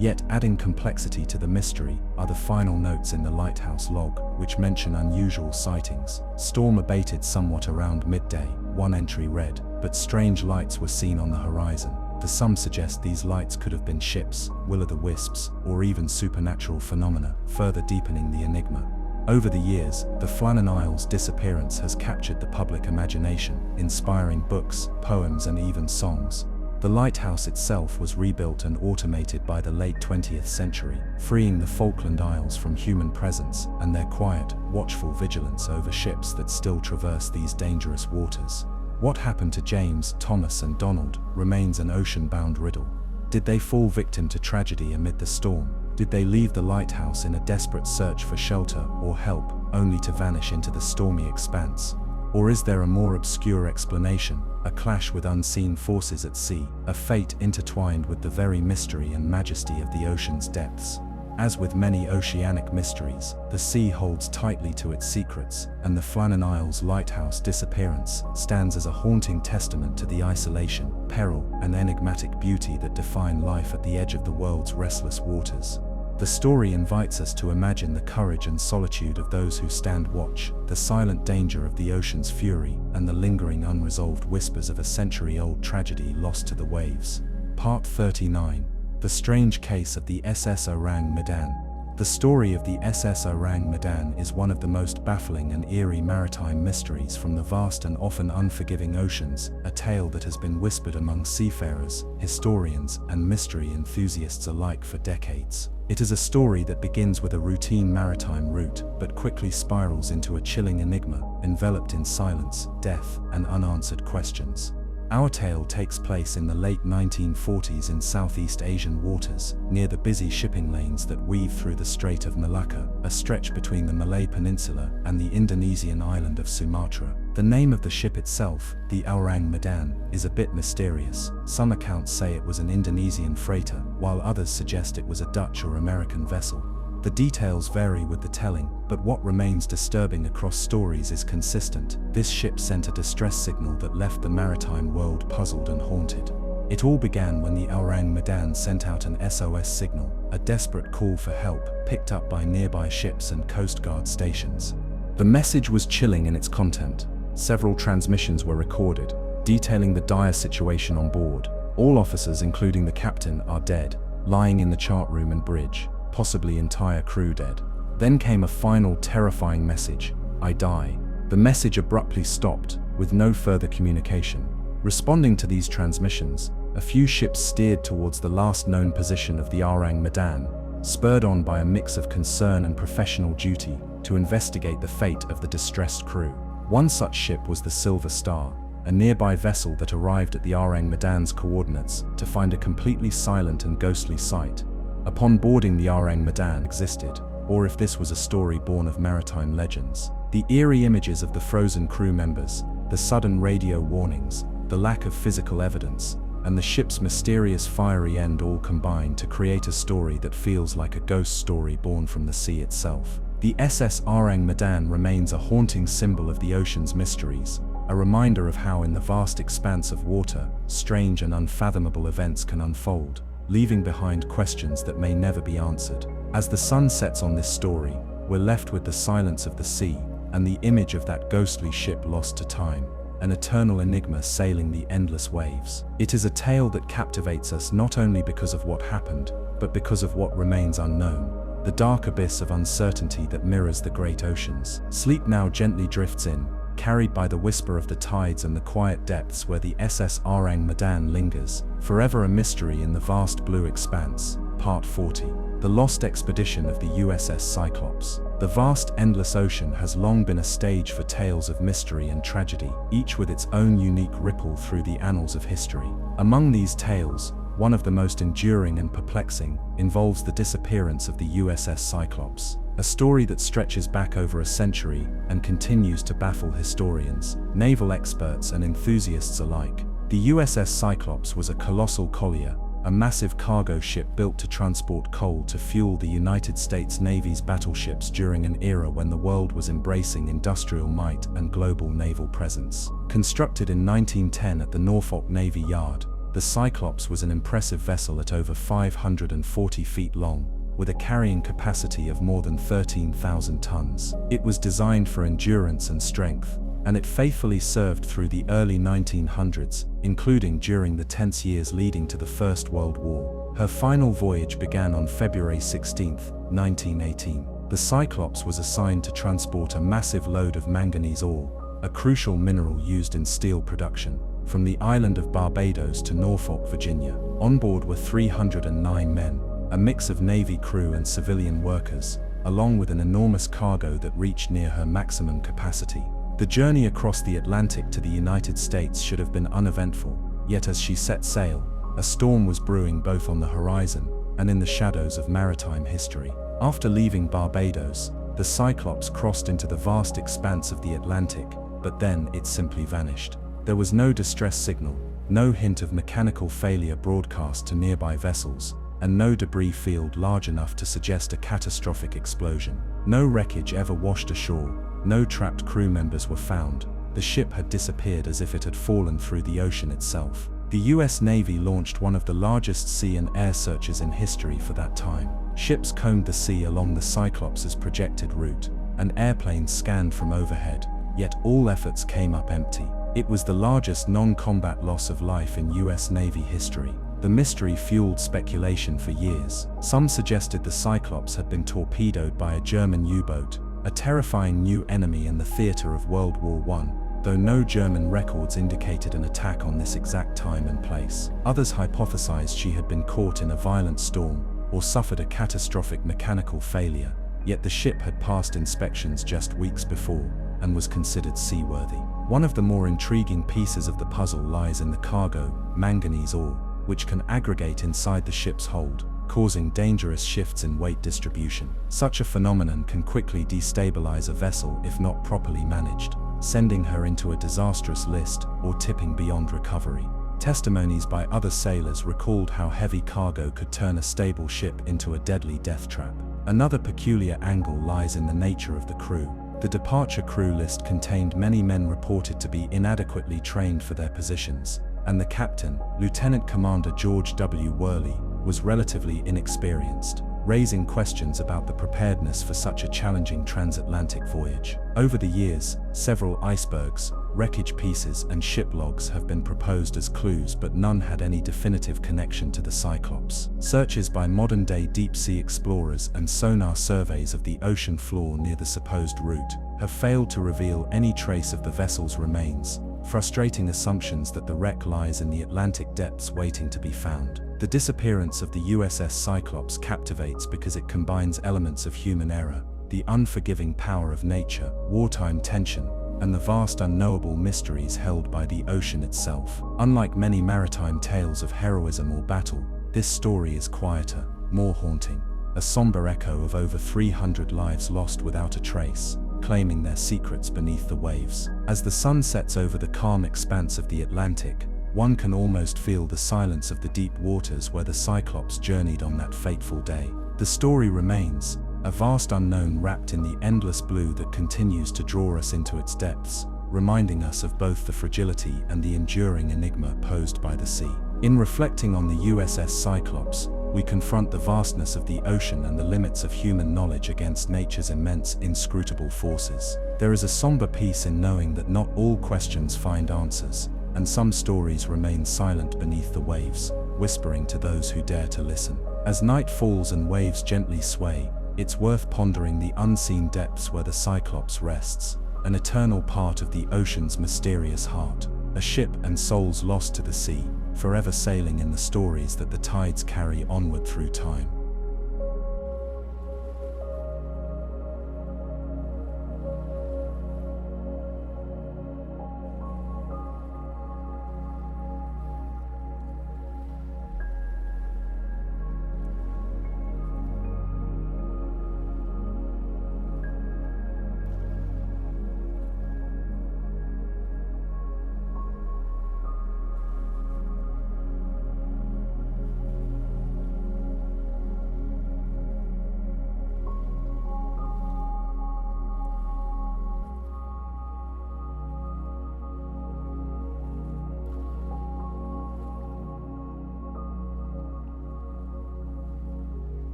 Yet adding complexity to the mystery are the final notes in the lighthouse log, which mention unusual sightings. Storm abated somewhat around midday, one entry read, but strange lights were seen on the horizon. Some suggest these lights could have been ships, will-o'-the-wisps, or even supernatural phenomena, further deepening the enigma. Over the years, the Flannan Isles disappearance has captured the public imagination, inspiring books, poems, and even songs. The lighthouse itself was rebuilt and automated by the late 20th century, freeing the Falkland Isles from human presence and their quiet, watchful vigilance over ships that still traverse these dangerous waters. What happened to James, Thomas, and Donald remains an ocean-bound riddle. Did they fall victim to tragedy amid the storm? Did they leave the lighthouse in a desperate search for shelter or help, only to vanish into the stormy expanse? Or is there a more obscure explanation, a clash with unseen forces at sea, a fate intertwined with the very mystery and majesty of the ocean's depths? As with many oceanic mysteries, the sea holds tightly to its secrets, and the Flannan Isles lighthouse disappearance stands as a haunting testament to the isolation, peril, and enigmatic beauty that define life at the edge of the world's restless waters. The story invites us to imagine the courage and solitude of those who stand watch, the silent danger of the ocean's fury, and the lingering unresolved whispers of a century-old tragedy lost to the waves. Part 39. The Strange Case of the SS Orang Medan. The story of the SS Orang Medan is one of the most baffling and eerie maritime mysteries from the vast and often unforgiving oceans, a tale that has been whispered among seafarers, historians, and mystery enthusiasts alike for decades. It is a story that begins with a routine maritime route, but quickly spirals into a chilling enigma, enveloped in silence, death, and unanswered questions. Our tale takes place in the late 1940s in Southeast Asian waters, near the busy shipping lanes that weave through the Strait of Malacca, a stretch between the Malay Peninsula and the Indonesian island of Sumatra. The name of the ship itself, the Orang Medan, is a bit mysterious. Some accounts say it was an Indonesian freighter, while others suggest it was a Dutch or American vessel. The details vary with the telling, but what remains disturbing across stories is consistent. This ship sent a distress signal that left the maritime world puzzled and haunted. It all began when the Orang Medan sent out an SOS signal, a desperate call for help, picked up by nearby ships and Coast Guard stations. The message was chilling in its content. Several transmissions were recorded, detailing the dire situation on board. All officers, including the captain, are dead, lying in the chart room and bridge, possibly entire crew dead. Then came a final terrifying message: I die. The message abruptly stopped, with no further communication. Responding to these transmissions, a few ships steered towards the last known position of the Orang Medan, spurred on by a mix of concern and professional duty to investigate the fate of the distressed crew. One such ship was the Silver Star, a nearby vessel that arrived at the Orang Medan's coordinates to find a completely silent and ghostly sight. Upon boarding, the Orang Medan existed, or if this was a story born of maritime legends. The eerie images of the frozen crew members, the sudden radio warnings, the lack of physical evidence, and the ship's mysterious fiery end all combine to create a story that feels like a ghost story born from the sea itself. The SS Orang Medan remains a haunting symbol of the ocean's mysteries, a reminder of how in the vast expanse of water, strange and unfathomable events can unfold, leaving behind questions that may never be answered. As the sun sets on this story, we're left with the silence of the sea and the image of that ghostly ship lost to time, an eternal enigma sailing the endless waves. It is a tale that captivates us not only because of what happened, but because of what remains unknown, the dark abyss of uncertainty that mirrors the great oceans. Sleep now gently drifts in, carried by the whisper of the tides and the quiet depths where the SS Orang Medan lingers, forever a mystery in the vast blue expanse. Part 40. The Lost Expedition of the USS Cyclops. The vast, endless ocean has long been a stage for tales of mystery and tragedy, each with its own unique ripple through the annals of history. Among these tales, one of the most enduring and perplexing involves the disappearance of the USS Cyclops, a story that stretches back over a century and continues to baffle historians, naval experts, and enthusiasts alike. The USS Cyclops was a colossal collier, a massive cargo ship built to transport coal to fuel the United States Navy's battleships during an era when the world was embracing industrial might and global naval presence. Constructed in 1910 at the Norfolk Navy Yard, the Cyclops was an impressive vessel at over 540 feet long, with a carrying capacity of more than 13,000 tons. It was designed for endurance and strength, and it faithfully served through the early 1900s, including during the tense years leading to the First World War. Her final voyage began on February 16, 1918. The Cyclops was assigned to transport a massive load of manganese ore, a crucial mineral used in steel production, from the island of Barbados to Norfolk, Virginia. On board were 309 men, a mix of Navy crew and civilian workers, along with an enormous cargo that reached near her maximum capacity. The journey across the Atlantic to the United States should have been uneventful, yet as she set sail, a storm was brewing both on the horizon and in the shadows of maritime history. After leaving Barbados, the Cyclops crossed into the vast expanse of the Atlantic, but then it simply vanished. There was no distress signal, no hint of mechanical failure broadcast to nearby vessels, and no debris field large enough to suggest a catastrophic explosion. No wreckage ever washed ashore. No trapped crew members were found. The ship had disappeared as if it had fallen through the ocean itself. The US Navy launched one of the largest sea and air searches in history for that time. Ships combed the sea along the Cyclops' projected route, and airplanes scanned from overhead, yet all efforts came up empty. It was the largest non-combat loss of life in US Navy history. The mystery fueled speculation for years. Some suggested the Cyclops had been torpedoed by a German U-boat, a terrifying new enemy in the theater of World War I, though no German records indicated an attack on this exact time and place. Others hypothesized she had been caught in a violent storm or suffered a catastrophic mechanical failure, yet the ship had passed inspections just weeks before and was considered seaworthy. One of the more intriguing pieces of the puzzle lies in the cargo, manganese ore, which can aggregate inside the ship's hold, causing dangerous shifts in weight distribution. Such a phenomenon can quickly destabilize a vessel if not properly managed, sending her into a disastrous list or tipping beyond recovery. Testimonies by other sailors recalled how heavy cargo could turn a stable ship into a deadly death trap. Another peculiar angle lies in the nature of the crew. The departure crew list contained many men reported to be inadequately trained for their positions, and the captain, Lieutenant Commander George W. Worley, was relatively inexperienced, raising questions about the preparedness for such a challenging transatlantic voyage. Over the years, several icebergs, wreckage pieces and ship logs have been proposed as clues, but none had any definitive connection to the Cyclops. Searches by modern-day deep-sea explorers and sonar surveys of the ocean floor near the supposed route have failed to reveal any trace of the vessel's remains, frustrating assumptions that the wreck lies in the Atlantic depths waiting to be found. The disappearance of the USS Cyclops captivates because it combines elements of human error, the unforgiving power of nature, wartime tension, and the vast unknowable mysteries held by the ocean itself. Unlike many maritime tales of heroism or battle, this story is quieter, more haunting, a somber echo of over 300 lives lost without a trace, claiming their secrets beneath the waves. As the sun sets over the calm expanse of the Atlantic, one can almost feel the silence of the deep waters where the Cyclops journeyed on that fateful day. The story remains, a vast unknown wrapped in the endless blue that continues to draw us into its depths, reminding us of both the fragility and the enduring enigma posed by the sea. In reflecting on the USS Cyclops, we confront the vastness of the ocean and the limits of human knowledge against nature's immense, inscrutable forces. There is a somber peace in knowing that not all questions find answers, and some stories remain silent beneath the waves, whispering to those who dare to listen. As night falls and waves gently sway, it's worth pondering the unseen depths where the Cyclops rests, an eternal part of the ocean's mysterious heart, a ship and souls lost to the sea, forever sailing in the stories that the tides carry onward through time.